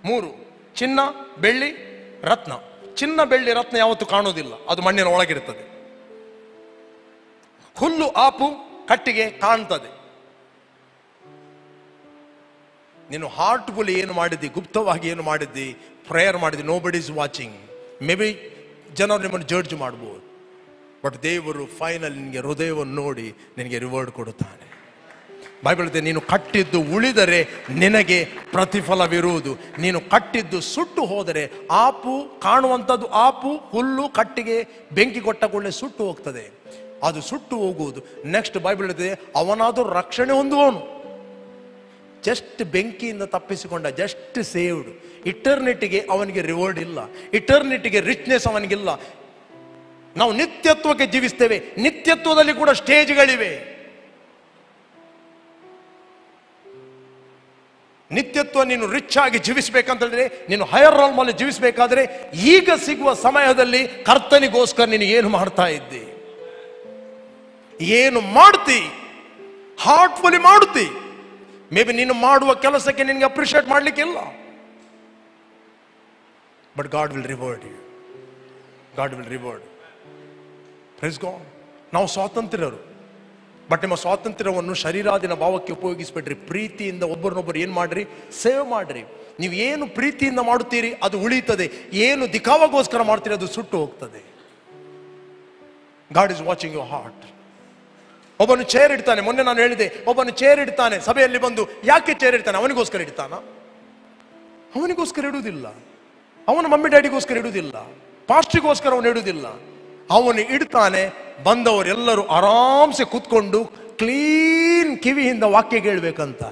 3, ಚಿನ್ನ, ಬೆಳ್ಳಿ, ರತ್ನ. ಚಿನ್ನ, ಬೆಳ್ಳಿ, ರತ್ನ ಯಾವತ್ತೂ ಕಾಣುವುದಿಲ್ಲ, ಅದು ಮಣ್ಣಿನ ಒಳಗಿರ್ತದೆ. ಹುಲ್ಲು, ಆಪು, ಕಟ್ಟಿಗೆ ಕಾಣ್ತದೆ. ನೀನು ಹಾರ್ಟ್ಫುಲ್ ಏನು ಮಾಡಿದ್ದಿ, ಗುಪ್ತವಾಗಿ ಏನು ಮಾಡಿದ್ದಿ, ಪ್ರೇಯರ್ ಮಾಡಿದ್ದಿ, ನೋ ಬಡಿ ಇಸ್ ವಾಚಿಂಗ್. ಮೇ ಬಿ ಜನರು ನಿಮ್ಮನ್ನು ಜಡ್ಜ್ ಮಾಡ್ಬೋದು, ಬಟ್ ದೇವರು ಫೈನಲ್ ನಿನಗೆ ಹೃದಯವನ್ನು ನೋಡಿ ನಿನಗೆ ರಿವಾರ್ಡ್ ಕೊಡುತ್ತಾನೆ. ಬೈಬಲ್ ಇದೆ, ನೀನು ಕಟ್ಟಿದ್ದು ಉಳಿದರೆ ನಿನಗೆ ಪ್ರತಿಫಲವಿರುವುದು. ನೀನು ಕಟ್ಟಿದ್ದು ಸುಟ್ಟು ಹೋದರೆ, ಆಪು ಕಾಣುವಂಥದ್ದು, ಆಪು, ಹುಲ್ಲು, ಕಟ್ಟಿಗೆ ಬೆಂಕಿ ಕೊಟ್ಟ ಕೂಡಲೇ ಸುಟ್ಟು ಹೋಗ್ತದೆ. ಅದು ಸುಟ್ಟು ಹೋಗುವುದು. ನೆಕ್ಸ್ಟ್ ಬೈಬಲ್ ಇದೆ, ಅವನಾದರೂ ರಕ್ಷಣೆ ಹೊಂದುವನು. ಜಸ್ಟ್ ಬೆಂಕಿಯಿಂದ ತಪ್ಪಿಸಿಕೊಂಡ, ಜಸ್ಟ್ ಸೇವ್ಡ್. ಇಟರ್ನಿಟಿಗೆ ಅವನಿಗೆ ರಿವಾರ್ಡ್ ಇಲ್ಲ, ಇಟರ್ನಿಟಿಗೆ ರಿಚ್ನೆಸ್ ಅವನಿಗಿಲ್ಲ. ನಾವು ನಿತ್ಯತ್ವಕ್ಕೆ ಜೀವಿಸ್ತೇವೆ. ನಿತ್ಯತ್ವದಲ್ಲಿ ಕೂಡ ಸ್ಟೇಜ್ಗಳಿವೆ. ನಿತ್ಯತ್ವ ನೀನು ರಿಚ್ ಆಗಿ ಜೀವಿಸಬೇಕಂತ ಹೇಳಿದ್ರೆ, ನೀನು ಹೈಯರ್ ರಾಲ್ಮ್ ಅಲ್ಲಿ ಜೀವಿಸಬೇಕಾದ್ರೆ, ಈಗ ಸಿಗುವ ಸಮಯದಲ್ಲಿ ಕರ್ತನಿಗೋಸ್ಕರ ನೀನು ಏನು ಮಾಡ್ತಾ ಇದ್ದಿ, ಏನು ಮಾಡ್ತಿ, ಹಾರ್ಟ್ಫುಲಿ ಮಾಡ್ತಿ. ಮೇ ಬಿ ನೀನು ಮಾಡುವ ಕೆಲಸಕ್ಕೆ ನಿನಗೆ ಅಪ್ರಿಷಿಯೇಟ್ ಮಾಡ್ಲಿಕ್ಕಿಲ್ಲ, but God will reward you. God will reward. Praise God. ನಾವು ಸ್ವಾತಂತ್ರ್ಯರು, ಬಟ್ ನಿಮ್ಮ ಸ್ವಾತಂತ್ರ್ಯವನ್ನು ಶರೀರಾದಿನ ಭಾವಕ್ಕೆ ಉಪಯೋಗಿಸ್ಬಿಟ್ರಿ. ಪ್ರೀತಿಯಿಂದ ಒಬ್ಬರನ್ನೊಬ್ಬರು ಏನು ಮಾಡ್ರಿ, ಸೇವ್ ಮಾಡ್ರಿ. ನೀವು ಏನು ಪ್ರೀತಿಯಿಂದ ಮಾಡುತ್ತೀರಿ ಅದು ಉಳಿಯುತ್ತದೆ, ಏನು ದಿಕ್ಕಾವಾಗೋಸ್ಕರ ಮಾಡ್ತೀರಿ ಅದು ಸುಟ್ಟು ಹೋಗ್ತದೆ. God is watching your heart. ಒಬ್ಬನು ಚೇರ್ ಇಡ್ತಾನೆ, ಮೊನ್ನೆ ನಾನು ಹೇಳಿದೆ, ಒಬ್ಬನು ಚೇರ್ ಇಡ್ತಾನೆ ಸಭೆಯಲ್ಲಿ ಬಂದು. ಯಾಕೆ ಚೇರ್ ಇಡ್ತಾನೆ? ಅವನಿಗೋಸ್ಕರ ಇಡ್ತಾನ? ಅವನಿಗೋಸ್ಕರ ಇಡುವುದಿಲ್ಲ, ಅವನ ಮಮ್ಮಿ ಡ್ಯಾಡಿಗೋಸ್ಕರ ಇಡುವುದಿಲ್ಲ, ಪಾಸ್ಟ್ರಿಗೋಸ್ಕರ ಅವನು ಇಡುವುದಿಲ್ಲ. ಅವನು ಇಡ್ತಾನೆ, ಬಂದವರೆಲ್ಲರೂ ಆರಾಮ್ಸೆ ಕೂತ್ಕೊಂಡು ಕ್ಲೀನ್ ಕಿವಿಯಿಂದ ವಾಕ್ಯ ಕೇಳಬೇಕಂತ.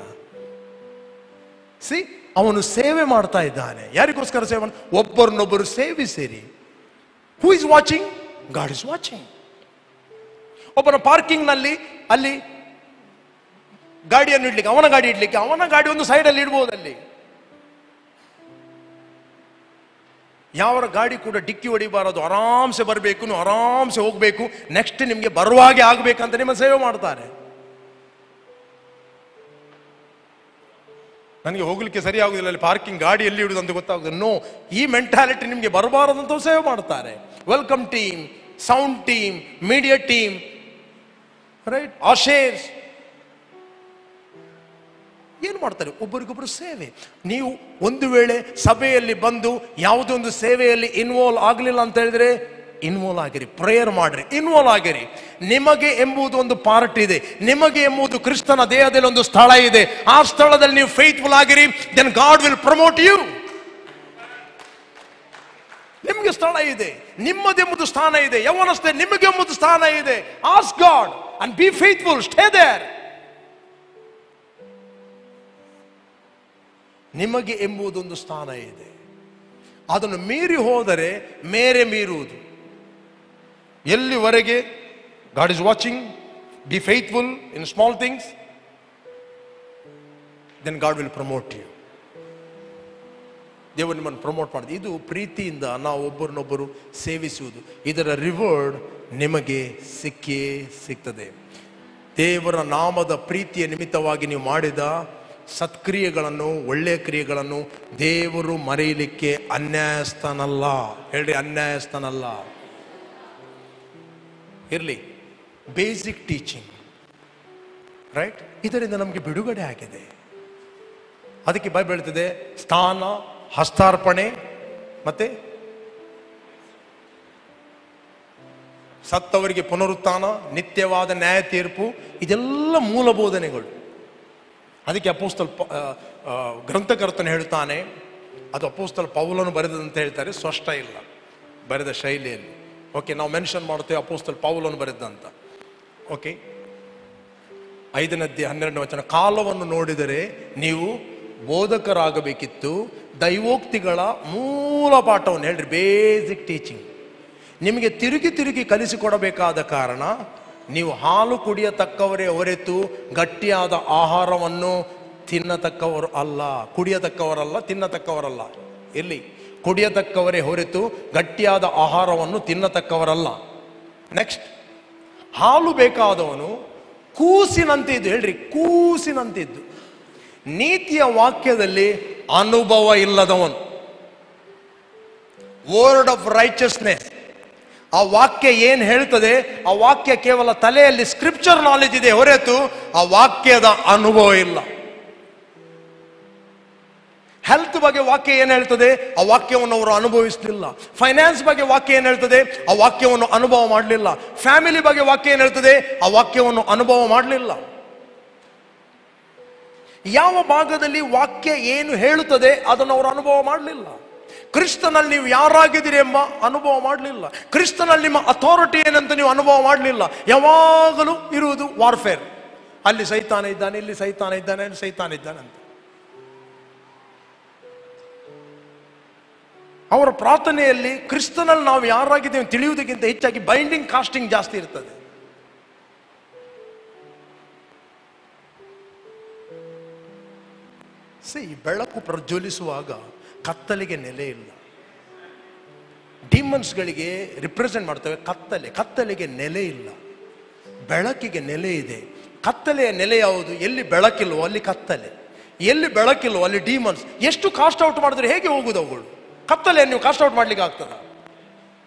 ಅವನು ಸೇವೆ ಮಾಡ್ತಾ ಇದ್ದಾನೆ. ಯಾರಿಗೋಸ್ಕರ ಸೇವೆ? ಒಬ್ಬರನ್ನೊಬ್ಬರು ಸೇವಿಸಿರಿ. Who is watching? God is watching. ಒಬ್ಬನ ಪಾರ್ಕಿಂಗ್ ನಲ್ಲಿ ಅಲ್ಲಿ ಗಾಡಿಯನ್ನು ಇಡ್ಲಿಕ್ಕೆ, ಅವನ ಗಾಡಿ ಇಡ್ಲಿಕ್ಕೆ, ಅವನ ಗಾಡಿ ಒಂದು ಸೈಡಲ್ಲಿ ಇಡ್ಬೋದು. ಅಲ್ಲಿ ಯಾವ ಗಾಡಿ ಕೂಡ ಡಿಕ್ಕಿ ಹೊಡಿಬಾರದು, ಆರಾಮ್ಸೆ ಬರಬೇಕು, ನೀವು ಆರಾಮ್ಸೆ ಹೋಗ್ಬೇಕು, ನೆಕ್ಸ್ಟ್ ನಿಮ್ಗೆ ಬರುವಾಗೆ ಆಗ್ಬೇಕಂತ ನಿಮ್ಮ ಸೇವೆ ಮಾಡ್ತಾರೆ. ನನಗೆ ಹೋಗ್ಲಿಕ್ಕೆ ಸರಿ ಆಗುದಿಲ್ಲ, ಅಲ್ಲಿ ಪಾರ್ಕಿಂಗ್ ಗಾಡಿ ಎಲ್ಲಿ ಇಡುದು ಅಂತ ಗೊತ್ತಾಗುದು. ನೋ, ಈ ಮೆಂಟಾಲಿಟಿ ನಿಮ್ಗೆ ಬರಬಾರದಂತ ಸೇವೆ ಮಾಡ್ತಾರೆ. Welcome team, sound team, media team, right, ushers ಏನು ಮಾಡ್ತಾರೆ? ಒಬ್ಬರಿಗೊಬ್ಬರು ಸೇವೆ. ನೀವು ಒಂದು ವೇಳೆ ಸಭೆಯಲ್ಲಿ ಬಂದು ಯಾವುದೋ ಒಂದು ಸೇವೆಯಲ್ಲಿ ಇನ್ವಾಲ್ವ್ ಆಗಲಿಲ್ಲ ಅಂತ ಹೇಳಿದ್ರೆ, ಇನ್ವಾಲ್ವ್ ಆಗಿರಿ, ಪ್ರೇಯರ್ ಮಾಡಿರಿ, ಇನ್ವಾಲ್ವ್ ಆಗಿರಿ. ನಿಮಗೆ ಎಂಬುದು ಒಂದು ಪಾರ್ಟ್ ಇದೆ, ನಿಮಗೆ ಎಂಬುದು ಕ್ರಿಸ್ತನ ದೇಹದಲ್ಲಿ ಒಂದು ಸ್ಥಳ ಇದೆ. ಆ ಸ್ಥಳದಲ್ಲಿ ನೀವು ಫೇತ್ಫುಲ್ ಆಗಿರಿ, then God will promote you. ನಿಮಗೆ ಸ್ಥಳ ಇದೆ, ನಿಮ್ಮದೆಂಬುದು ಸ್ಥಾನ ಇದೆ. ಯವನಸ್ಥೆ, ನಿಮಗೆಂಬುದು ಸ್ಥಾನ ಇದೆ. Ask God and be faithful, stay there. ನಿಮಗೆ ಎಂಬುದೊಂದು ಸ್ಥಾನ ಇದೆ. ಅದನ್ನು ಮೀರಿ ಹೋದರೆ ಮೇರೆ ಮೀರುವುದು. ಎಲ್ಲಿವರೆಗೆ? God is watching. Be faithful in small things, then God will promote you. ದೇವರು ನಿಮ್ಮನ್ನು ಪ್ರಮೋಟ್ ಮಾಡಿದೆ. ಇದು ಪ್ರೀತಿಯಿಂದ ನಾವು ಒಬ್ಬರನ್ನೊಬ್ಬರು ಸೇವಿಸುವುದು. ಇದರ ರಿವಾರ್ಡ್ ನಿಮಗೆ ಸಿಕ್ಕೇ ಸಿಗ್ತದೆ. ದೇವರ ನಾಮದ ಪ್ರೀತಿಯ ನಿಮಿತ್ತವಾಗಿ ನೀವು ಮಾಡಿದ ಸತ್ಕ್ರಿಯೆಗಳನ್ನು, ಒಳ್ಳೆಯ ಕ್ರಿಯೆಗಳನ್ನು ದೇವರು ಮರೆಯಲಿಕ್ಕೆ ಅನ್ಯಾಯಸ್ಥನಲ್ಲ. ಹೇಳ್ರಿ, ಅನ್ಯಾಯಸ್ಥನಲ್ಲ. ಇರಲಿ, ಬೇಸಿಕ್ ಟೀಚಿಂಗ್. ರೈಟ್? ಇದರಿಂದ ನಮಗೆ ಬಿಡುಗಡೆ ಆಗಿದೆ. ಅದಕ್ಕೆ ಬೈಬಲ್ ಹೇಳ್ತದೆ ಸ್ಥಾನ, ಹಸ್ತಾರ್ಪಣೆ, ಮತ್ತೆ ಸತ್ತವರಿಗೆ ಪುನರುತ್ಥಾನ, ನಿತ್ಯವಾದ ನ್ಯಾಯ ತೀರ್ಪು, ಇದೆಲ್ಲ ಮೂಲ ಬೋಧನೆಗಳು. ಅದಕ್ಕೆ ಅಪೊಸ್ತಲ ಗ್ರಂಥಕರ್ತನು ಹೇಳ್ತಾನೆ, ಅದು ಅಪೊಸ್ತಲ ಪೌಲನು ಬರೆದಂತ ಹೇಳ್ತಾರೆ, ಸ್ಪಷ್ಟ ಇಲ್ಲ ಬರೆದ ಶೈಲಿಯಲ್ಲಿ. ಓಕೆ, ನಾವು ಮೆನ್ಷನ್ ಮಾಡ್ತೇವೆ ಅಪೊಸ್ತಲ ಪೌಲನು ಬರೆದಂತ. ಓಕೆ, 5ನೇ ಅಧ್ಯಾಯ 12ನೇ ವಚನ, ಕಾಲವನ್ನು ನೋಡಿದರೆ ನೀವು ಬೋಧಕರಾಗಬೇಕಿತ್ತು, ದೈವೋಕ್ತಿಗಳ ಮೂಲ ಪಾಠವನ್ನು ಹೇಳ್ರಿ, ಬೇಸಿಕ್ ಟೀಚಿಂಗ್ ನಿಮಗೆ ತಿರುಗಿ ತಿರುಗಿ ಕಲಿಸಿಕೊಡಬೇಕಾದ ಕಾರಣ ನೀವು ಹಾಲು ಕುಡಿಯತಕ್ಕವರೇ ಹೊರತು ಗಟ್ಟಿಯಾದ ಆಹಾರವನ್ನು ತಿನ್ನತಕ್ಕವರು ಅಲ್ಲ. ಕುಡಿಯತಕ್ಕವರಲ್ಲ, ತಿನ್ನತಕ್ಕವರಲ್ಲ. ಎಲ್ಲಿ? ಕುಡಿಯತಕ್ಕವರೇ ಹೊರತು ಗಟ್ಟಿಯಾದ ಆಹಾರವನ್ನು ತಿನ್ನತಕ್ಕವರಲ್ಲ. ನೆಕ್ಸ್ಟ್, ಹಾಲು ಬೇಕಾದವನು ಕೂಸಿನಂತಿದ್ದು, ಹೇಳ್ರಿ ಕೂಸಿನಂತಿದ್ದು, ನೀತಿಯ ವಾಕ್ಯದಲ್ಲಿ ಅನುಭವ ಇಲ್ಲದವನು, ವರ್ಡ್ ಆಫ್ ರೈಚಸ್ನೆಸ್, ಆ ವಾಕ್ಯ ಏನು ಹೇಳ್ತದೆ ಆ ವಾಕ್ಯ ಕೇವಲ ತಲೆಯಲ್ಲಿ ಸ್ಕ್ರಿಪ್ಚರ್ ನಾಲೆಜ್ ಇದೆ ಹೊರತು ಆ ವಾಕ್ಯದ ಅನುಭವ ಇಲ್ಲ. ಹೆಲ್ತ್ ಬಗ್ಗೆ ವಾಕ್ಯ ಏನು ಹೇಳ್ತದೆ ಆ ವಾಕ್ಯವನ್ನು ಅವರು ಅನುಭವಿಸಲಿಲ್ಲ. ಫೈನಾನ್ಸ್ ಬಗ್ಗೆ ವಾಕ್ಯ ಏನು ಹೇಳ್ತದೆ ಆ ವಾಕ್ಯವನ್ನು ಅನುಭವ ಮಾಡಲಿಲ್ಲ. ಫ್ಯಾಮಿಲಿ ಬಗ್ಗೆ ವಾಕ್ಯ ಏನು ಹೇಳ್ತದೆ ಆ ವಾಕ್ಯವನ್ನು ಅನುಭವ ಮಾಡಲಿಲ್ಲ. ಯಾವ ಭಾಗದಲ್ಲಿ ವಾಕ್ಯ ಏನು ಹೇಳುತ್ತದೆ ಅದನ್ನು ಅವರು ಅನುಭವ ಮಾಡಲಿಲ್ಲ. ಕ್ರಿಸ್ತನಲ್ಲಿ ನೀವು ಯಾರಾಗಿದ್ದೀರಿ ಎಂಬ ಅನುಭವ ಮಾಡಲಿಲ್ಲ. ಕ್ರಿಸ್ತನಲ್ಲಿ ನಿಮ್ಮ ಅಥಾರಿಟಿ ಏನಂತ ನೀವು ಅನುಭವ ಮಾಡಲಿಲ್ಲ. ಯಾವಾಗಲೂ ಇರುವುದು ವಾರ್ಫೇರ್. ಅಲ್ಲಿ ಸೈತಾನ ಇದ್ದಾನೆ, ಇಲ್ಲಿ ಸೈತಾನ ಇದ್ದಾನೆ, ಅಲ್ಲಿ ಸೈತಾನ ಇದ್ದಾನೆ ಅಂತ. ಅವರ ಪ್ರಾರ್ಥನೆಯಲ್ಲಿ ಕ್ರಿಸ್ತನಲ್ಲಿ ನಾವು ಯಾರಾಗಿದ್ದೇವೆ ತಿಳಿಯುವುದಕ್ಕಿಂತ ಹೆಚ್ಚಾಗಿ ಬೈಂಡಿಂಗ್ ಕಾಸ್ಟಿಂಗ್ ಜಾಸ್ತಿ ಇರ್ತದೆ. ಬೆಳಕು ಪ್ರಜ್ವಲಿಸುವಾಗ ಕತ್ತಲೆಗೆ ನೆಲೆ ಇಲ್ಲ. ಡಿಮನ್ಸ್ಗಳಿಗೆ ರಿಪ್ರೆಸೆಂಟ್ ಮಾಡ್ತವೆ ಕತ್ತಲೆಗೆ ನೆಲೆ ಇಲ್ಲ, ಬೆಳಕಿಗೆ ನೆಲೆ ಇದೆ. ಕತ್ತಲೆಯ ನೆಲೆ ಯಾವುದು? ಎಲ್ಲಿ ಬೆಳಕಿಲ್ವೋ ಅಲ್ಲಿ ಕತ್ತಲೆ, ಎಲ್ಲಿ ಬೆಳಕಿಲ್ವೋ ಅಲ್ಲಿ ಡಿಮನ್ಸ್. ಎಷ್ಟು ಕಾಸ್ಟ್ ಔಟ್ ಮಾಡಿದ್ರೆ ಹೇಗೆ ಹೋಗುದು ಅವುಗಳು? ಕತ್ತಲೆಯನ್ನು ನೀವು ಕಾಸ್ಟ್ ಔಟ್ ಮಾಡ್ಲಿಕ್ಕೆ ಆಗ್ತದ?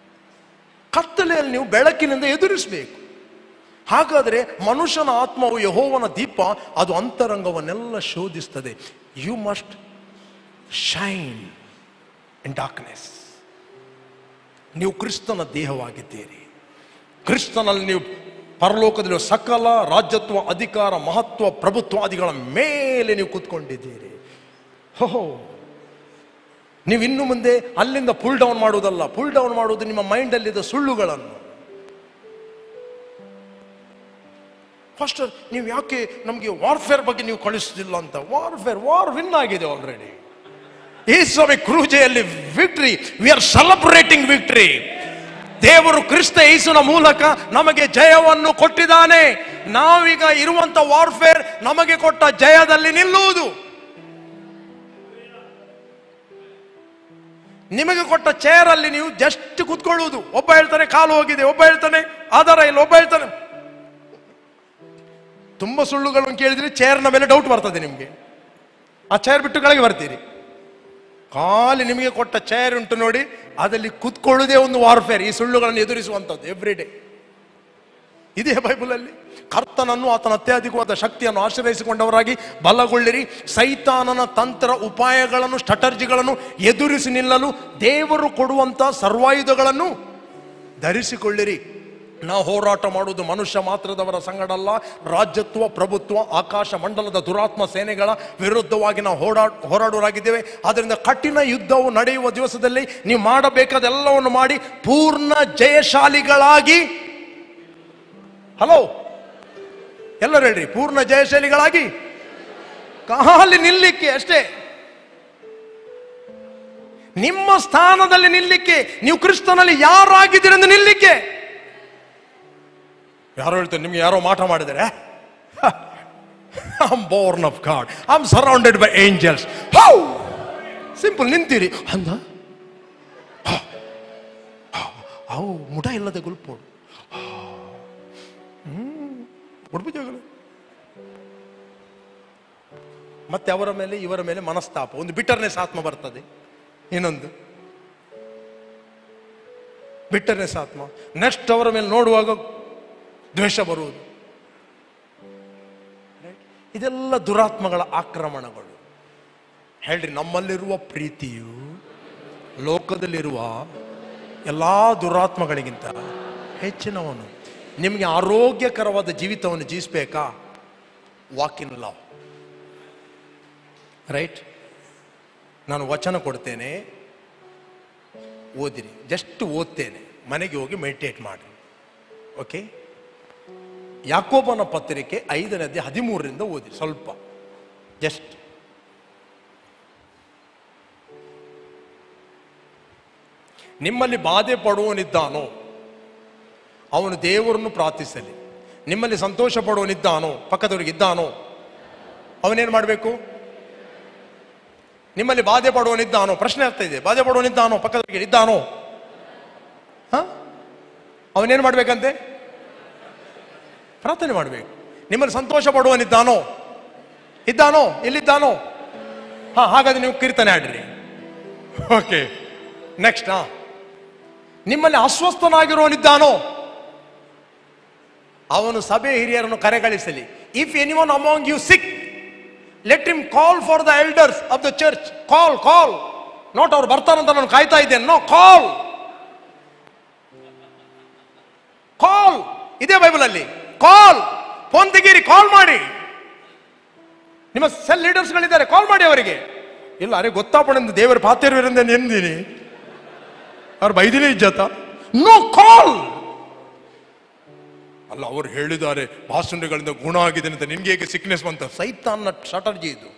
ಕತ್ತಲೆಯಲ್ಲಿ ನೀವು ಬೆಳಕಿನಿಂದ ಎದುರಿಸಬೇಕು. ಹಾಗಾದರೆ ಮನುಷ್ಯನ ಆತ್ಮವು ಯೆಹೋವನ ದೀಪ, ಅದು ಅಂತರಂಗವನ್ನೆಲ್ಲ ಶೋಧಿಸ್ತದೆ. You must shine in darkness. ನೀವು ಕ್ರಿಸ್ತನ ದೇಹವಾಗಿದ್ದೀರಿ. ಕ್ರಿಸ್ತನಲ್ಲಿ ನೀವು ಪರಲೋಕದಲ್ಲಿ ಸಕಲ ರಾಜ್ಯತ್ವ, ಅಧಿಕಾರ, ಮಹತ್ವ, ಪ್ರಭುತ್ವಾದಿಗಳ ಮೇಲೆ ನೀವು ಕೂತ್ಕೊಂಡಿದ್ದೀರಿ. ಹೋ, ನೀವು ಇನ್ನು ಮುಂದೆ ಅಲ್ಲಿಂದ ಪುಲ್ ಡೌನ್ ಮಾಡುವುದಲ್ಲ. ಪುಲ್ ಡೌನ್ ಮಾಡುವುದು ನಿಮ್ಮ ಮೈಂಡಲ್ಲಿದ್ದ ಸುಳ್ಳುಗಳನ್ನು. ಫಸ್ಟ್ ನೀವು ಯಾಕೆ ನಮಗೆ ವಾರ್ಫೇರ್ ಬಗ್ಗೆ ನೀವು ಕಳಿಸುವುದಿಲ್ಲ ಅಂತ? ವಾರ್ ವಿನ್ ಆಗಿದೆ ಆಲ್ರೆಡಿ. ಈ ಸ್ವಾಮಿ ಕ್ರೂಜೆಯಲ್ಲಿ victory, we are celebrating victory. ದೇವರು ಕ್ರಿಸ್ತ ಯೇಸುವಿನ ಮೂಲಕ ನಮಗೆ ಜಯವನ್ನು ಕೊಟ್ಟಿದ್ದಾನೆ. ನಾವೀಗ ಇರುವಂತ ವಾರ್ಫೇರ್ ನಮಗೆ ಕೊಟ್ಟ ಜಯದಲ್ಲಿ ನಿಲ್ಲುವುದು. ನಿಮಗೆ ಕೊಟ್ಟ ಚೇರ್ ಅಲ್ಲಿ ನೀವು ಜಸ್ಟ್ ಕೂತ್ಕೊಳ್ಳುವುದು. ಒಬ್ಬ ಹೇಳ್ತಾನೆ ಕಾಲು ಹೋಗಿದೆ, ಒಬ್ಬ ಹೇಳ್ತಾನೆ ಆಧಾರ ಇಲ್ಲ, ಒಬ್ಬ ಹೇಳ್ತಾನೆ. ತುಂಬಾ ಸುಳ್ಳುಗಳನ್ನು ಕೇಳಿದ್ರೆ ಚೇರ್ನ ಮೇಲೆ ಡೌಟ್ ಬರ್ತದೆ ನಿಮಗೆ. ಆ ಚೇರ್ ಬಿಟ್ಟು ಕೆಳಗೆ ಬರ್ತೀರಿ. ಖಾಲಿ ನಿಮಗೆ ಕೊಟ್ಟ ಚೇರ್ ಉಂಟು ನೋಡಿ, ಅದರಲ್ಲಿ ಕೂತ್ಕೊಳ್ಳುವುದೇ ಒಂದು ವಾರ್ಫೇರ್. ಈ ಸುಳ್ಳುಗಳನ್ನು ಎದುರಿಸುವಂಥದ್ದು ಎವ್ರಿ ಡೇ ಇದೇ ಬೈಬಲಲ್ಲಿ. ಕರ್ತನನ್ನು ಆತನ ಅತ್ಯಧಿಕವಾದ ಶಕ್ತಿಯನ್ನು ಆಶ್ರಯಿಸಿಕೊಂಡವರಾಗಿ ಬಲಗೊಳ್ಳಿರಿ. ಸೈತಾನನ ತಂತ್ರ ಉಪಾಯಗಳನ್ನು, ಸ್ಟ್ರಾಟರ್ಜಿಗಳನ್ನು ಎದುರಿಸಿ ನಿಲ್ಲಲು ದೇವರು ಕೊಡುವಂತ ಸರ್ವಾಯುಧಗಳನ್ನು ಧರಿಸಿಕೊಳ್ಳಿರಿ. ನಾವು ಹೋರಾಟ ಮಾಡುವುದು ಮನುಷ್ಯ ಮಾತ್ರದವರ ಸಂಗಡಲ್ಲ, ರಾಜ್ಯತ್ವ, ಪ್ರಭುತ್ವ, ಆಕಾಶ ಮಂಡಲದ ದುರಾತ್ಮ ಸೇನೆಗಳ ವಿರುದ್ಧವಾಗಿ ನಾವು ಹೋರಾಡುವರಾಗಿದ್ದೇವೆ. ಆದ್ದರಿಂದ ಕಠಿಣ ಯುದ್ಧವು ನಡೆಯುವ ದಿವಸದಲ್ಲಿ ನೀವು ಮಾಡಬೇಕಾದೆಲ್ಲವನ್ನು ಮಾಡಿ ಪೂರ್ಣ ಜಯಶಾಲಿಗಳಾಗಿ, ಹಲೋ ಎಲ್ಲರೂ ಹೇಳ್ರಿ, ಪೂರ್ಣ ಜಯಶಾಲಿಗಳಾಗಿ ಖಾಲಿ ನಿಲ್ಲಿಕ್ಕೆ ಅಷ್ಟೇ. ನಿಮ್ಮ ಸ್ಥಾನದಲ್ಲಿ ನಿಲ್ಲಿಕ್ಕೆ, ನೀವು ಕ್ರಿಸ್ತನಲ್ಲಿ ಯಾರಾಗಿದ್ದೀರೆಂದು ನಿಲ್ಲಿಕ್ಕೆ. ಯಾರೋ ಹೇಳ್ತಾರೆ ನಿಮ್ಗೆ ಯಾರೋ ಮಾಟ ಮಾಡಿದರೆ, I am born of God, I am surrounded by angels. How simple, ನಿಂತೀರಿ ಅಂದ ಅವು ಮುಡ ಇಲ್ಲದೆ ಗುಲ್ಪೋಡು ಉಡ್ಬಿಜಗಳು. ಮತ್ತೆ ಅವರ ಮೇಲೆ ಇವರ ಮೇಲೆ ಮನಸ್ತಾಪ, ಒಂದು ಬಿಟರ್ನೆಸ್ ಆತ್ಮ ಬರ್ತದೆ, ಇನ್ನೊಂದು ಬಿಟರ್ನೆಸ್ ಆತ್ಮ. ನೆಕ್ಸ್ಟ್ ಅವರ ಮೇಲೆ ನೋಡುವಾಗ ದ್ವೇಷ ಬರುವುದು. ಇದೆಲ್ಲ ದುರಾತ್ಮಗಳ ಆಕ್ರಮಣಗಳು. ಹೇಳ್ರಿ, ನಮ್ಮಲ್ಲಿರುವ ಪ್ರೀತಿಯು ಲೋಕದಲ್ಲಿರುವ ಎಲ್ಲ ದುರಾತ್ಮಗಳಿಗಿಂತ ಹೆಚ್ಚಿನವನು. ನಿಮಗೆ ಆರೋಗ್ಯಕರವಾದ ಜೀವಿತವನ್ನು ಜೀವಿಸಬೇಕಾ? Walk in love. ರೈಟ್? ನಾನು ವಚನ ಕೊಡ್ತೇನೆ, ಓದಿರಿ. ಜಸ್ಟ್ ಓದ್ತೇನೆ, ಮನೆಗೆ ಹೋಗಿ ಮೆಡಿಟೇಟ್ ಮಾಡಿ. ಓಕೆ? ಯಾಕೋಬನ ಪತ್ರಿಕೆ 5ನೇ ಅಧ್ಯಾಯ 13ರಿಂದ ಓದಿರಿ ಸ್ವಲ್ಪ. ಜಸ್ಟ್ ನಿಮ್ಮಲ್ಲಿ ಬಾಧೆ ಪಡುವನಿದ್ದಾನೋ ಅವನು ದೇವರನ್ನು ಪ್ರಾರ್ಥಿಸಲಿ. ನಿಮ್ಮಲ್ಲಿ ಸಂತೋಷ ಪಡುವನಿದ್ದಾನೋ, ಪಕ್ಕದವರಿಗೆ ಇದ್ದಾನೋ, ಅವನೇನು ಮಾಡಬೇಕು? ನಿಮ್ಮಲ್ಲಿ ಬಾಧೆ ಪಡುವನಿದ್ದಾನೋ, ಪ್ರಶ್ನೆ ಆಗ್ತಾ ಇದೆ, ಬಾಧೆ ಪಡುವನಿದ್ದಾನೋ, ಪಕ್ಕದವರಿಗೆ ಇದ್ದಾನೋ, ಅವನೇನು ಮಾಡ್ಬೇಕಂತೆ? ಪ್ರಾರ್ಥನೆ ಮಾಡಬೇಕು. ನಿಮ್ಮಲ್ಲಿ ಸಂತೋಷ ಪಡುವನಿದ್ದಾನೋ, ಇದ್ದಾನೋ, ಎಲ್ಲಿದ್ದಾನೋ? ಹಾಗಾದ್ರೆ ನೀವು ಕೀರ್ತನೆ ಆಡ್ರಿ. Okay, next. ನಿಮ್ಮಲ್ಲಿ ಅಸ್ವಸ್ಥನಾಗಿರುವನಿದ್ದಾನೋ ಅವನು ಸಭೆ ಹಿರಿಯರನ್ನು ಕರೆಗಳಿಸಲಿ. If anyone among you sick, let him call for the elders of the church. Call not ಅವ್ರು ಬರ್ತಾರಂತ ನಾನು ಕಾಯ್ತಾ ಇದ್ದೇನೆ. ನೋ, ಕಾಲ್ ಇದೇ ಬೈಬಲ್ ಅಲ್ಲಿ. ಕಾಲ್, ಫೋನ್ ತೆಗೀರಿ, ಕಾಲ್ ಮಾಡಿ. ನಿಮ್ಮ ಸೆಲ್ ಲೀಡರ್ಸ್ಗಳಿದ್ದಾರೆ, ಕಾಲ್ ಮಾಡಿ ಅವರಿಗೆ. ಇಲ್ಲ, ಅರೆ ಗೊತ್ತಾಪಣೆಂದು ದೇವರ ಪಾತ್ರೆಯವರಿಂದ ನೆಂದಿನಿ, ಅವ್ರು ಬೈದಿನೇ ಇಜ್ಜತ. ನೋ, ಕಾಲ್. ಅಲ್ಲ, ಅವರು ಹೇಳಿದ್ದಾರೆ ಭಾಷಣಗಳಿಂದ ಗುಣ ಆಗಿದೆ ಅಂತ, ನಿನ್ಗೆ ಹೇಗೆ ಸಿಕ್ನೆಸ್ ಬಂತ? ಸೈತಾನ್ನ ಸ್ಟ್ರಾಟಜಿ ಇದು.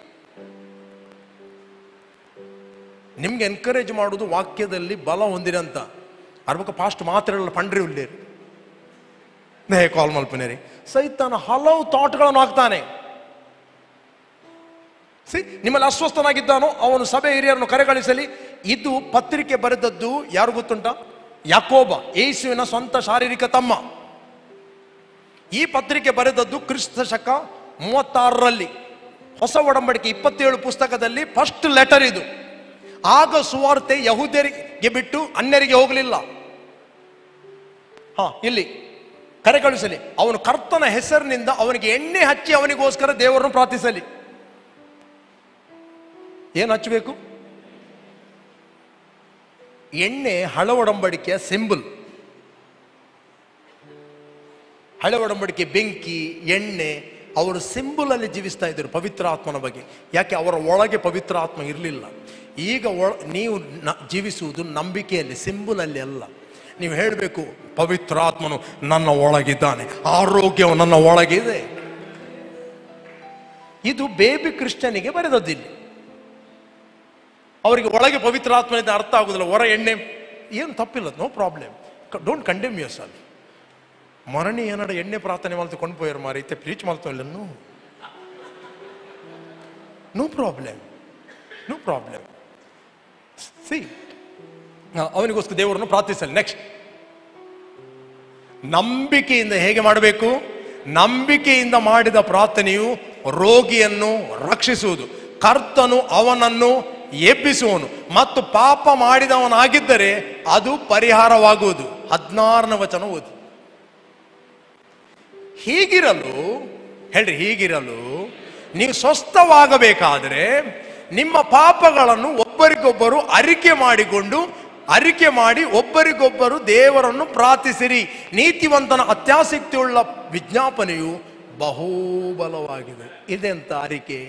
ನಿಮ್ಗೆ ಎನ್ಕರೇಜ್ ಮಾಡುವುದು ವಾಕ್ಯದಲ್ಲಿ ಬಲ ಹೊಂದಿರಂತ. ಅರ್ಬಕ ಪಾಸ್ಟ್ ಮಾತ್ರೆಲ್ಲ ಪಂಡ್ರಿ ಉಳ್ಳೇರಿ ನೇ ಕಾಲ್ ಮಲ್ಪನೇರಿ. ಸೈತಾನ ಹಲವು ಥಾಟ್ಗಳನ್ನು ಹಾಕ್ತಾನೆ. ನಿಮ್ಮಲ್ಲಿ ಅಸ್ವಸ್ಥನಾಗಿದ್ದಾನೋ ಅವನು ಸಭೆ ಹಿರಿಯರನ್ನು ಕರೆಗಳಿಸಲಿ. ಇದು ಪತ್ರಿಕೆ ಬರೆದದ್ದು ಯಾರು ಗೊತ್ತುಂಟ? ಯಾಕೋಬ, ಯೇಸುವಿನ ಸ್ವಂತ ಶಾರೀರಿಕ ತಮ್ಮ. ಈ ಪತ್ರಿಕೆ ಬರೆದದ್ದು ಕ್ರಿಸ್ತ ಶಕ 36ರಲ್ಲಿ. ಹೊಸ ಒಡಂಬಡಿಕೆ 27 ಪುಸ್ತಕದಲ್ಲಿ ಫಸ್ಟ್ ಲೆಟರ್ ಇದು. ಆಗ ಸುವಾರ್ತೆ ಯಹೂದ್ಯರಿಗೆ ಬಿಟ್ಟು ಅನ್ಯರಿಗೆ ಹೋಗಲಿಲ್ಲ. ಇಲ್ಲಿ ಕರೆಕಳಿಸಲಿ. ಅವನು ಕರ್ತನ ಹೆಸರಿನಿಂದ ಅವನಿಗೆ ಎಣ್ಣೆ ಹಚ್ಚಿ ಅವನಿಗೋಸ್ಕರ ದೇವರನ್ನು ಪ್ರಾರ್ಥಿಸಲಿ. ಏನು ಹಚ್ಚಬೇಕು? ಎಣ್ಣೆ ಹಳೆ ಒಡಂಬಡಿಕೆಯ ಸಿಂಬಲ್. ಹಳೆ ಒಡಂಬಡಿಕೆ ಬೆಂಕಿ, ಎಣ್ಣೆ, ಅವರು ಸಿಂಬಲ್ ಅಲ್ಲಿ ಜೀವಿಸ್ತಾ ಇದ್ದರು ಪವಿತ್ರ ಆತ್ಮನ ಬಗ್ಗೆ. ಯಾಕೆ? ಅವರ ಒಳಗೆ ಪವಿತ್ರ ಆತ್ಮ ಇರಲಿಲ್ಲ. ಈಗ ನೀವು ಜೀವಿಸುವುದು ನಂಬಿಕೆಯಲ್ಲಿ, ಸಿಂಬಲ್ ಅಲ್ಲಿ ಅಲ್ಲ. ನೀವು ಹೇಳಬೇಕು, ಪವಿತ್ರ ಆತ್ಮನು ನನ್ನ ಒಳಗಿದ್ದಾನೆ, ಆರೋಗ್ಯವು ನನ್ನ ಒಳಗಿದೆ. ಇದು ಬೇಬಿ ಕ್ರಿಶ್ಚಿಯನಿಗೆ ಬರೆದದ್ದಿಲ್ಲ. ಅವರಿಗೆ ಒಳಗೆ ಪವಿತ್ರ ಆತ್ಮನಿಂದ ಅರ್ಥ ಆಗುದಿಲ್ಲ. ಹೊರ ಎಣ್ಣೆ ಏನು ತಪ್ಪಿಲ್ಲ, no problem, don't condemn yourself. ಮರಣಿ ಏನಡ ಎಣ್ಣೆ ಪ್ರಾರ್ಥನೆ ಮಾಡ್ತು ಕೊಂಡು ಪೋಯರು ಮಾರಿ ಇತ್ತೆ ಪ್ರೀಚ್ ಮಾಡ್ತಾ ಇಲ್ಲ. No problem, no problem. See, ಅವನಿಗೋಸ್ಕರ ದೇವರನ್ನು ಪ್ರಾರ್ಥಿಸಲಿ. ನೆಕ್ಸ್ಟ್, ನಂಬಿಕೆಯಿಂದ ಹೇಗೆ ಮಾಡಬೇಕು? ನಂಬಿಕೆಯಿಂದ ಮಾಡಿದ ಪ್ರಾರ್ಥನೆಯು ರೋಗಿಯನ್ನು ರಕ್ಷಿಸುವುದು, ಕರ್ತನು ಅವನನ್ನು ಎಬ್ಬಿಸುವನು ಮತ್ತು ಪಾಪ ಮಾಡಿದವನಾಗಿದ್ದರೆ ಅದು ಪರಿಹಾರವಾಗುವುದು. 16ನೇ ವಚನ ಓದಿ. ಹೀಗಿರಲು ಹೇಳ್ರಿ, ಹೀಗಿರಲು ನೀವು ಸ್ವಸ್ಥವಾಗಬೇಕಾದರೆ ನಿಮ್ಮ ಪಾಪಗಳನ್ನು ಒಬ್ಬರಿಗೊಬ್ಬರು ಅರಿಕೆ ಮಾಡಿ ಒಬ್ಬರಿಗೊಬ್ಬರು ದೇವರನ್ನು ಪ್ರಾರ್ಥಿಸಿರಿ. ನೀತಿವಂತನ ಅತ್ಯಾಸಕ್ತಿಯುಳ್ಳ ವಿಜ್ಞಾಪನೆಯು ಬಹುಬಲವಾಗಿದೆ. ಇದೆಂತ ಅರಿಕೆ?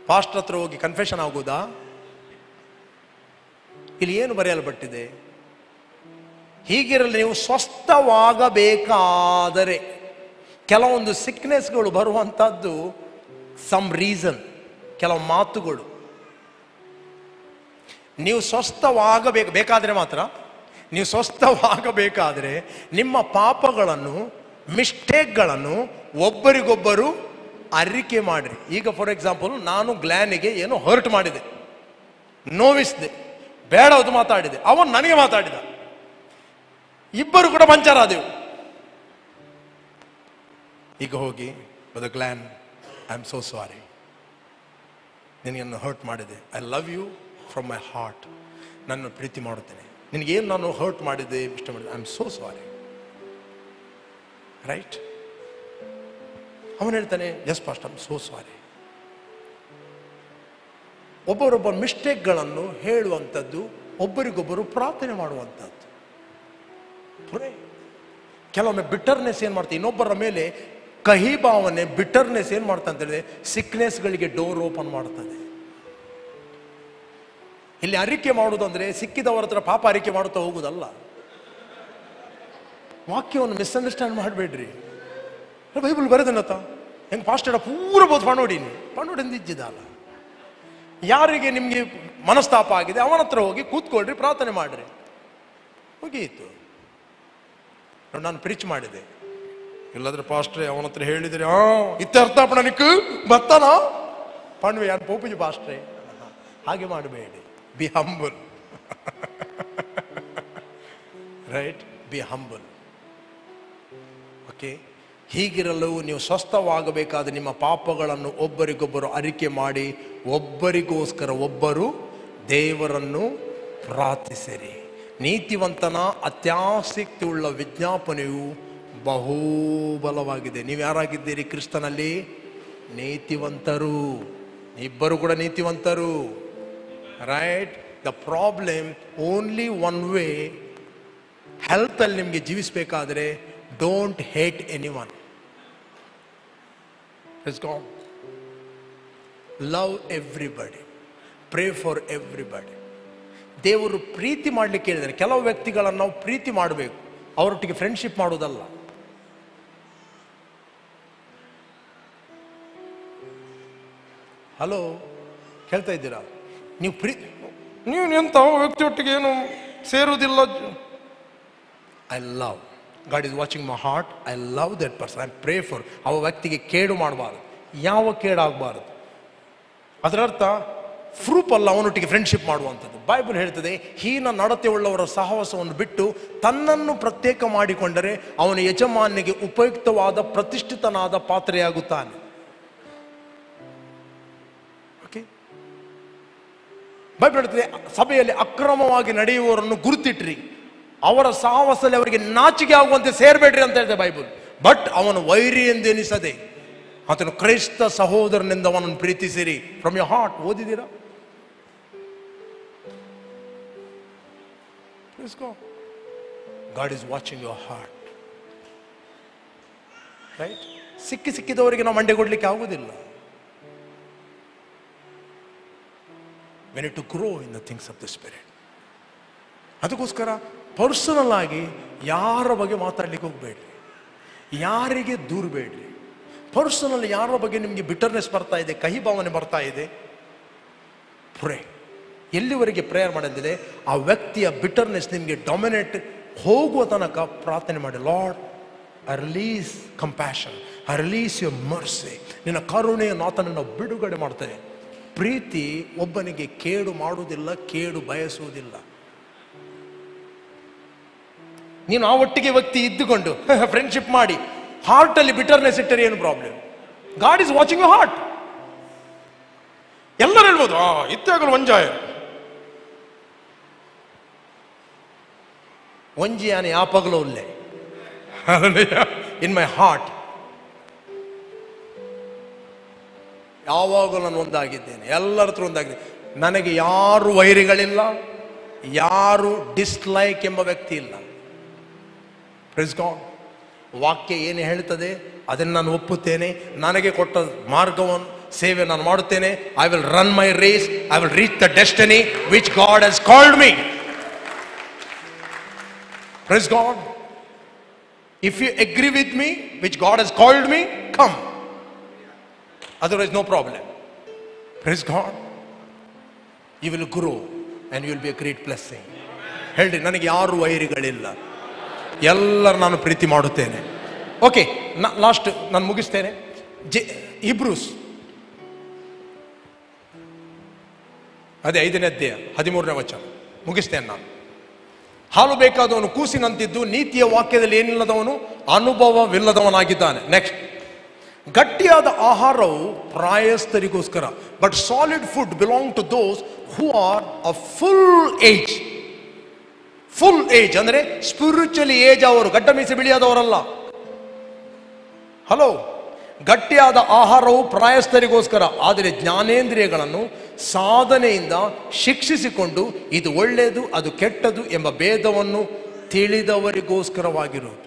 ಪಾಸ್ಟರ್ ಹತ್ರ ಹೋಗಿ ಕನ್ಫೆಷನ್ ಆಗುವುದಾ? ಇಲ್ಲಿ ಏನು ಬರೆಯಲ್ಪಟ್ಟಿದೆ? ಹೀಗಿರಲಿ ನೀವು ಸ್ವಸ್ಥವಾಗಬೇಕಾದರೆ, ಕೆಲವೊಂದು ಸಿಕ್ನೆಸ್ಗಳು ಬರುವಂಥದ್ದು ಸಮ್ ರೀಸನ್, ಕೆಲವು ಮಾತುಗಳು. ನೀವು ಬೇಕಾದರೆ ಮಾತ್ರ, ನೀವು ಸ್ವಸ್ಥವಾಗಬೇಕಾದರೆ ನಿಮ್ಮ ಪಾಪಗಳನ್ನು, ಮಿಸ್ಟೇಕ್ಗಳನ್ನು ಒಬ್ಬರಿಗೊಬ್ಬರು ಅರಿಕೆ ಮಾಡಿರಿ. ಈಗ ಫಾರ್ ಎಕ್ಸಾಂಪಲ್, ನಾನು ಗ್ಲ್ಯಾನಿಗೆ ಏನೋ ಹರ್ಟ್ ಮಾಡಿದೆ, ನೋವಿಸಿದೆ, ಬೇಡ ಅದು ಮಾತಾಡಿದೆ, ಅವನು ನನಗೆ ಮಾತಾಡಿದ, ಇಬ್ಬರು ಕೂಡ ಪಂಚರಾದೆವು. ಈಗ ಹೋಗಿ, brother Glen, I am so sorry, ನಿನಗೆನ್ನು ಹರ್ಟ್ ಮಾಡಿದೆ, I love you from my heart, ನನ್ನ ಪ್ರೀತಿ ಮಾಡುತ್ತೇನೆ, ನಿನಗೇನು ನಾನು ಹರ್ಟ್ ಮಾಡಿದೆ, ಇಷ್ಟ ಮಾಡಿದೆ, I am so sorry. Right? ಅವನು ಹೇಳ್ತಾನೆ, yes pastor, I am so sorry. ಒಬ್ಬರೊಬ್ಬ ಮಿಸ್ಟೇಕ್ಗಳನ್ನು ಹೇಳುವಂಥದ್ದು, ಒಬ್ಬರಿಗೊಬ್ಬರು ಪ್ರಾರ್ಥನೆ ಮಾಡುವಂಥದ್ದು. ಕೆಲವೊಮ್ಮೆ ಬಿಟರ್ನೆಸ್ ಏನು ಮಾಡ್ತೀವಿ, ಇನ್ನೊಬ್ಬರ ಮೇಲೆ ಕಹಿ ಭಾವನೆ, ಬಿಟರ್ನೆಸ್ ಏನು ಮಾಡ್ತಾ ಅಂತ ಹೇಳಿದ್ರೆ ಸಿಕ್ನೆಸ್ಗಳಿಗೆ ಡೋರ್ ಓಪನ್ ಮಾಡ್ತದೆ. ಇಲ್ಲಿ ಅರಿಕೆ ಮಾಡುವುದಂದ್ರೆ ಸಿಕ್ಕಿದವರ ಹತ್ರ ಪಾಪ ಅರಿಕೆ ಮಾಡುತ್ತಾ ಹೋಗುದಲ್ಲ. ವಾಕ್ಯವನ್ನು ಮಿಸ್ಅಂಡರ್ಸ್ಟ್ಯಾಂಡ್ ಮಾಡಬೇಡ್ರಿ. ಬೈಬಲ್ ಬರೆದನತ್ತ ಹೆಂಗೆ ಪಾಸ್ಟರ್ ಪೂರ ಬೋದು ಪಣೋಡಿಂದಿದ್ದಲ್ಲ. ಯಾರಿಗೆ ನಿಮಗೆ ಮನಸ್ತಾಪ ಆಗಿದೆ ಅವನ ಹತ್ರ ಹೋಗಿ ಕೂತ್ಕೊಳ್ರಿ, ಪ್ರಾರ್ಥನೆ ಮಾಡ್ರಿ, ಮುಗಿಯಿತು. ನಾನು ಪ್ರೀಚ್ ಮಾಡಿದೆ. ಇಲ್ಲಾದ್ರೆ ಪಾಸ್ಟ್ರೆ ಅವನ ಹತ್ರ ಹೇಳಿದ್ರೆ ಇತ್ಯರ್ಥಪಣ ನಿಕ್ಕು ಬತ್ತಾನ ಪಣ್ವೆ ಯಾರು ಪೋಪುಜಿ ಪಾಸ್ಟ್ರೆ, ಹಾಗೆ ಮಾಡಬೇಡಿ. Be humble, right? Be humble. Okay. ಹೀಗಿರಲು ನೀವು ಸ್ವಸ್ಥವಾಗಬೇಕಾದ ನಿಮ್ಮ ಪಾಪಗಳನ್ನು ಒಬ್ಬರಿಗೊಬ್ಬರು ಅರಿಕೆ ಮಾಡಿ ಒಬ್ಬರಿಗೋಸ್ಕರ ಒಬ್ಬರು ದೇವರನ್ನು ಪ್ರಾರ್ಥಿಸಿರಿ. ನೀತಿವಂತನ ಅತ್ಯಾಸಕ್ತಿ ಉಳ್ಳ ವಿಜ್ಞಾಪನೆಯು ಬಹುಬಲವಾಗಿದೆ. ನೀವು ಯಾರಾಗಿದ್ದೀರಿ ಕ್ರಿಸ್ತನಲ್ಲಿ? ನೀತಿವಂತರು. ಇಬ್ಬರು ಕೂಡ ನೀತಿವಂತರು, right? The problem only one way. Health ಅಲ್ಲಿ ನಿಮಗೆ ಜೀವಿಸಬೇಕಾದ್ರೆ don't hate anyone. Love everybody, pray for everybody. ದೇವರು ಪ್ರೀತಿ ಮಾಡಲಿಕ್ಕೆ ಹೇಳಿದ್ದಾರೆ. ಕೆಲವು ವ್ಯಕ್ತಿಗಳನ್ನು ನಾವು ಪ್ರೀತಿ ಮಾಡಬೇಕು, ಅವರೊಟ್ಟಿಗೆ ಫ್ರೆಂಡ್ಶಿಪ್ ಮಾಡೋದಲ್ಲ. ಹಲೋ, ಕೇಳ್ತಾ ಇದ್ದೀರಾ? ನೀವು ಎಂತ ವ್ಯಕ್ತಿಯೊಟ್ಟಿಗೆ ಏನು ಸೇರುವುದಿಲ್ಲ. I love, god is watching my heart. I love that person. I pray for. ಅವ ವ್ಯಕ್ತಿಗೆ ಕೇಡು ಮಾಡಬಾರದು, ಯಾವ ಕೇಡಾಗಬಾರದು. ಅದರರ್ಥ ಪ್ರೂಫ್ ಅಲ್ಲ ಅವನೊಟ್ಟಿಗೆ ಫ್ರೆಂಡ್ಶಿಪ್ ಮಾಡುವಂಥದ್ದು. ಬೈಬಲ್ ಹೇಳ್ತದೆ, ಹೀನ ನಡತೆ ಉಳ್ಳವರ ಸಹವಾಸವನ್ನು ಬಿಟ್ಟು ತನ್ನನ್ನು ಪ್ರತ್ಯೇಕ ಮಾಡಿಕೊಂಡರೆ ಅವನ ಯಜಮಾನಿಗೆ ಉಪಯುಕ್ತವಾದ ಪ್ರತಿಷ್ಠಿತನಾದ ಪಾತ್ರೆಯಾಗುತ್ತಾನೆ. ಓಕೆ. ಬೈಬಲ್ ಹೇಳ್ತದೆ, ಸಭೆಯಲ್ಲಿ ಅಕ್ರಮವಾಗಿ ನಡೆಯುವವರನ್ನು ಗುರುತಿಟ್ರಿ, ಅವರ ಸಹವಾಸದಲ್ಲಿ ಅವರಿಗೆ ನಾಚಿಕೆ ಆಗುವಂತೆ ಸೇರಬೇಡ್ರಿ ಅಂತ ಹೇಳ್ತದೆ ಬೈಬಲ್. ಬಟ್ ಅವನು ವೈರಿ ಎಂದೆನಿಸದೆ ಆತನು ಕ್ರೈಸ್ತ ಸಹೋದರನಿಂದ ಅವನನ್ನು ಪ್ರೀತಿಸಿರಿ ಫ್ರಮ್ ಯೋರ್ ಹಾರ್ಟ್. ಓದಿದ್ದೀರಾ? God is watching your heart, right? ಸಿಕ್ಕಿದವರಿಗೆ ನಾವು ಮಂಡೆ ಕೊಡ್ಲಿಕ್ಕೆ ಆಗುವುದಿಲ್ಲ. we need to grow in the things of the spirit. ಅದಕ್ಕೋಸ್ಕರ ಪರ್ಸನಲ್ ಆಗಿ ಯಾರ ಬಗ್ಗೆ ಮಾತಾಡ್ಲಿಕ್ಕೆ ಹೋಗ್ಬೇಡ್ರಿ, ಯಾರಿಗೆ ದೂರಬೇಡ್ರಿ. ಪರ್ಸನಲ್ ಯಾರ ಬಗ್ಗೆ ನಿಮಗೆ ಬಿಟರ್ನೆಸ್ ಬರ್ತಾ ಇದೆ, ಕಹಿ ಭಾವನೆ ಬರ್ತಾ ಇದೆ, ಪ್ರೇ. ಎಲ್ಲಿವರೆಗೆ ಪ್ರೇಯರ್ ಮಾಡಿದ್ರೆ ಆ ವ್ಯಕ್ತಿಯ ಬಿಟರ್ನೆಸ್ ನಿಮಗೆ ಡೊಮಿನೇಟ್ ಹೋಗುವ ತನಕ ಪ್ರಾರ್ಥನೆ ಮಾಡಿ. Lord, I release compassion, I release your mercy. ನಿನ್ನ ಕರುಣೆಯನ್ನು ಆತನನ್ನು ಬಿಡುಗಡೆ ಮಾಡ್ತೇನೆ. ಪ್ರೀತಿ ಒಬ್ಬನಿಗೆ ಕೇಡು ಮಾಡುವುದಿಲ್ಲ, ಕೇಡು ಬಯಸುವುದಿಲ್ಲ. ನೀನು ಆ ಒಟ್ಟಿಗೆ ವ್ಯಕ್ತಿ ಇದ್ದುಕೊಂಡು ಫ್ರೆಂಡ್ಶಿಪ್ ಮಾಡಿ ಹಾರ್ಟ್ ಅಲ್ಲಿ ಬಿಟರ್ನೆಸ್ ಇಟ್ಟರೆ ಏನು problem? God is watching you heart. ಎಲ್ಲರೂ ಹೇಳ್ಬೋದು ಇತ್ತಾಗಲು ಒಂಜಾಯ ಒಂಜಿಯಾನೆ ಯಾಪಗಲು ಉಲ್ಲೆ ಇನ್ ಮೈ ಹಾರ್ಟ್. ಯಾವಾಗಲೂ ನಾನು ಒಂದಾಗಿದ್ದೇನೆ, ಎಲ್ಲರ ಹತ್ರ ಒಂದಾಗಿದ್ದೇನೆ. ನನಗೆ ಯಾರು ವೈರಿಗಳಿಲ್ಲ, ಯಾರು ಡಿಸ್ಲೈಕ್ ಎಂಬ ವ್ಯಕ್ತಿ ಇಲ್ಲ. Praise God. ವಾಕ್ಯ ಏನು ಹೇಳ್ತದೆ ಅದನ್ನು ನಾನು ಒಪ್ಪುತ್ತೇನೆ. ನನಗೆ ಕೊಟ್ಟ ಮಾರ್ಗವನ್ನು ಸೇವೆ ನಾನು ಮಾಡುತ್ತೇನೆ. I will run my race, I will reach the destiny which God has called me. Praise God. If you agree with me which God has called me, come. Otherwise, no problem. Praise God. You will grow and you will be a great blessing. ಹೇಳ್ರಿ, ನನಗೆ ಯಾರು ವೈರಿಗಳಿಲ್ಲ, ಎಲ್ಲರೂ ನಾನು ಪ್ರೀತಿ ಮಾಡುತ್ತೇನೆ. Okay, last ನಾನು ಮುಗಿಸ್ತೇನೆ. ಇಬ್ರೂಸ್ ಅದೇ 5ನೇ ಅಧ್ಯಾಯ 13ನೇ ವಚನ ಮುಗಿಸ್ತೇನೆ ನಾನು. ಹಾಲು ಬೇಕಾದವನು ಕೂಸಿನಂತಿದ್ದು ನೀತಿಯ ವಾಕ್ಯದಲ್ಲಿ ಏನಿಲ್ಲದವನು ಅನುಭವವಿಲ್ಲದವನಾಗಿದ್ದಾನೆ. ನೆಕ್ಸ್ಟ್, ಗಟ್ಟಿಯಾದ ಆಹಾರವು ಪ್ರಾಯಸ್ಥರಿಗೋಸ್ಕರ, but solid food belong to those who are a full age. Full age ಅಂದ್ರೆ ಸ್ಪಿರಿಚುವಲಿ ಏಜ್ ಅವರು, ಗಡ್ಡ ಮೀಸೆ ಬಿಳಿಯಾದವರಲ್ಲ. ಹಲೋ, ಗಟ್ಟಿಯಾದ ಆಹಾರವು ಪ್ರಾಯಸ್ಥರಿಗೋಸ್ಕರ, ಆದರೆ ಜ್ಞಾನೇಂದ್ರಿಯಗಳನ್ನು ಸಾಧನೆಯಿಂದ ಶಿಕ್ಷಿಸಿಕೊಂಡು ಇದು ಒಳ್ಳೆಯದು ಅದು ಕೆಟ್ಟದು ಎಂಬ ಭೇದವನ್ನು ತಿಳಿದವರಿಗೋಸ್ಕರವಾಗಿರುವುದು.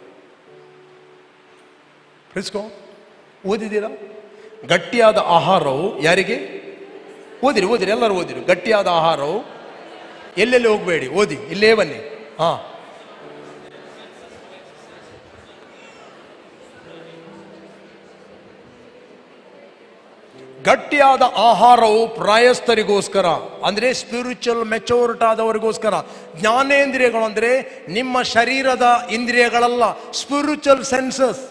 ಓದಿದ್ದೀರಾ? ಗಟ್ಟಿಯಾದ ಆಹಾರವು ಯಾರಿಗೆ? ಓದಿರಿ ಎಲ್ಲರೂ ಓದಿರಿ. ಗಟ್ಟಿಯಾದ ಆಹಾರವು, ಎಲ್ಲೆಲ್ಲಿ ಹೋಗಬೇಡಿ, ಓದಿ, ಇಲ್ಲೇ ಬನ್ನಿ. ಗಟ್ಟಿಯಾದ ಆಹಾರವು ಪ್ರಾಯಸ್ಥರಿಗೋಸ್ಕರ, ಅಂದರೆ ಸ್ಪಿರಿಚುವಲ್ ಮೆಚೂರಿಟಿ ಆದವರಿಗೋಸ್ಕರ. ಜ್ಞಾನೇಂದ್ರಿಯಗಳು ಅಂದರೆ ನಿಮ್ಮ ಶರೀರದ ಇಂದ್ರಿಯಗಳಲ್ಲ, ಸ್ಪಿರಿಚುವಲ್ ಸೆನ್ಸಸ್.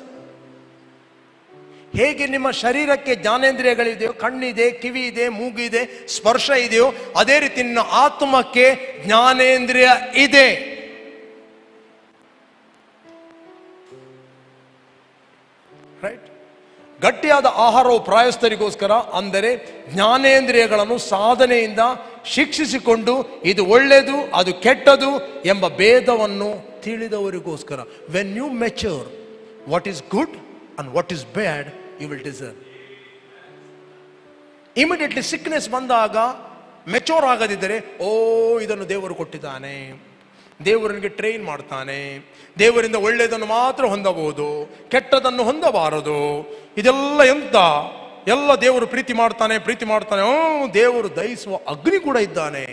ಹೇಗೆ ನಿಮ್ಮ ಶರೀರಕ್ಕೆ ಜ್ಞಾನೇಂದ್ರಿಯಗಳಿದೆಯೋ, ಕಣ್ಣಿದೆ, ಕಿವಿ ಇದೆ, ಮೂಗಿದೆ, ಸ್ಪರ್ಶ ಇದೆಯೋ, ಅದೇ ರೀತಿ ನಿನ್ನ ಆತ್ಮಕ್ಕೆ ಜ್ಞಾನೇಂದ್ರಿಯ ಇದೆ. ರೈಟ್? ಗಟ್ಟಿಯಾದ ಆಹಾರವು ಪ್ರಾಯಸ್ಥರಿಗೋಸ್ಕರ, ಅಂದರೆ ಜ್ಞಾನೇಂದ್ರಿಯಗಳನ್ನು ಸಾಧನೆಯಿಂದ ಶಿಕ್ಷಿಸಿಕೊಂಡು ಇದು ಒಳ್ಳೆಯದು ಅದು ಕೆಟ್ಟದು ಎಂಬ ಭೇದವನ್ನು ತಿಳಿದವರಿಗೋಸ್ಕರ. When you mature what is good and what is bad, you will discern. Immediately sickness ಬಂದಾಗ ಮೆಚೂರ್ ಆಗದಿದ್ದರೆ, ಇದನ್ನು ದೇವರು ಕೊಟ್ಟಿದ್ದಾನೆ, ದೇವರನಿಗೆ ಟ್ರೈನ್ ಮಾಡ್ತಾನೆ, ದೇವರಿಂದ ಒಳ್ಳೆಯದನ್ನು ಮಾತ್ರ ಹೊಂದಬಹುದು, ಕೆಟ್ಟದನ್ನು ಹೊಂದಬಾರದು, ಇದೆಲ್ಲ ಎಂತ, ಎಲ್ಲ ದೇವರು ಪ್ರೀತಿ ಮಾಡ್ತಾನೆ. ದೇವರು ದಹಿಸುವ ಅಗ್ನಿ ಕೂಡ ಇದ್ದಾನೆ.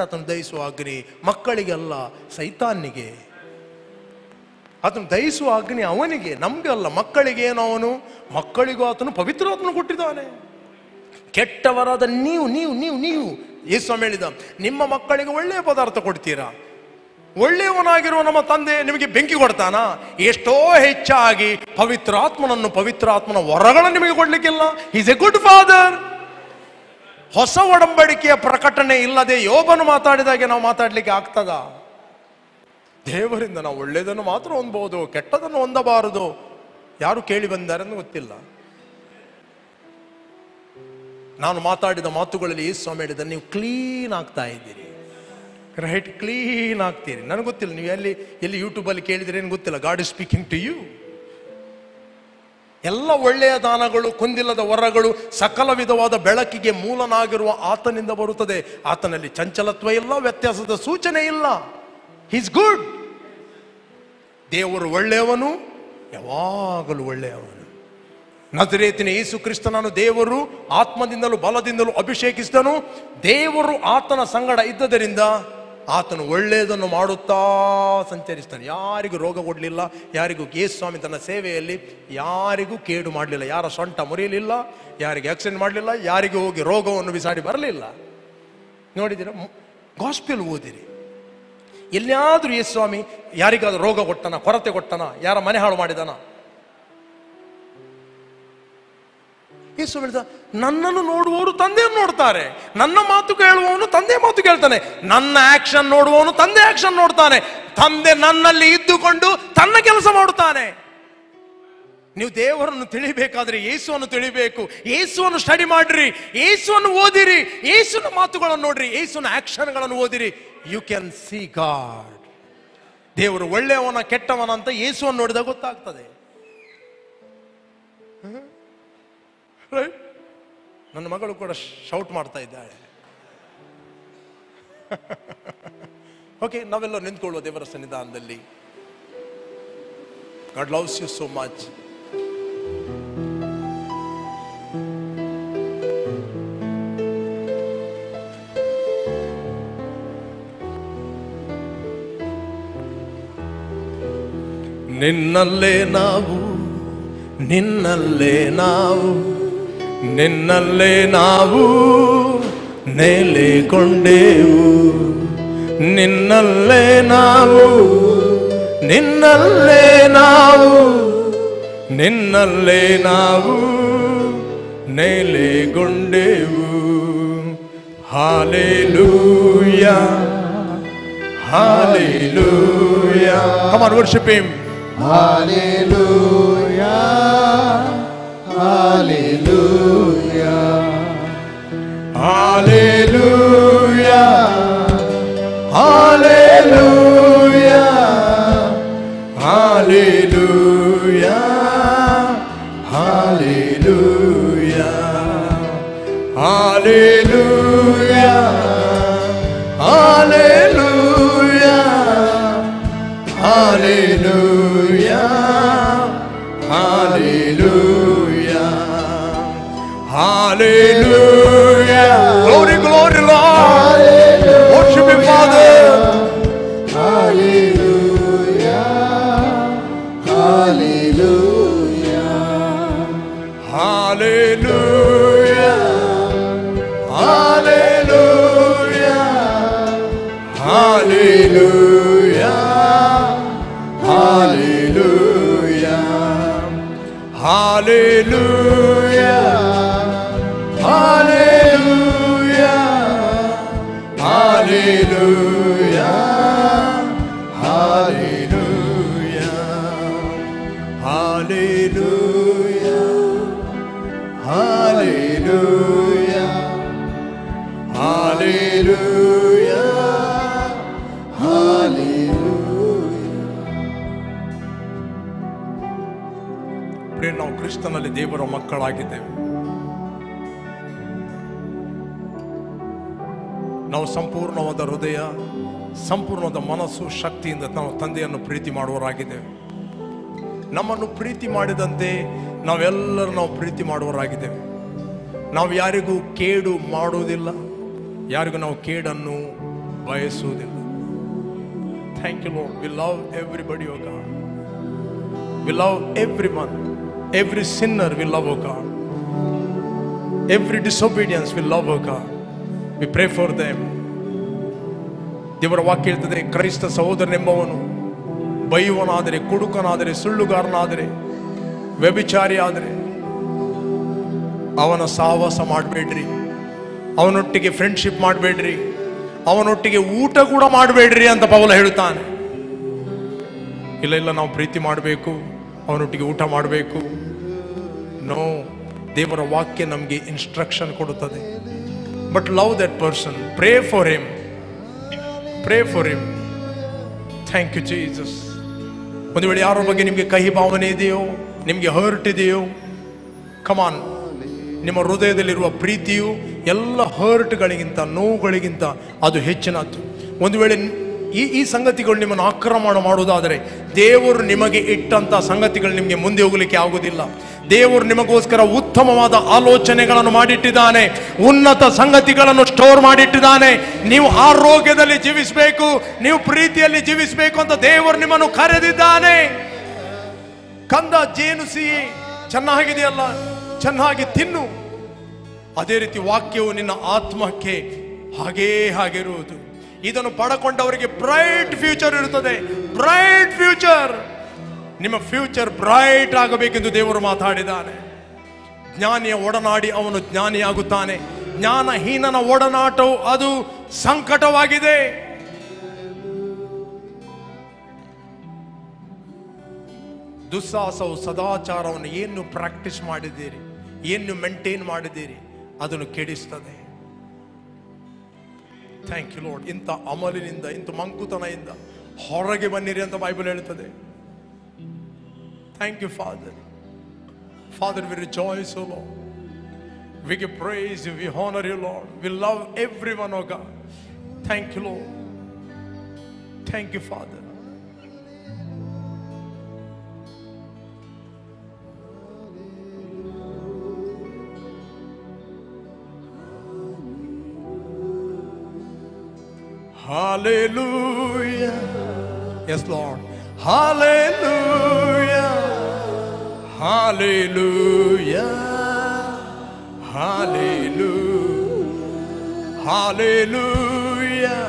ಆತನು ದಹಿಸುವ ಅಗ್ನಿ ಮಕ್ಕಳಿಗೆಲ್ಲ, ಸೈತಾನಿಗೆ. ಆತನು ದಹಿಸುವ ಅಗ್ನಿ ಅವನಿಗೆ, ನಮ್ಗೆ ಅಲ್ಲ, ಮಕ್ಕಳಿಗೆ. ಅವನು ಮಕ್ಕಳಿಗೂ ಆತನು ಪವಿತ್ರಾತ್ಮನು ಕೊಟ್ಟಿದ್ದಾನೆ. ಕೆಟ್ಟವರಾದ ನೀವು ಯೇಸು ಹೇಳಿದ, ನಿಮ್ಮ ಮಕ್ಕಳಿಗೆ ಒಳ್ಳೆಯ ಪದಾರ್ಥ ಕೊಡ್ತೀರಾ? ಒಳ್ಳೆಯವನಾಗಿರುವ ನಮ್ಮ ತಂದೆ ನಿಮಗೆ ಬೆಂಕಿ ಕೊಡ್ತಾನ? ಎಷ್ಟೋ ಹೆಚ್ಚಾಗಿ ಪವಿತ್ರಾತ್ಮನ ವರಗಳನ್ನು ನಿಮಗೆ ಕೊಡ್ಲಿಕ್ಕಿಲ್ಲ. Is a good father. ಹೊಸ ಒಡಂಬಡಿಕೆಯ ಪ್ರಕಟಣೆ ಇಲ್ಲದೆ ಯೋಬನು ಮಾತಾಡಿದಾಗೆ ನಾವು ಮಾತಾಡ್ಲಿಕ್ಕೆ ಆಗ್ತದ? ದೇವರಿಂದ ನಾವು ಒಳ್ಳೆಯದನ್ನು ಮಾತ್ರ ಹೊಂದಬಹುದು, ಕೆಟ್ಟದನ್ನು ಹೊಂದಬಾರದು. ಯಾರು ಕೇಳಿ ಬಂದಾರೆ ಅಂತ ಗೊತ್ತಿಲ್ಲ. ನಾನು ಮಾತಾಡಿದ ಮಾತುಗಳಲ್ಲಿ ಯೇಸು ಸ್ವಾಮಿ ಹೇಳಿದ, ನೀವು ಕ್ಲೀನ್ ಆಗ್ತಾ ಇದ್ದೀರಿ, ರೈಟ್? ಕ್ಲೀನ್ ಆಗ್ತೀರಿ. ನನಗೆ ಗೊತ್ತಿಲ್ಲ, ನೀವು ಎಲ್ಲಿ ಯೂಟ್ಯೂಬಲ್ಲಿ ಕೇಳಿದ್ರೆ ಏನು ಗೊತ್ತಿಲ್ಲ. God is speaking to you. ಎಲ್ಲ ಒಳ್ಳೆಯ ದಾನಗಳು, ಕೊಂದಿಲ್ಲದ ವರಗಳು, ಸಕಲ ವಿಧವಾದ ಬೆಳಕಿಗೆ ಮೂಲನಾಗಿರುವ ಆತನಿಂದ ಬರುತ್ತದೆ. ಆತನಲ್ಲಿ ಚಂಚಲತ್ವ ಇಲ್ಲ, ವ್ಯತ್ಯಾಸದ ಸೂಚನೆ ಇಲ್ಲ. Is good. ದೇವರು ಒಳ್ಳೆಯವನು, ಯಾವಾಗಲೂ ಒಳ್ಳೆಯವನು. ನಜರೇತಿನ ಯೇಸು ಕ್ರಿಸ್ತನನ್ನು ದೇವರು ಆತ್ಮದಿಂದಲೂ ಬಲದಿಂದಲೂ ಅಭಿಷೇಕಿಸಿದನು. ದೇವರು ಆತನ ಸಂಗಡ ಇದ್ದದರಿಂದ ಆತನು ಒಳ್ಳೆಯದನ್ನು ಮಾಡುತ್ತಾ ಸಂಚರಿಸ್ತಾನೆ. ಯಾರಿಗೂ ರೋಗ ಕೊಡಲಿಲ್ಲ, ಯಾರಿಗೂ ಯೇಸು ಸ್ವಾಮಿ ತನ್ನ ಸೇವೆಯಲ್ಲಿ ಯಾರಿಗೂ ಕೇಡು ಮಾಡಲಿಲ್ಲ, ಯಾರ ಸೊಂಟ ಮುರಿಯಲಿಲ್ಲ, ಯಾರಿಗೆ ಆಕ್ಸಿಡೆಂಟ್ ಮಾಡಲಿಲ್ಲ, ಯಾರಿಗೂ ಹೋಗಿ ರೋಗವನ್ನು ಬಿಸಾಡಿ ಬರಲಿಲ್ಲ. ನೋಡಿದ್ದೀರ? ಗಾಸ್ಪೆಲ್ ಓದಿರಿ. ಎಲ್ಲಿಯಾದರೂ ಯೇಸು ಸ್ವಾಮಿ ಯಾರಿಗಾದ್ರೂ ರೋಗ ಕೊಟ್ಟನ, ಕೊರತೆ ಕೊಟ್ಟನ, ಯಾರ ಮನೆ ಹಾಳು ಮಾಡಿದನ? ಯೇಸು ಹೇಳಿದ, ನನ್ನನ್ನು ನೋಡುವವರು ತಂದೆಯನ್ನು ನೋಡ್ತಾರೆ, ನನ್ನ ಮಾತು ಕೇಳುವವನು ತಂದೆ ಮಾತು ಕೇಳ್ತಾನೆ, ನನ್ನ ಆಕ್ಷನ್ ನೋಡುವವನು ತಂದೆ ಆಕ್ಷನ್ ನೋಡ್ತಾನೆ. ತಂದೆ ನನ್ನಲ್ಲಿ ಇದ್ದುಕೊಂಡು ತನ್ನ ಕೆಲಸ ಮಾಡುತ್ತಾನೆ. ನೀವು ದೇವರನ್ನು ತಿಳಿಬೇಕಾದ್ರೆ ಯೇಸುವನ್ನು ತಿಳಿಬೇಕು. ಯೇಸುವನ್ನು ಸ್ಟಡಿ ಮಾಡ್ರಿ, ಯೇಸುವನ್ನು ಓದಿರಿ, ಯೇಸುವಿನ ಮಾತುಗಳನ್ನು ನೋಡ್ರಿ, ಯೇಸುವಿನ ಆಕ್ಷನ್ಗಳನ್ನು ಓದಿರಿ. You can see God. ದೇವರು ಒಳ್ಳೆಯವನ ಕೆಟ್ಟವನ ಅಂತ ಯೇಸುವನ್ನು ನೋಡಿದಾಗ ಗೊತ್ತಾಗ್ತದೆ. ನನ್ನ ಮಗಳು ಕೂಡ ಶೌಟ್ ಮಾಡ್ತಾ ಇದ್ದಾಳೆ. ಓಕೆ, ನಾವೆಲ್ಲ ನಿಂತ್ಕೊಳ್ಳುವ ದೇವರ ಸನ್ನಿಧಾನದಲ್ಲಿ. God loves you so much. ನಿನ್ನಲ್ಲೇ ನಾವು, ನಿನ್ನಲ್ಲೇ ನಾವು, ನಿನ್ನಲ್ಲೇ ನಾವು ನೆಲೆಗೊಂಡೆವು. ನಿನ್ನಲ್ಲೇ ನಾವು, ನಿನ್ನಲ್ಲೇ ನಾವು, ನಿನ್ನಲ್ಲೇ ನಾವು ನೆಲೆಗೊಂಡೆವು. Hallelujah, hallelujah. Come on, worship him. Hallelujah, hallelujah, hallelujah, hallelujah, hallelujah, hallelujah. Hallelujah, hallelujah, hallelujah. Glory, glory, Lord. Worship Him, Father. Hallelujah, hallelujah, Hallelujah, hallelujah, hallelujah, hallelujah, hallelujah, hallelujah, hallelujah, hallelujah, hallelujah, hallelujah, hallelujah, ಪ್ರಿಯ, ನಾವು ಕ್ರಿಸ್ತನಲ್ಲಿ ದೇವರ ಮಕ್ಕಳಾಗಿದ್ದೇವೆ. ನಾವು ಸಂಪೂರ್ಣವಾದ ಹೃದಯ, ಸಂಪೂರ್ಣವಾದ ಮನಸ್ಸು, ಶಕ್ತಿಯಿಂದ ನಾವು ತಂದೆಯನ್ನು ಪ್ರೀತಿ ಮಾಡುವವರಾಗಿದ್ದೇವೆ. ನಮ್ಮನ್ನು ಪ್ರೀತಿ ಮಾಡಿದಂತೆ ನಾವೆಲ್ಲರೂ ನಾವು ಪ್ರೀತಿ ಮಾಡುವವರಾಗಿದ್ದೇವೆ. ನಾವು ಯಾರಿಗೂ ಕೇಡು ಮಾಡುವುದಿಲ್ಲ, ಯಾರಿಗೂ ನಾವು ಕೇಡನ್ನು ಬಯಸುವುದಿಲ್ಲ. Thank you Lord. We love everybody, O God. We love everyone. Every sinner will love, O God. Every disobedience will love, O God. We pray for them. ದೇವರ ವಾಕ್ಯ ಹೇಳ್ತದೆ, ಕ್ರೈಸ್ತ ಸಹೋದರನೆಂಬವನು ಬೈಯುವನಾದರೆ, ಕುಡುಕನಾದರೆ, ಸುಳ್ಳುಗಾರನಾದರೆ, ವ್ಯಭಿಚಾರಿ ಆದರೆ ಅವನ ಸಹವಾಸ ಮಾಡಬೇಡ್ರಿ, ಅವನೊಟ್ಟಿಗೆ ಫ್ರೆಂಡ್ಶಿಪ್ ಮಾಡಬೇಡ್ರಿ, ಅವನೊಟ್ಟಿಗೆ ಊಟ ಕೂಡ ಮಾಡಬೇಡ್ರಿ ಅಂತ ಪೌಲ ಹೇಳುತ್ತಾನೆ. ಇಲ್ಲ ಇಲ್ಲ, ನಾವು ಪ್ರೀತಿ ಮಾಡಬೇಕು, ಅವನೊಟ್ಟಿಗೆ ಊಟ ಮಾಡಬೇಕು. ನೋ, ದೇವರ ವಾಕ್ಯ ನಮಗೆ ಇನ್ಸ್ಟ್ರಕ್ಷನ್ ಕೊಡುತ್ತದೆ. But love that person, pray for him, pray for him. Thank you Jesus. ಒಂದು ವೇಳೆ ಯಾರ ಬಗ್ಗೆ ನಿಮಗೆ ಕಹಿ ಭಾವನೆ ಇದೆಯೋ, ನಿಮಗೆ ಹರ್ಟ್ ಇದೆಯೋ, ಕಮಾನ್, ನಿಮ್ಮ ಹೃದಯದಲ್ಲಿರುವ ಪ್ರೀತಿಯು ಎಲ್ಲ ಹರ್ಟ್ಗಳಿಗಿಂತ, ನೋವುಗಳಿಗಿಂತ ಅದು ಹೆಚ್ಚಿನದ್ದು. ಒಂದು ವೇಳೆ ಈ ಸಂಗತಿಗಳು ನಿಮ್ಮನ್ನು ಆಕ್ರಮಣ ಮಾಡುವುದಾದರೆ, ದೇವರು ನಿಮಗೆ ಇಟ್ಟಂತ ಸಂಗತಿಗಳು ನಿಮಗೆ ಮುಂದೆ ಹೋಗಲಿಕ್ಕೆ ಆಗುವುದಿಲ್ಲ. ದೇವರು ನಿಮಗೋಸ್ಕರ ಉತ್ತಮವಾದ ಆಲೋಚನೆಗಳನ್ನು ಮಾಡಿಟ್ಟಿದ್ದಾನೆ, ಉನ್ನತ ಸಂಗತಿಗಳನ್ನು ಸ್ಟೋರ್ ಮಾಡಿಟ್ಟಿದ್ದಾನೆ. ನೀವು ಆರೋಗ್ಯದಲ್ಲಿ ಜೀವಿಸಬೇಕು, ನೀವು ಪ್ರೀತಿಯಲ್ಲಿ ಜೀವಿಸಬೇಕು ಅಂತ ದೇವರು ನಿಮ್ಮನ್ನು ಕರೆದಿದ್ದಾನೆ. ಕಂದ, ಜೇನು ಸಿಹಿ ಚೆನ್ನಾಗಿದೆಯಲ್ಲ, ಚೆನ್ನಾಗಿ ತಿನ್ನು. ಅದೇ ರೀತಿ ವಾಕ್ಯವು ನಿನ್ನ ಆತ್ಮಕ್ಕೆ ಹಾಗಿರುವುದು. ಇದನ್ನು ಪಡಕೊಂಡವರಿಗೆ ಬ್ರೈಟ್ ಫ್ಯೂಚರ್ ಇರುತ್ತದೆ. Bright future. ನಿಮ್ಮ ಫ್ಯೂಚರ್ ಬ್ರೈಟ್ ಆಗಬೇಕೆಂದು ದೇವರು ಮಾತಾಡಿದ್ದಾನೆ. ಜ್ಞಾನಿಯ ಒಡನಾಡಿ ಅವನು ಜ್ಞಾನಿಯಾಗುತ್ತಾನೆ, ಜ್ಞಾನಹೀನನ ಒಡನಾಟವು ಅದು ಸಂಕಟವಾಗಿದೆ. ದುಸ್ಸಾಹಸವು ಸದಾಚಾರವನ್ನು ಏನು ಪ್ರಾಕ್ಟೀಸ್ ಮಾಡಿದ್ದೀರಿ, ಏನು ಮೇಂಟೈನ್ ಮಾಡಿದ್ದೀರಿ, ಅದನ್ನು ಕೆಡಿಸ್ತದೆ. Thank you lord. ಇಂಥ ಅಮಲಿನಿಂದ, ಇಂಥ ಮಂಕುತನದಿಂದ ಹೊರಗೆ ಬನ್ನಿರಿ ಅಂತ ಬೈಬಲ್ ಹೇಳುತ್ತದೆ. Thank you Father. Father, we rejoice, O Lord. We give praise you, we honor you, Lord. We love everyone, O God. Thank you, Lord. Thank you, Father. Hallelujah. Yes, Lord. Hallelujah. Hallelujah. Hallelujah. Hallelujah.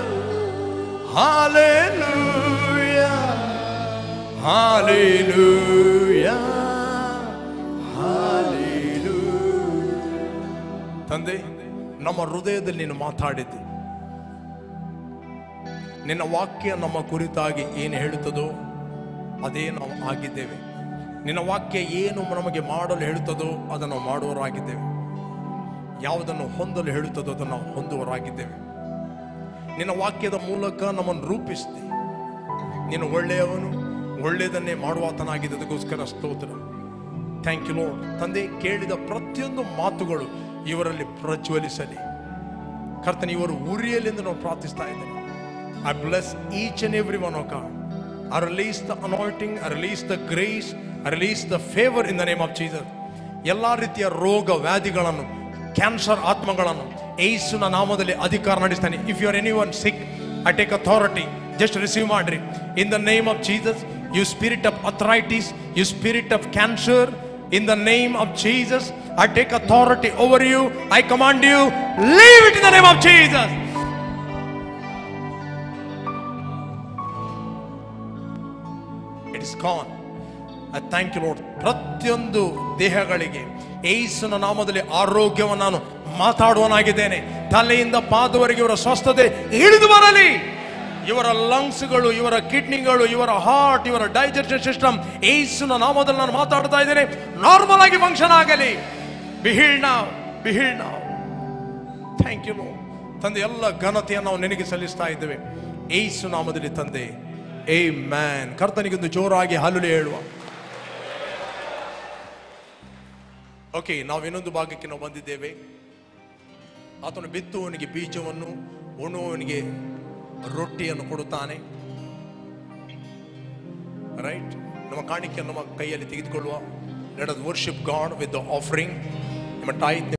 Hallelujah. Hallelujah. Hallelujah. ತಂದೆ, ನಮ್ಮ ಹೃದಯದಲ್ಲಿ ನೀನು ಮಾತಾಡಿದ್ದೆ. ನಿನ್ನ ವಾಕ್ಯ ನಮ್ಮ ಕುರಿತಾಗಿ ಏನು ಹೇಳುತ್ತದೋ ಅದೇ ನಾವು ಆಗಿದ್ದೇವೆ. ನಿನ್ನ ವಾಕ್ಯ ಏನು ನಮಗೆ ಮಾಡಲು ಹೇಳುತ್ತದೋ ಅದನ್ನು ಮಾಡುವವರಾಗಿದ್ದೇವೆ. ಯಾವುದನ್ನು ಹೊಂದಲು ಹೇಳುತ್ತದೋ ಅದನ್ನು ನಾವು ಹೊಂದುವವರಾಗಿದ್ದೇವೆ. ನಿನ್ನ ವಾಕ್ಯದ ಮೂಲಕ ನಮ್ಮನ್ನು ರೂಪಿಸಿದೆ. ನೀನು ಒಳ್ಳೆಯವನು, ಒಳ್ಳೆಯದನ್ನೇ ಮಾಡುವಾತನಾಗಿದ್ದದಕ್ಕೋಸ್ಕರ ಸ್ತೋತ್ರ. Thank you Lord. ತಂದೆ, ಕೇಳಿದ ಪ್ರತಿಯೊಂದು ಮಾತುಗಳು ಇವರಲ್ಲಿ ಪ್ರಜ್ವಲಿಸಲಿ. ಕರ್ತನೆ, ಇವರು ಉರಿಯಲೆಂದು ನಾವು ಪ್ರಾರ್ಥಿಸ್ತಾ ಇದ್ದೇವೆ. I bless each and every one, O God. I release the anointing, I release the grace, I release the favor in the name of Jesus. ಎಲ್ಲ ರೀತಿಯ ರೋಗ ವ್ಯಾಧಿಗಳನ್ನು, ಕ್ಯಾನ್ಸರ್ ಆತ್ಮಗಳನ್ನು ಯೇಸುವಿನ ನಾಮದಲ್ಲಿ ಅಧಿಕಾರ ನಡೆಸ್ತಾನೆ. If you are anyone sick, I take authority. Just receive ಮಾಡ್ರಿ. In the name of Jesus, you spirit of arthritis, you spirit of cancer, in the name of Jesus, I take authority over you. I command you, leave it in the name of Jesus. It is gone. I thank you, Lord. ಪ್ರತಿಯೊಂದು ದೇಹಗಳಿಗೆ ಯೇಸುವಿನ ನಾಮದಲ್ಲಿ ಆರೋಗ್ಯವನ್ನು ನಾನು ಮಾತಾಡುವನಾಗಿದ್ದೇನೆ. ತಲೆಯಿಂದ ಪಾದವರೆಗೆ ಇವರ ಸ್ವಸ್ಥತೆ ಇಳಿದು ಬರಲಿ. ಇವರ ಲಂಗ್ಸ್ಗಳು, ಇವರ ಕಿಡ್ನಿಗಳು, ಇವರ ಹಾರ್ಟ್, ಇವರ ಡೈಜೆಸ್ಟಿವ್ ಸಿಸ್ಟಮ್ ಯೇಸುವಿನ ನಾಮದಲ್ಲಿ ನಾನು ಮಾತಾಡ್ತಾ ಇದ್ದೇನೆ, ನಾರ್ಮಲ್ ಆಗಿ ಫಂಕ್ಷನ್ ಆಗಲಿ. Be healed now, be healed now. Thank you, Lord. ತಂದೆ, ಎಲ್ಲ ಘನತೆಯನ್ನು ನಾವು ನಿನಗೆ ಸಲ್ಲಿಸ್ತಾ ಇದ್ದೇವೆ ಯೇಸು ನಾಮದಲ್ಲಿ ತಂದೆ. ಆಮೆನ್. ಕರ್ತನಿಗೊಂದು ಜೋರಾಗಿ ಹಲ್ಲೆಲೂಯಾ ಹೇಳುವ. ಓಕೆ, ನಾವು ಇನ್ನೊಂದು ಭಾಗಕ್ಕೆ ನಾವು ಬಂದಿದ್ದೇವೆ. ಆತನು ಬಿತ್ತುವವನಿಗೆ ಬೀಜವನ್ನು, ಉಣ್ಣುವವನಿಗೆ ರೊಟ್ಟಿಯನ್ನು ಕೊಡುತ್ತಾನೆ. ರೈಟ್? ನಮ್ಮ ಕಾಣಿಕೆಯನ್ನು ನಮ್ಮ ಕೈಯಲ್ಲಿ ತೆಗೆದುಕೊಳ್ಳುವ. Let us worship god with the offering. ನಿಮ್ಮ ಟೈತ್